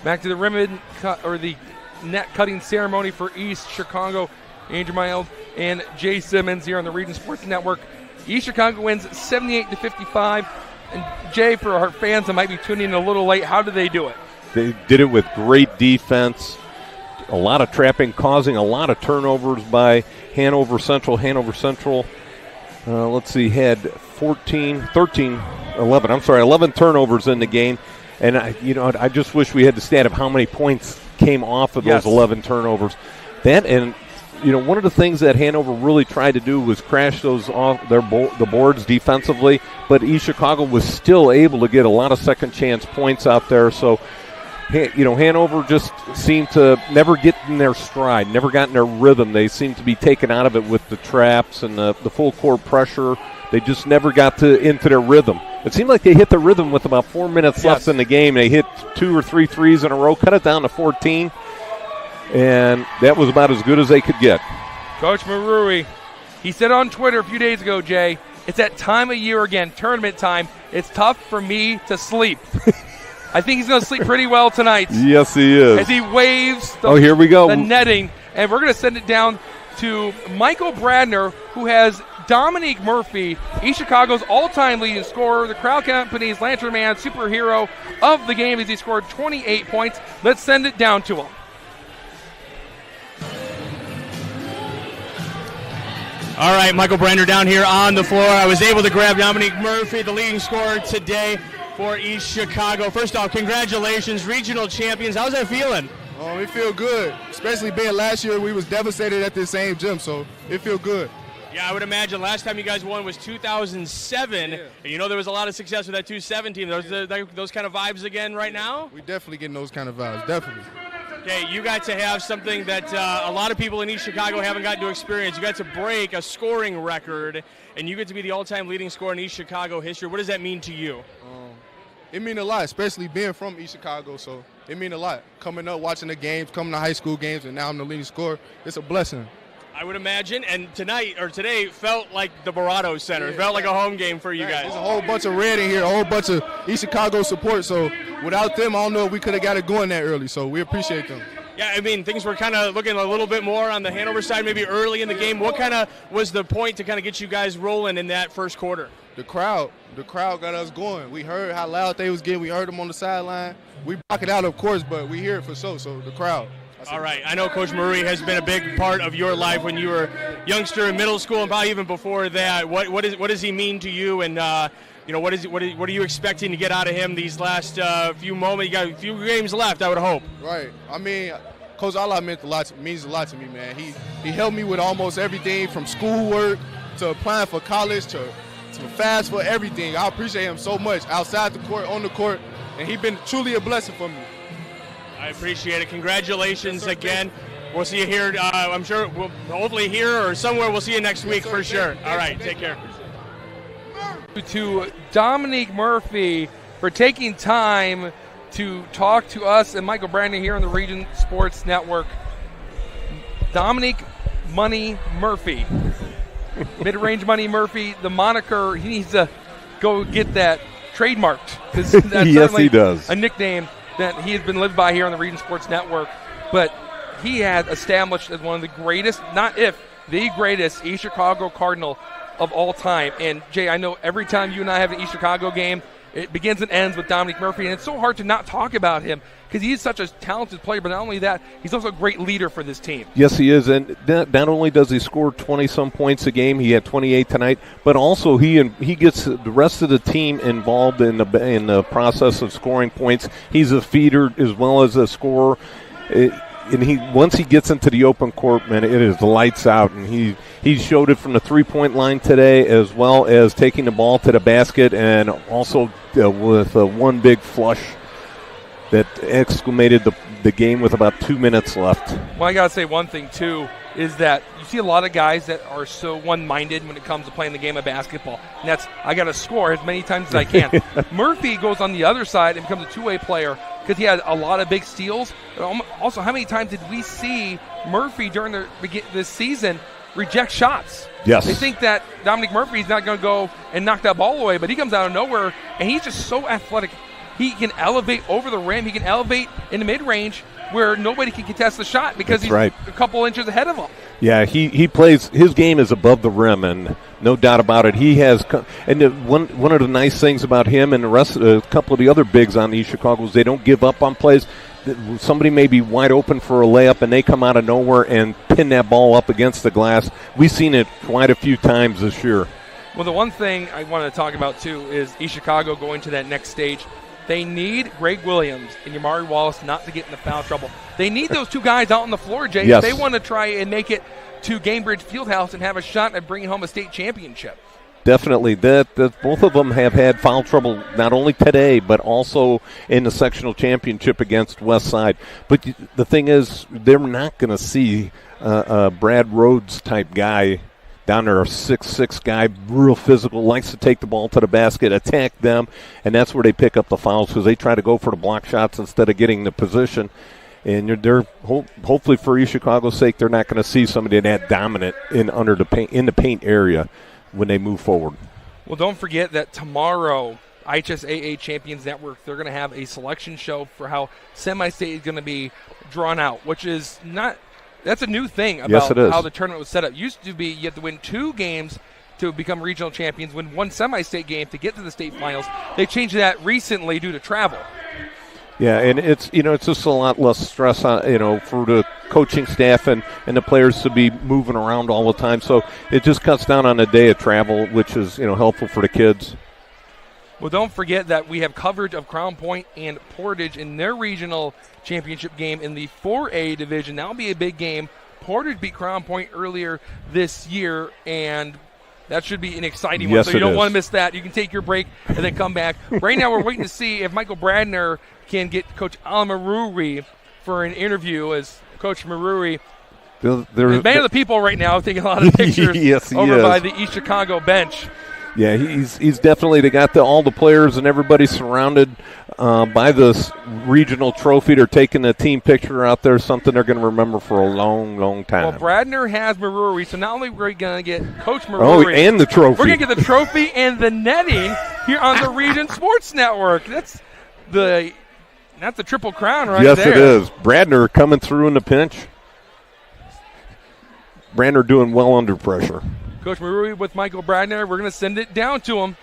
Back to the ribbon cut, or the net cutting ceremony for East Chicago. Andrew Miles and Jay Simmons here on the Region Sports Network. East Chicago wins 78-55. And Jay, for our fans that might be tuning in a little late, how did they do it? They did it with great defense, a lot of trapping, causing a lot of turnovers by Hanover Central. Let's see, had 11 turnovers in the game. And, I just wish we had the stat of how many points came off of those 11 turnovers. That, and, one of the things that Hanover really tried to do was crash those off the boards defensively, but East Chicago was still able to get a lot of second chance points out there. So, Hanover just seemed to never get in their stride, never got in their rhythm. They seemed to be taken out of it with the traps and the full court pressure. They just never got into their rhythm. It seemed like they hit the rhythm with about 4 minutes left in the game. They hit 2 or 3 threes in a row, cut it down to 14, and that was about as good as they could get. Coach Maruri, he said on Twitter a few days ago, Jay, it's that time of year again, tournament time. It's tough for me to sleep. I think he's going to sleep pretty well tonight. Yes, he is. As he waves here we go. The netting, and we're going to send it down to Michael Bradner, who has Dominique Murphy, East Chicago's all-time leading scorer, the Crowd Company's Lantern Man superhero of the game as he scored 28 points. Let's send it down to him. All right, Michael Brander down here on the floor. I was able to grab Dominique Murphy, the leading scorer today for East Chicago. First off, congratulations, regional champions. How's that feeling? Oh, it feel good, especially being last year we was devastated at this same gym, so it feel good. Yeah, I would imagine last time you guys won was 2007. Yeah. And you know there was a lot of success with that 2-7 team. Those kind of vibes again right now? We definitely getting those kind of vibes, definitely. Okay, you got to have something that a lot of people in East Chicago haven't gotten to experience. You got to break a scoring record, and you get to be the all-time leading scorer in East Chicago history. What does that mean to you? It mean a lot, especially being from East Chicago, so it mean a lot. Coming up, watching the games, coming to high school games, and now I'm the leading scorer. It's a blessing. I would imagine, and today felt like the Barado Center. It felt like a home game for you guys. There's a whole bunch of red in here, a whole bunch of East Chicago support, so without them, I don't know if we could have got it going that early, so we appreciate them. Yeah, I mean, things were kind of looking a little bit more on the Hanover side, maybe early in the game. What kind of was the point to kind of get you guys rolling in that first quarter? The crowd got us going. We heard how loud they was getting. We heard them on the sideline. We block it out, of course, but we hear it for so the crowd. All right. I know Coach Murray has been a big part of your life when you were a youngster in middle school and probably even before that. What does he mean to you? And what are you expecting to get out of him these last few moments? You got a few games left, I would hope. Right. I mean, Coach Allah means a lot to me, man. He helped me with almost everything from schoolwork to applying for college to fast for everything. I appreciate him so much outside the court, on the court, and he's been truly a blessing for me. I appreciate it. Congratulations again. We'll see you here. I'm sure we'll hopefully here or somewhere. We'll see you next week for sure. All right, take care. To Dominique Murphy for taking time to talk to us and Michael Brandon here on the Region Sports Network. Dominique Money Murphy. Mid-range Money Murphy, the moniker, he needs to go get that trademarked. That's yes, he does. A nickname that he has been lived by here on the Region Sports Network. But he has established as one of the greatest, not if, the greatest East Chicago Cardinal of all time. And, Jay, I know every time you and I have an East Chicago game, it begins and ends with Dominique Murphy, and it's so hard to not talk about him because he's such a talented player, but not only that, he's also a great leader for this team. Yes, he is, and not only does he score 20-some points a game, he had 28 tonight, but also he gets the rest of the team involved in the process of scoring points. He's a feeder as well as a scorer. And once he gets into the open court, man, it is lights out. And he showed it from the three-point line today, as well as taking the ball to the basket, and also with one big flush that exclamated the game with about 2 minutes left. Well, I got to say one thing, too, is that you see a lot of guys that are so one-minded when it comes to playing the game of basketball. And that's, I got to score as many times as I can. Murphy goes on the other side and becomes a two-way player because he had a lot of big steals. Also, how many times did we see Murphy during this season reject shots? Yes. They think that Dominique Murphy's not going to go and knock that ball away, but he comes out of nowhere, and he's just so athletic. He can elevate over the rim. He can elevate in the mid-range where nobody can contest the shot because he's a couple inches ahead of him. Yeah, he plays. His game is above the rim, and no doubt about it. He has, and one of the nice things about him and the rest, a couple of the other bigs on East Chicago is they don't give up on plays. Somebody may be wide open for a layup, and they come out of nowhere and pin that ball up against the glass. We've seen it quite a few times this year. Well, the one thing I wanted to talk about, too, is East Chicago going to that next stage. They need Greg Williams and Yamari Wallace not to get into foul trouble. They need those two guys out on the floor, Jay, yes, if they want to try and make it to Gamebridge Fieldhouse and have a shot at bringing home a state championship. Definitely. That both of them have had foul trouble not only today but also in the sectional championship against West Side. But the thing is, they're not going to see a Brad Rhodes type guy down there, a 6'6" guy, real physical, likes to take the ball to the basket, attack them, and that's where they pick up the fouls because they try to go for the block shots instead of getting the position. And they're hopefully for East Chicago's sake, they're not going to see somebody that dominant in the paint area when they move forward. Well, don't forget that tomorrow, IHSAA Champions Network, they're going to have a selection show for how semi-state is going to be drawn out, which is not – that's a new thing about how the tournament was set up. Used to be you had to win 2 games to become regional champions, win 1 semi-state game to get to the state finals. They changed that recently due to travel. Yeah, and it's just a lot less stress on for the coaching staff and the players to be moving around all the time. So it just cuts down on a day of travel, which is helpful for the kids. Well, don't forget that we have coverage of Crown Point and Portage in their regional championship game in the 4A division. That'll be a big game. Portage beat Crown Point earlier this year, and that should be an exciting one. So you don't want to miss that. You can take your break and then come back. Right now we're waiting to see if Michael Bradner can get Coach Alan Maruri for an interview, as Coach Maruri is man of the people right now, taking a lot of pictures yes, over by the East Chicago bench. Yeah, he's definitely got all the players and everybody surrounded by this regional trophy. They're taking the team picture out there, something they're going to remember for a long, long time. Well, Bradner has Maruri, so not only are we going to get Coach Maruri. And the trophy. We're going to get the trophy and the netting here on the Region Sports Network. That's the Triple Crown right there. Yes, it is. Bradner coming through in the pinch. Bradner doing well under pressure. Coach Maruri with Michael Bradner. We're going to send it down to him.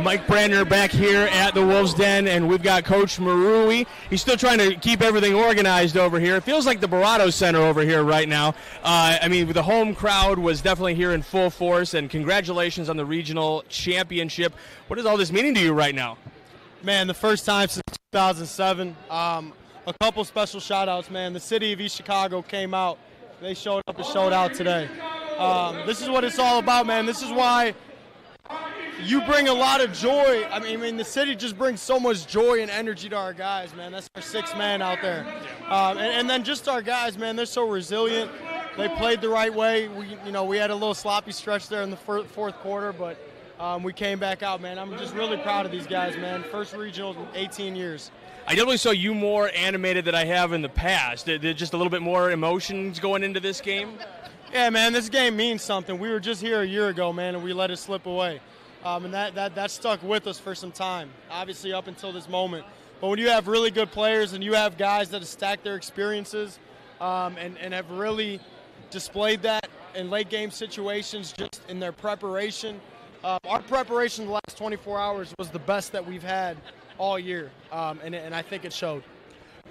Mike Bradner back here at the Wolves Den, and we've got Coach Marui. He's still trying to keep everything organized over here. It feels like the Barato Center over here right now. The home crowd was definitely here in full force, and congratulations on the regional championship. What is all this meaning to you right now? Man, the first time since 2007. A couple special shout-outs, man. The city of East Chicago came out. They showed up and showed out today. This is what it's all about, man. This is why you bring a lot of joy. I mean, the city just brings so much joy and energy to our guys, man. That's our sixth man out there. And then just our guys, man, they're so resilient. They played the right way. We had a little sloppy stretch there in the fourth quarter, but we came back out, man. I'm just really proud of these guys, man. First regional in 18 years. I definitely saw you more animated than I have in the past. Did just a little bit more emotions going into this game? Yeah, man, this game means something. We were just here a year ago, man, and we let it slip away. And that stuck with us for some time, obviously up until this moment. But when you have really good players and you have guys that have stacked their experiences and have really displayed that in late game situations just in their preparation, our preparation the last 24 hours was the best that we've had all year, and I think it showed.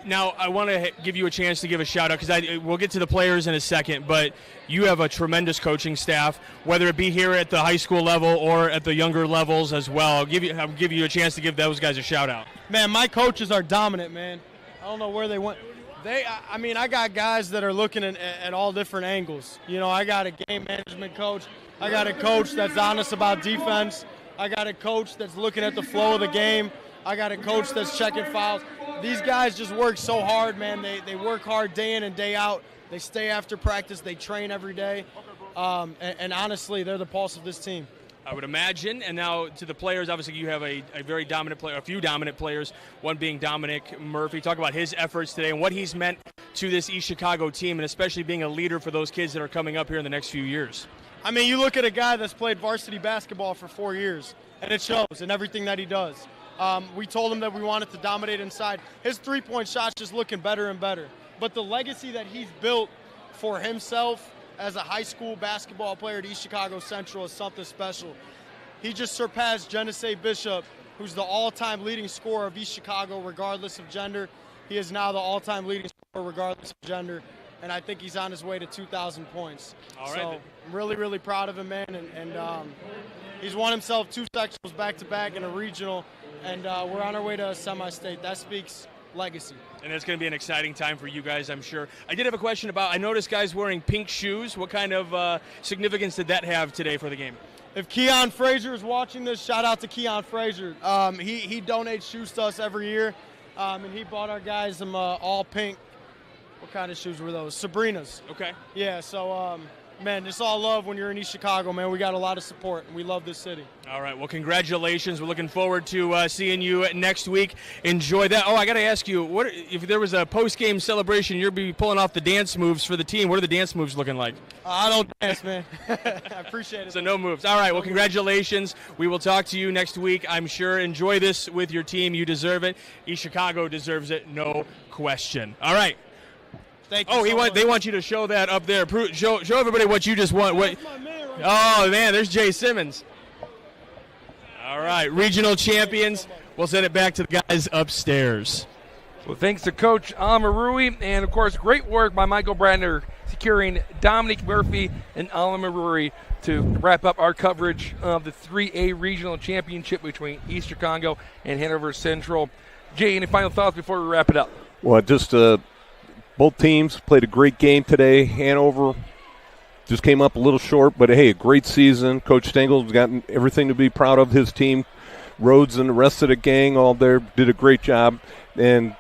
Now, I want to give you a chance to give a shout-out because we'll get to the players in a second, but you have a tremendous coaching staff, whether it be here at the high school level or at the younger levels as well. I'll give you a chance to give those guys a shout-out. Man, my coaches are dominant, man. I don't know where they went. I got guys that are looking at all different angles. I got a game management coach. I got a coach that's honest about defense. I got a coach that's looking at the flow of the game. I got a coach that's checking fouls. These guys just work so hard, man. They work hard day in and day out. They stay after practice. They train every day. And honestly, they're the pulse of this team. I would imagine. And now to the players, obviously you have a very dominant player, a few dominant players, one being Dominic Murphy. Talk about his efforts today and what he's meant to this East Chicago team, and especially being a leader for those kids that are coming up here in the next few years. I mean, you look at a guy that's played varsity basketball for 4 years, and it shows in everything that he does. We told him that we wanted to dominate inside. His three-point shot's just looking better and better. But the legacy that he's built for himself as a high school basketball player at East Chicago Central is something special. He just surpassed Genesee Bishop, who's the all-time leading scorer of East Chicago regardless of gender. He is now the all-time leading scorer regardless of gender, and I think he's on his way to 2,000 points. All right. So I'm really, really proud of him, man, and he's won himself 2 sectionals back-to-back and a regional, and we're on our way to a semi-state. That speaks legacy. And it's going to be an exciting time for you guys, I'm sure. I did have a question about, I noticed guys wearing pink shoes. What kind of significance did that have today for the game? If Keon Frazier is watching this, shout out to Keon Frazier. He donates shoes to us every year, and he bought our guys some all pink. What kind of shoes were those? Sabrina's. Okay. Yeah, so, man, it's all love when you're in East Chicago, man. We got a lot of support, and we love this city. All right, well, congratulations. We're looking forward to seeing you next week. Enjoy that. Oh, I got to ask you, what if there was a post-game celebration, you'd be pulling off the dance moves for the team. What are the dance moves looking like? I don't dance, man. I appreciate it. So no moves. All right, well, congratulations. We will talk to you next week, I'm sure. Enjoy this with your team. You deserve it. East Chicago deserves it, no question. All right. Thank you they want you to show that up there. Show everybody what you just want. Oh, man, there's Jay Simmons. All All right, regional champions. We'll send it back to the guys upstairs. Well, thanks to Coach Alamarui, and of course, great work by Michael Bradner securing Dominic Murphy and Alamarui to wrap up our coverage of the 3A Regional Championship between East Chicago and Hanover Central. Jay, any final thoughts before we wrap it up? Well, just both teams played a great game today. Hanover just came up a little short, but hey, a great season. Coach Stengel's gotten everything to be proud of. His team, Rhodes and the rest of the gang all there did a great job. And,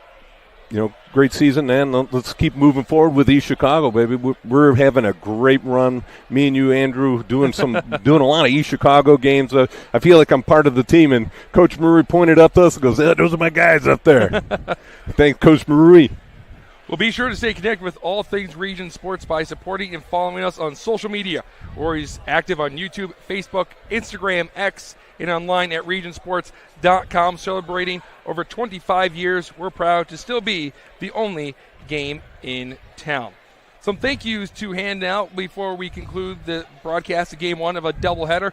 great season, and let's keep moving forward with East Chicago, baby. We're having a great run. Me and you, Andrew, doing a lot of East Chicago games. I feel like I'm part of the team, and Coach Murray pointed up to us and goes, those are my guys up there. Thanks, Coach Murray. Well, be sure to stay connected with all things Region Sports by supporting and following us on social media. Rory's active on YouTube, Facebook, Instagram, X, and online at regionsports.com. Celebrating over 25 years, we're proud to still be the only game in town. Some thank yous to hand out before we conclude the broadcast of Game 1 of a doubleheader.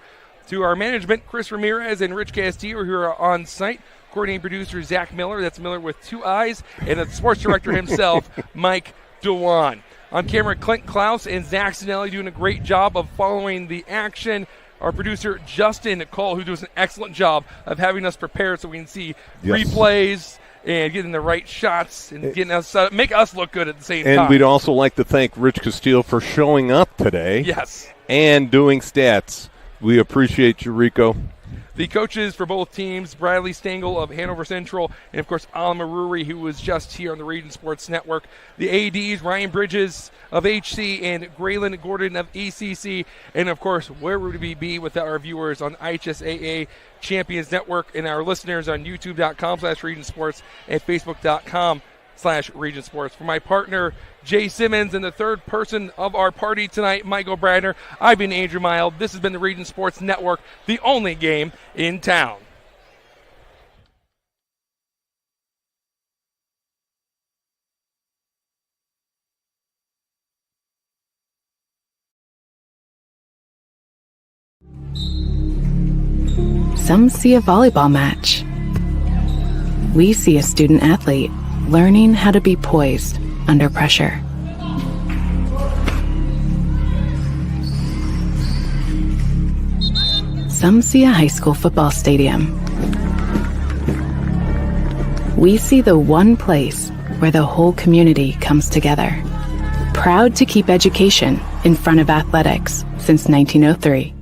To our management, Chris Ramirez and Rich Castillo, who are on site. Coordinating producer, Zach Miller. That's Miller with 2 eyes. And the sports director himself, Mike DeWan. On camera, Clint Klaus and Zach Sinelli doing a great job of following the action. Our producer, Justin Cole, who does an excellent job of having us prepared so we can see replays and getting the right shots and getting us make us look good at the same time. And we'd also like to thank Rich Castillo for showing up today. Yes. And doing stats. We appreciate you, Rico. The coaches for both teams, Bradley Stengel of Hanover Central, and, of course, Alamarui, who was just here on the Region Sports Network. The ADs, Ryan Bridges of HC and Graylin Gordon of ECC. And, of course, where would we be without our viewers on IHSAA Champions Network and our listeners on YouTube.com/Region Sports and Facebook.com/Region Sports. For my partner, Jay Simmons, and the third person of our party tonight, Michael Bradner, I've been Andrew Mild. This has been the Region Sports Network, the only game in town. Some see a volleyball match. We see a student athlete learning how to be poised under pressure. Some see a high school football stadium. We see the one place where the whole community comes together. Proud to keep education in front of athletics since 1903.